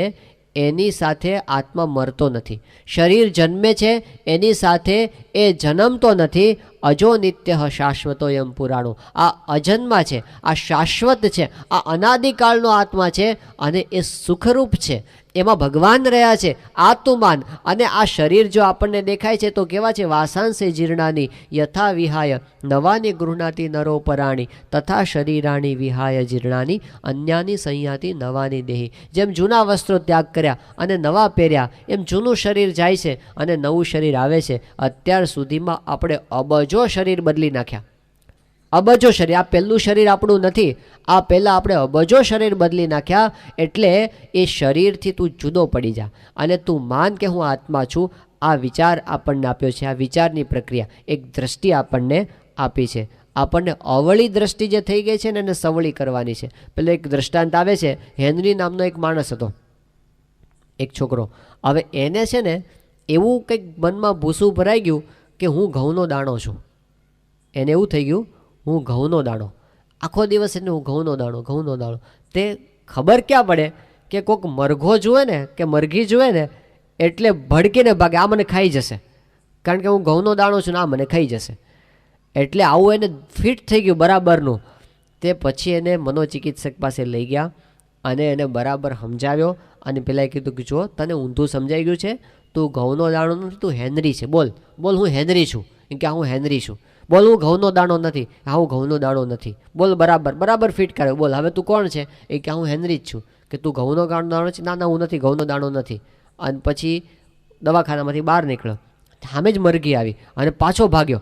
એની સાથે આત્મા મરતો નથી, શરીર જન્મે છે એની સાથે એ જન્મતો નથી. અજો નિત્ય શાશ્વતોયમ પુરાણો, આ અજન્મા છે, આ શાશ્વત છે, આ અનાદિકાળનો આત્મા છે અને એ સુખરૂપ છે. એમાં ભગવાન રહ્યા છે. આ તું માન. અને આ શરીર જો આપણને દેખાય છે તો કેવા છે? વાસાંસે જીર્ણાની યથા વિહાય નવાની ગૃહનાતી નરો પરાણી તથા શરીરાણી વિહાય જીર્ણાની અન્યાની સંયાતી નવાની દેહી. જેમ જૂના વસ્ત્રો ત્યાગ કર્યા અને નવા પહેર્યા, એમ જૂનું શરીર જાય છે અને નવું શરીર આવે છે. અત્યાર સુધીમાં આપણે અબજો શરીર બદલી નાખ્યા. અબજો શરીર. આ પહેલું શરીર આપણું નથી. આ પહેલાં આપણે અબજો શરીર બદલી નાખ્યા. એટલે એ શરીરથી તું જુદો પડી જા અને તું માન કે હું આત્મા છું. આ વિચાર આપણને આપ્યો છે. આ વિચારની પ્રક્રિયા, એક દ્રષ્ટિ આપણને આપી છે. આપણને અવળી દ્રષ્ટિ જે થઈ ગઈ છે ને એને સવળી કરવાની છે. પેલો એક દ્રષ્ટાંત આવે છે. હેનરી નામનો એક માણસ હતો, એક છોકરો. હવે એને છે ને એવું કંઈક મનમાં ભૂસું ભરાઈ ગયું કે હું ઘઉંનો દાણો છું. એને એવું થઈ ગયું હું ઘઉંનો દાણો. આખો દિવસ એને હું ઘઉંનો દાણો. તે ખબર ક્યાં પડે કે કોઈક મરઘો જુએ ને કે મરઘી જુએ ને એટલે ભડકીને ભાગે, આ મને ખાઈ જશે, કારણ કે હું ઘઉંનો દાણો છું ને આ મને ખાઈ જશે. એટલે આવું એને ફિટ થઈ ગયું બરાબરનું. તે પછી એને મનોચિકિત્સક પાસે લઈ ગયા અને એને બરાબર સમજાવ્યો. અને પેલાએ કીધું કે જો તને ઊંધું સમજાઈ ગયું છે, તું ઘઉંનો દાણો નથી, તું હેનરી છે. બોલ બોલ હું હેનરી છું. કે હું હેનરી છું. બોલ હું ઘઉંનો દાણો નથી. હા હું ઘઉંનો દાણો નથી. બોલ બરાબર ફિટ કર્યો. બોલ હવે તું કોણ છે? એ કે હું હેનરી જ છું. કે તું ઘઉંનો દાણો છે? ના હું નથી, ઘઉંનો દાણો નથી. અને પછી દવાખાનામાંથી બહાર નીકળ્યો. સામે જ મરઘી આવી અને પાછો ભાગ્યો.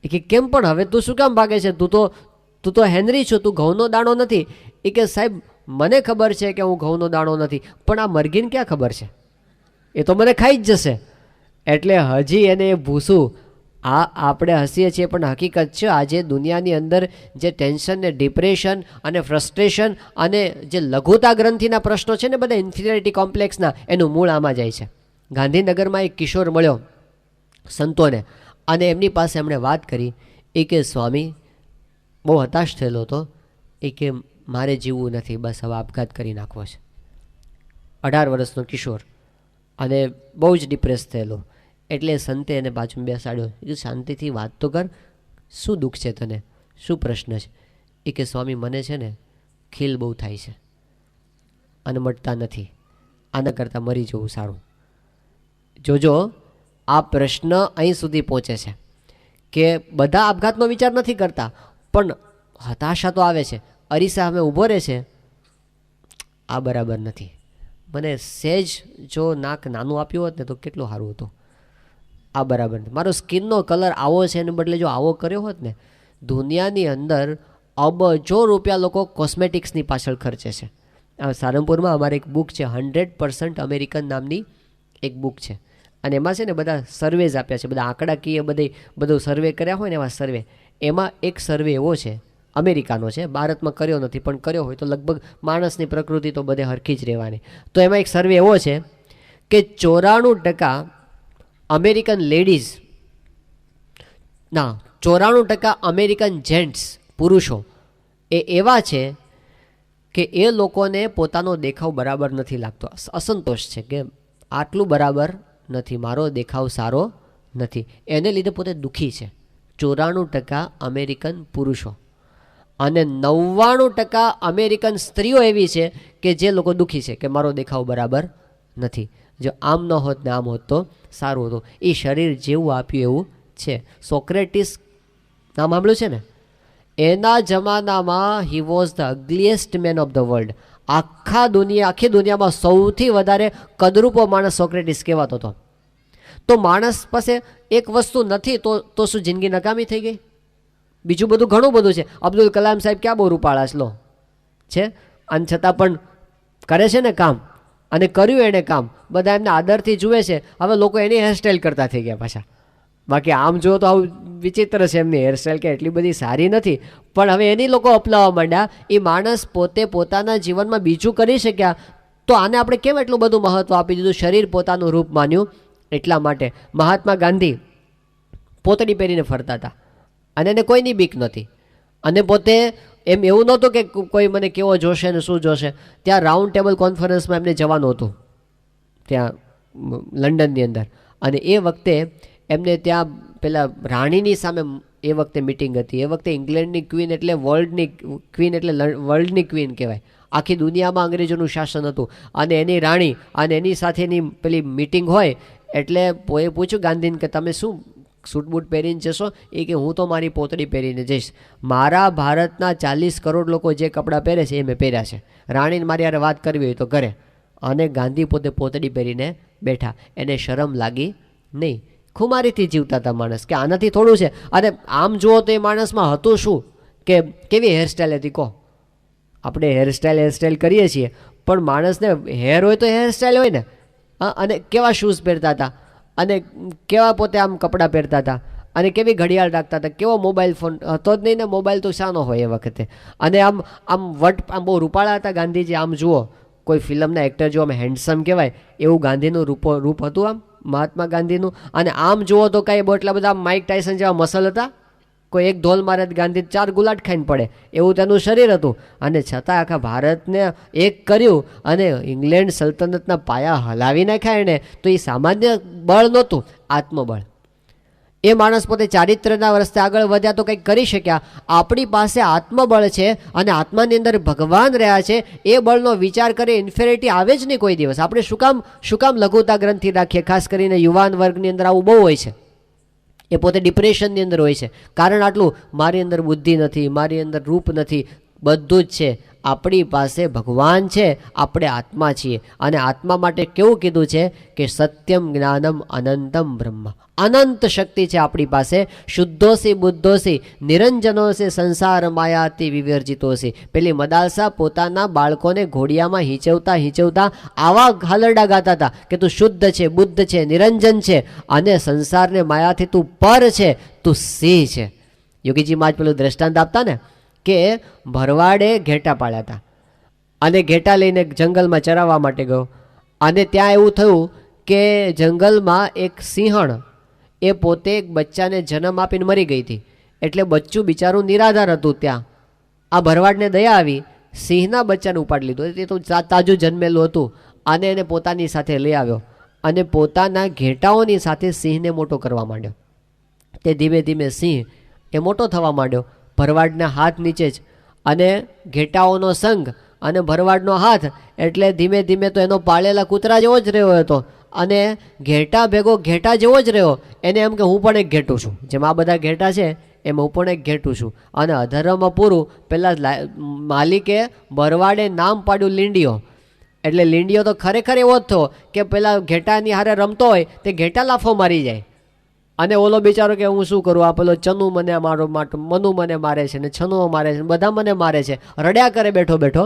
એ કે કેમ પણ હવે તું શું કામ ભાગે છે? તું તો હેનરી છું, તું ઘઉંનો દાણો નથી. એ કે સાહેબ મને ખબર છે કે હું ઘઉંનો દાણો નથી, પણ આ મરઘીને ક્યાં ખબર છે? એ તો મને ખાઈ જ જશે. એટલે હજી એને એ ભૂસું. આ આપણે હસીએ છીએ પણ હકીકત છે. આજે દુનિયાની અંદર જે ટેન્શન ને ડિપ્રેશન અને ફ્રસ્ટ્રેશન અને જે લઘુતા ગ્રંથિના પ્રશ્નો છે ને બધા ઇન્ફિરિયોરિટી કોમ્પ્લેક્સના, એનું મૂળ આમાં જાય છે. ગાંધીનગરમાં એક કિશોર મળ્યો સંતોને અને એમની પાસે એમણે વાત કરી. એ કે સ્વામી બહુ હતાશ થયેલો હતો. એ કે મારે જીવવું નથી, બસ હવે આપઘાત કરી નાખવો છે. 18 વર્ષનો કિશોર અને બહુ જ ડિપ્રેસ થયેલો. એટલે સંતે એને બાજુમાં બેસાડ્યો. એ શાંતિથી વાત તો કર, શું દુઃખ છે તને, શું પ્રશ્ન છે? એ કે સ્વામી મને છે ને ખીલ બહુ થાય છે અને મટતા નથી, આના કરતાં મરી જવું સારું. જોજો આ પ્રશ્ન અહીં સુધી પહોંચે છે કે બધા આપઘાતનો વિચાર નથી કરતા, પણ હતાશા તો આવે છે. અરીસા અમે ઊભો રહે છે, આ બરાબર નથી, મને સહેજ જો નાક નાનું આપ્યું હોત ને તો કેટલું સારું હતું, આ બરાબર નથી, મારો સ્કિનનો કલર આવો છે એને બદલે જો આવો કર્યો હોત ને. દુનિયાની અંદર અબજો રૂપિયા લોકો કોસ્મેટિક્સની પાછળ ખર્ચે છે. સારંગપુરમાં અમારે એક બુક છે 100% અમેરિકન નામની એક બુક છે અને એમાં છે ને બધા સર્વેઝ આપ્યા છે, બધા આંકડાકીય બધું સર્વે કર્યા હોય ને એવા સર્વે. એમાં એક સર્વે એવો છે અમેરિકાનો છે, ભારતમાં કર્યો નથી પણ કર્યો હોય તો લગભગ માણસની પ્રકૃતિ તો બધે હરખી જ રહેવાની. તો એમાં એક સર્વે એવો છે કે 94% અમેરિકન લેડીઝ 94% અમેરિકન જેન્ટ્સ પુરુષો એ એવા છે કે એ લોકોને પોતાનો દેખાવ બરાબર નથી લાગતો, અસંતોષ છે કે આટલું બરાબર નથી, મારો દેખાવ સારો નથી, એને લીધે પોતે દુઃખી છે. 94% અમેરિકન પુરુષો અને 99% અમેરિકન સ્ત્રીઓ એવી છે કે જે લોકો દુઃખી છે કે મારો દેખાવ બરાબર નથી. જો આમ ન હોત ને આમ હોત તો સારું હતું. એ શરીર જેવું આપ્યું એવું છે. સોક્રેટિસ નામ સાંભળ્યું છે ને? એના જમાનામાં he was the ugliest man of the world. આખી દુનિયામાં સૌથી વધારે કદરૂપો માણસ સોક્રેટિસ કહેવાતો હતો. તો માણસ પાસે એક વસ્તુ નથી તો શું જિંદગી નકામી થઈ ગઈ? બીજું બધું ઘણું બધું છે. અબ્દુલ કલામ સાહેબ ક્યાં બહુ રૂપાળા લો છે અને છતાં પણ કરે છે ને કામ, અને કર્યું એણે કામ, બધા એમને આદરથી જુએ છે. હવે લોકો એની હેરસ્ટાઈલ કરતા થઈ ગયા પાછા. બાકી આમ જુઓ તો આવું વિચિત્ર છે, એમની હેરસ્ટાઈલ કે એટલી બધી સારી નથી, પણ હવે એની લોકો અપનાવવા માંડ્યા. એ માણસ પોતે પોતાના જીવનમાં બીજું કરી શક્યા તો આને આપણે કેમ એટલું બધું મહત્વ આપી દીધું? શરીર પોતાનું રૂપ માન્યું એટલા માટે. મહાત્મા ગાંધી પોતડી પહેરીને ફરતા હતા અને એને કોઈની બીક નહોતી, અને પોતે એમ એવું નહોતું કે કોઈ મને કેવો જોશે ને શું જોશે. ત્યાં રાઉન્ડ ટેબલ કોન્ફરન્સમાં એમને જવાનું હતું ત્યાં લંડનની અંદર, અને એ વખતે એમને ત્યાં પેલા રાણીની સામે એ વખતે મિટિંગ હતી. એ વખતે ઇંગ્લેન્ડની ક્વીન એટલે વર્લ્ડની ક્વીન કહેવાય. આખી દુનિયામાં અંગ્રેજોનું શાસન હતું અને એની રાણી અને એની સાથેની પેલી મિટિંગ હોય એટલે એ પૂછ્યું ગાંધીને કે તમે શું સૂટ બૂટ પહેરીને જશો? એ કે હું તો મારી પોતડી પહેરીને જઈશ. મારા ભારતના 40 કરોડ લોકો જે કપડાં પહેરે છે એ મેં પહેર્યા છે. રાણીને મારી યારે વાત કરવી હોય તો કરે. અને ગાંધી પોતે પોતડી પહેરીને બેઠા. એને શરમ લાગી નહીં. ખુમારીથી જીવતા હતા માણસ, કે આનાથી થોડું છે. અને આમ જુઓ તો એ માણસમાં હતું શું, કે કેવી હેરસ્ટાઈલ હતી કહો. આપણે હેરસ્ટાઈલ કરીએ છીએ, પણ માણસને હેર હોય તો હેરસ્ટાઈલ હોય ને. અને કેવા શૂઝ પહેરતા હતા, અને કેવા પોતે આમ કપડાં પહેરતા હતા, અને કેવી ઘડિયાળ રાખતા હતા, કેવો મોબાઈલ ફોન હતો જ નહીં ને. મોબાઈલ તો શાનો હોય એ વખતે. અને આમ આમ બહુ રૂપાળા હતા ગાંધીજી. આમ જુઓ, કોઈ ફિલ્મના એક્ટર જો આમ હેન્ડસમ કહેવાય એવું ગાંધીનું રૂપ હતું આમ, મહાત્મા ગાંધીનું. અને આમ જુઓ તો કાંઈ એટલા બધા માઇક ટાયસન જેવા મસલ હતા. કોઈ એક ઢોલ મારે ગાંધી 4 ગુલાટ ખાઈને પડે એવું તેનું શરીર હતું. અને છતાં આખા ભારતને એક કર્યું અને ઇંગ્લેન્ડ સલ્તનતના પાયા હલાવી નાખ્યા એને. તો એ સામાન્ય બળ નહોતું, આત્મબળ. એ માણસ પોતે ચારિત્રના રસ્તે આગળ વધ્યા તો કંઈક કરી શક્યા. આપણી પાસે આત્મબળ છે અને આત્માની અંદર ભગવાન રહ્યા છે. એ બળનો વિચાર કરે ઇન્ફેરિટી આવે જ નહીં કોઈ દિવસ. આપણે શું કામ લઘુતા ગ્રંથિ રાખીએ? ખાસ કરીને યુવાન વર્ગની અંદર આવું બહુ હોય છે. એ પોતે ડિપ્રેશનની અંદર હોય છે. કારણ આટલું, મારી અંદર બુદ્ધિ નથી, મારી અંદર રૂપ નથી. બધું જ છે. આપણી પાસે ભગવાન છે, આપણે આત્મા છીએ. અને આત્મા માટે કેવું કીધું છે કે સત્યમ જ્ઞાનમ અનંતમ બ્રહ્મ. અનંત શક્તિ છે આપણી પાસે. શુદ્ધોસી બુદ્ધોસી નિરંજનોસી સંસાર માયાથી વિવર્જિતોસી. પેલી મદાલસા પોતાના બાળકોને ઘોડિયામાં હિંચવતા આવા હાલરડા ગાતા હતા કે તું શુદ્ધ છે, બુદ્ધ છે, નિરંજન છે, અને સંસારને માયાથી તું પર છે, તું સિંહ છે. યોગીજી માં જ પેલું દ્રષ્ટાંત આપતા ને કે ભરવાડે ઘેટા પાળ્યા હતા અને ઘેટા લઈને જંગલમાં ચરાવવા માટે ગયો. અને ત્યાં એવું થયું કે જંગલમાં એક સિંહણ એ પોતે એક બચ્ચાને જન્મ આપીને મરી ગઈ હતી. એટલે બચ્ચું બિચારું નિરાધાર હતું. ત્યાં આ ભરવાડને દયા આવી, સિંહના બચ્ચાને ઉપાડી લીધું. એ તો તાજું જન્મેલું હતું. અને એને પોતાની સાથે લઈ આવ્યો અને પોતાના ઘેટાઓની સાથે સિંહને મોટો કરવા માંડ્યો. તે ધીમે ધીમે સિંહ એ મોટો થવા માંડ્યો. ભરવાડના હાથ નીચે જ, અને ઘેટાઓનો સંગ અને ભરવાડનો હાથ. એટલે ધીમે ધીમે તો એનો પાળેલા કૂતરા જેવો જ રહ્યો હતો અને ઘેટા ભેગો ઘેટા જેવો જ રહ્યો. એને એમ કે હું પણ એક ઘેટું છું, જેમ આ બધા ઘેટા છે એમ હું પણ એક ઘેટું છું. અને અધર્મમાં પૂરું પેલા માલિકે ભરવાડે નામ પાડ્યું લીંડિયો. એટલે લીંડિયો તો ખરેખર એવો જ થયો કે પેલા ઘેટાની હારે રમતો હોય તે ઘેટા લાફો મારી જાય. અને ઓલો બિચારો કે હું શું કરું, આ પેલો ચનુ મને મનુ મને મારે છે ને છનુઓ મારે છે, બધા મને મારે છે, રડ્યા કરે બેઠો બેઠો.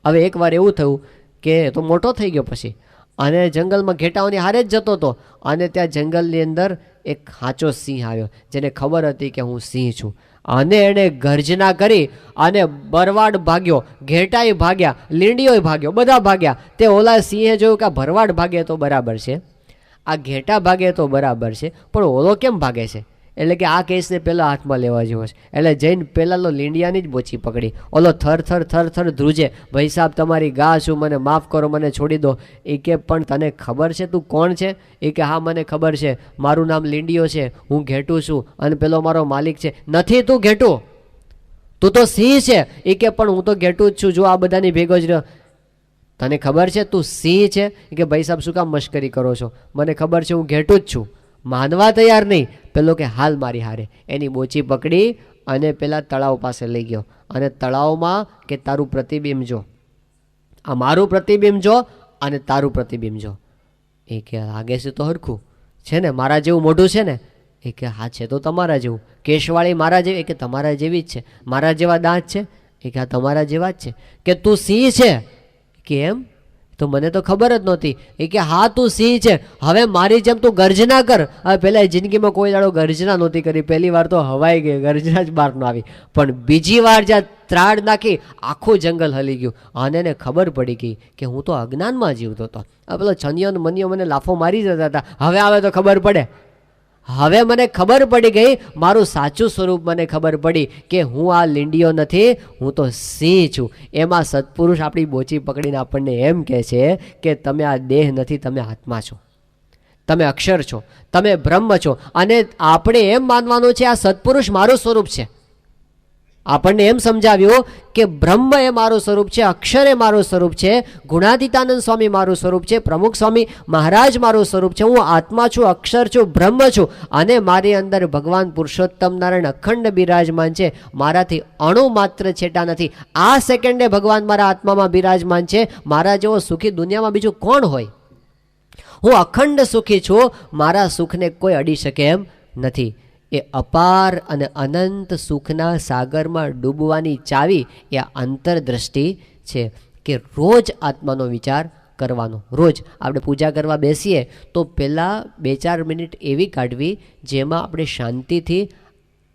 હવે એકવાર એવું થયું કે તો મોટો થઈ ગયો પછી, અને જંગલમાં ઘેટાઓની હારે જ જતો હતો. અને ત્યાં જંગલની અંદર એક સાચો સિંહ આવ્યો, જેને ખબર હતી કે હું સિંહ છું. અને એણે ગર્જના કરી અને ભરવાડ ભાગ્યો, ઘેટાએ ભાગ્યા, લીંડીઓય ભાગ્યો, બધા ભાગ્યા. તે ઓલા સિંહે જોયું કે ભરવાડ ભાગે તો બરાબર છે, આ ઘેટા ભાગે તો બરાબર છે, પણ ઓલો કેમ ભાગે છે? એટલે કે આ કેસને પહેલાં હાથમાં લેવા જેવો છે. એટલે જઈને પહેલાં લીંડિયાની જ બોચી પકડી. ઓલો થર ધ્રુજે, ભાઈ સાહેબ તમારી ગા છું, મને માફ કરો, મને છોડી દો. એ કે પણ તને ખબર છે તું કોણ છે? એ કે હા મને ખબર છે, મારું નામ લીંડિયો છે, હું ઘેટું છું અને પેલો મારો માલિક છે. નથી તું ઘેટું, તું તો સિંહ છે. એ કે પણ હું તો ઘેટું જ છું, જો આ બધાની ભેગો જ રહ્યો. તને ખબર છે તું સિંહ છે? કે ભાઈ સાહેબ શું કામ મશ્કરી કરો છો, મને ખબર છે હું ઘેટું જ છું. માનવા તૈયાર નહીં. પેલો કે હાલ મારી હારે. એની બોચી પકડી અને પેલા તળાવ પાસે લઈ ગયો. અને તળાવમાં કે તારું પ્રતિબિંબ જો, આ મારું પ્રતિબિંબ જો અને તારું પ્રતિબિંબ જો. એ કે લાગે છે તો હરખું છે ને, મારા જેવું મોઢું છે ને? એ કે હા છે તો તમારા જેવું. કેશવાળી મારા જેવી? કે તમારા જેવી જ છે. મારા જેવા દાંત છે? એ કે હા તમારા જેવા જ છે. કે તું સિંહ છે? કે એમ તો મને તો ખબર જ નહોતી. એ કે હા તું સિંહ છે, હવે મારી જેમ તું ગર્જના કર. હવે પહેલાં જિંદગીમાં કોઈ દાડો ગર્જના નહોતી કરી, પહેલી વાર તો હવાઈ ગઈ, ગર્જના જ બહાર ન આવી. પણ બીજી વાર જ્યાં ત્રાડ નાખી આખું જંગલ હલી ગયું. અને એને ખબર પડી ગઈ કે હું તો અજ્ઞાનમાં જીવતો હતો. પેલો છનિયો મનિયો મને લાફો મારી જતા હતા, હવે આવે તો ખબર પડે. હવે મને ખબર પડી ગઈ, મારું સાચું સ્વરૂપ મને ખબર પડી કે હું આ લીંડીયો નથી, હું તો સિંહ છું. એમાં સત્પુરુષ આપણી બોચી પકડીને આપણને એમ કહે છે કે તમે આ દેહ નથી, તમે આત્મા છો, તમે અક્ષર છો, તમે બ્રહ્મ છો. અને આપણે એમ માનવાનું છે આ સત્પુરુષ મારું સ્વરૂપ છે, આપણને એમ સમજાવ્યું કે બ્રહ્મ એ મારું સ્વરૂપ છે, અક્ષર એ મારું સ્વરૂપ છે, ગુણાતીતાનંદ સ્વામી મારું સ્વરૂપ છે, પ્રમુખ સ્વામી મહારાજ મારું સ્વરૂપ છે, હું આત્મા છું, અક્ષર છું, બ્રહ્મ છું અને મારી અંદર ભગવાન પુરુષોત્તમ નારાયણ અખંડ બિરાજમાન છે, મારાથી અણુ માત્ર છેટા નથી. આ સેકન્ડે ભગવાન મારા આત્મામાં બિરાજમાન છે. મારા જેવો સુખી દુનિયામાં બીજું કોણ હોય? હું અખંડ સુખી છું, મારા સુખને કોઈ અડી શકે એમ નથી. એ અપાર અને અનંત સુખના સાગરમાં ડૂબવાની ચાવી એ અંતરદ્રષ્ટિ છે કે રોજ આત્માનો વિચાર કરવાનો. રોજ આપણે પૂજા કરવા બેસીએ તો પહેલાં 2-4 મિનિટ એવી કાઢવી જેમાં આપણે શાંતિથી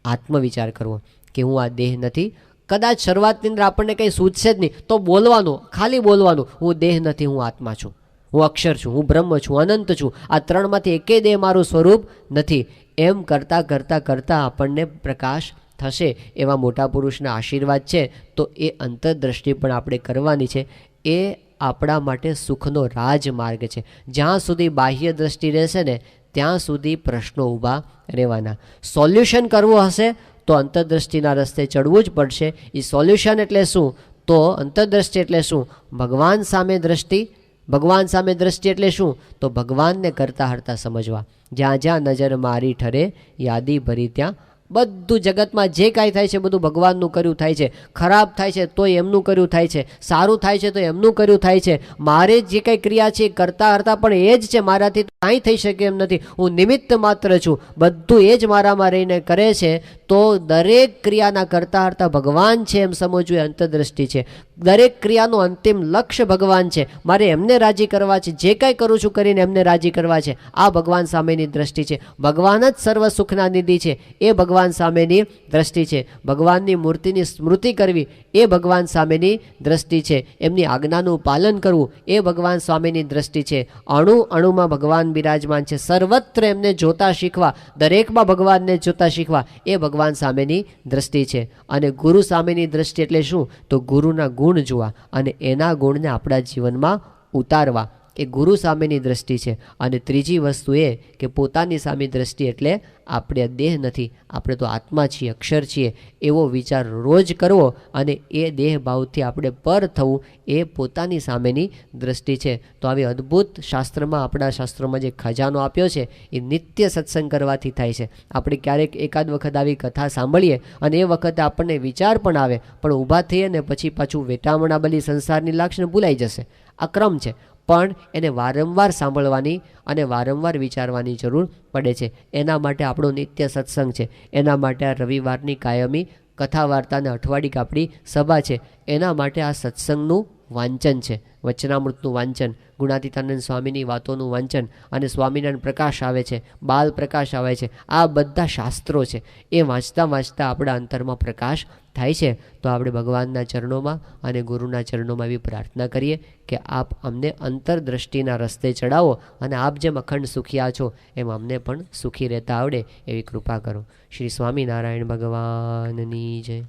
આત્મવિચાર કરવો કે હું આ દેહ નથી. કદાચ શરૂઆતની અંદર આપણને કંઈ સૂચશે જ નહીં તો બોલવાનું, ખાલી બોલવાનું, હું દેહ નથી, હું આત્મા છું, હું અક્ષર છું, હું બ્રહ્મ છું, અનંત છું, આ ત્રણમાંથી એકેય દેહ મારું સ્વરૂપ નથી. એમ કરતાં કરતાં કરતાં આપણને પ્રકાશ થશે. એવા મોટા પુરુષના આશીર્વાદ છે. તો એ અંતરદ્રષ્ટિ પણ આપણે કરવાની છે. એ આપણા માટે સુખનો રાજમાર્ગ છે. જ્યાં સુધી બાહ્ય દ્રષ્ટિ રહેશે ને ત્યાં સુધી પ્રશ્નો ઊભા રહેવાના. સોલ્યુશન કરવું હશે તો અંતરદ્રષ્ટિના રસ્તે ચડવું જ પડશે. એ સોલ્યુશન એટલે શું? તો અંતરદ્રષ્ટિ એટલે શું? ભગવાન સામે દ્રષ્ટિ. ભગવાન સામે દ્રષ્ટિ એટલે શું? તો ભગવાનને કરતા હરતા સમજવા. જ્યાં જ્યાં નજર મારી ઠરે યાદી ભરી ત્યાં. બધું જગતમાં જે કાંઈ થાય છે બધું ભગવાનનું કર્યું થાય છે. ખરાબ થાય છે તો એમનું કર્યું થાય છે, સારું થાય છે તો એમનું કર્યું થાય છે. મારે જે કંઈ ક્રિયા છે એ કરતા હરતા પણ એ જ છે, મારાથી કાંઈ થઈ શકે એમ નથી. હું નિમિત્ત માત્ર છું, બધું એ જ મારામાં રહીને કરે છે. તો દરેક ક્રિયાના કરતા હરતા ભગવાન છે એમ સમજવું એ અંતરદ્રષ્ટિ છે. દરેક ક્રિયાનું અંતિમ લક્ષ્ય ભગવાન છે. મારે એમને રાજી કરવા છે, જે કાંઈ કરું છું કરીને એમને રાજી કરવા છે. આ ભગવાન સામેની દ્રષ્ટિ છે. ભગવાન જ સર્વ સુખના નિધિ છે, એ ભગવાન સામેની દ્રષ્ટિ છે. ભગવાનની મૂર્તિની સ્મૃતિ કરવી એ ભગવાન સામેની દ્રષ્ટિ છે. એમની આજ્ઞાનું પાલન કરવું એ ભગવાન સ્વામીની દ્રષ્ટિ છે. અણુ અણુમાં ભગવાન બિરાજમાન છે. સર્વત્ર એમને જોતા શીખવા, દરેકમાં ભગવાનને જોતા શીખવા એ ભગવાન સામેની દ્રષ્ટિ છે. અને ગુરુ સામેની દ્રષ્ટિ એટલે શું? તો ગુરુના ગુણ જોવા અને એના ગુણને આપણા જીવનમાં ઉતારવા એ ગુરુ સામેની દ્રષ્ટિ છે. અને ત્રીજી વસ્તુ એ કે પોતાની સામે દ્રષ્ટિ એટલે આપણે દેહ નથી, આપણે તો આત્મા છીએ, અક્ષર છીએ એવો વિચાર રોજ કરવો અને એ દેહ ભાવથી આપણે પર થવું એ પોતાની સામેની દ્રષ્ટિ છે. તો આવી અદ્ભુત શાસ્ત્રમાં, આપણા શાસ્ત્રોમાં જે ખજાનો આપ્યો છે એ નિત્ય સત્સંગ કરવાથી થાય છે. આપણે ક્યારેક એકાદ વખત આવી કથા સાંભળીએ અને એ વખતે આપણને વિચાર પણ આવે, પણ ઊભા થઈએ ને પછી પાછું વેટામણા બલી સંસારની લાગશે ભૂલાઈ જશે. આ ક્રમ છે. પણ એને વારંવાર સાંભળવાની અને વારંવાર વિચારવાની જરૂર પડે છે. એના માટે આપણો નિત્ય સત્સંગ છે. એના માટે આ રવિવારની કાયમી કથા વાર્તાને અઠવાડિક આપણી સભા છે. એના માટે આ સત્સંગનું વાંચન છે, વચનામૃતનું વાંચન, ગુણાતીતાનંદ સ્વામીની વાતોનું વાંચન અને સ્વામિનારાયણ પ્રકાશ આવે છે, બાલ પ્રકાશ આવે છે. આ બધા શાસ્ત્રો છે. એ વાંચતા વાંચતા આપણા અંતરમાં પ્રકાશ થાય છે. તો આપણે ભગવાનના ચરણોમાં અને ગુરુના ચરણોમાં એવી પ્રાર્થના કરીએ કે આપ અમને અંતરદ્રષ્ટિના રસ્તે ચડાવો અને આપ જેમ અખંડ સુખિયા છો એમ અમને પણ સુખી રહેતા આવડે એવી કૃપા કરો. શ્રી સ્વામિનારાયણ ભગવાનની જય.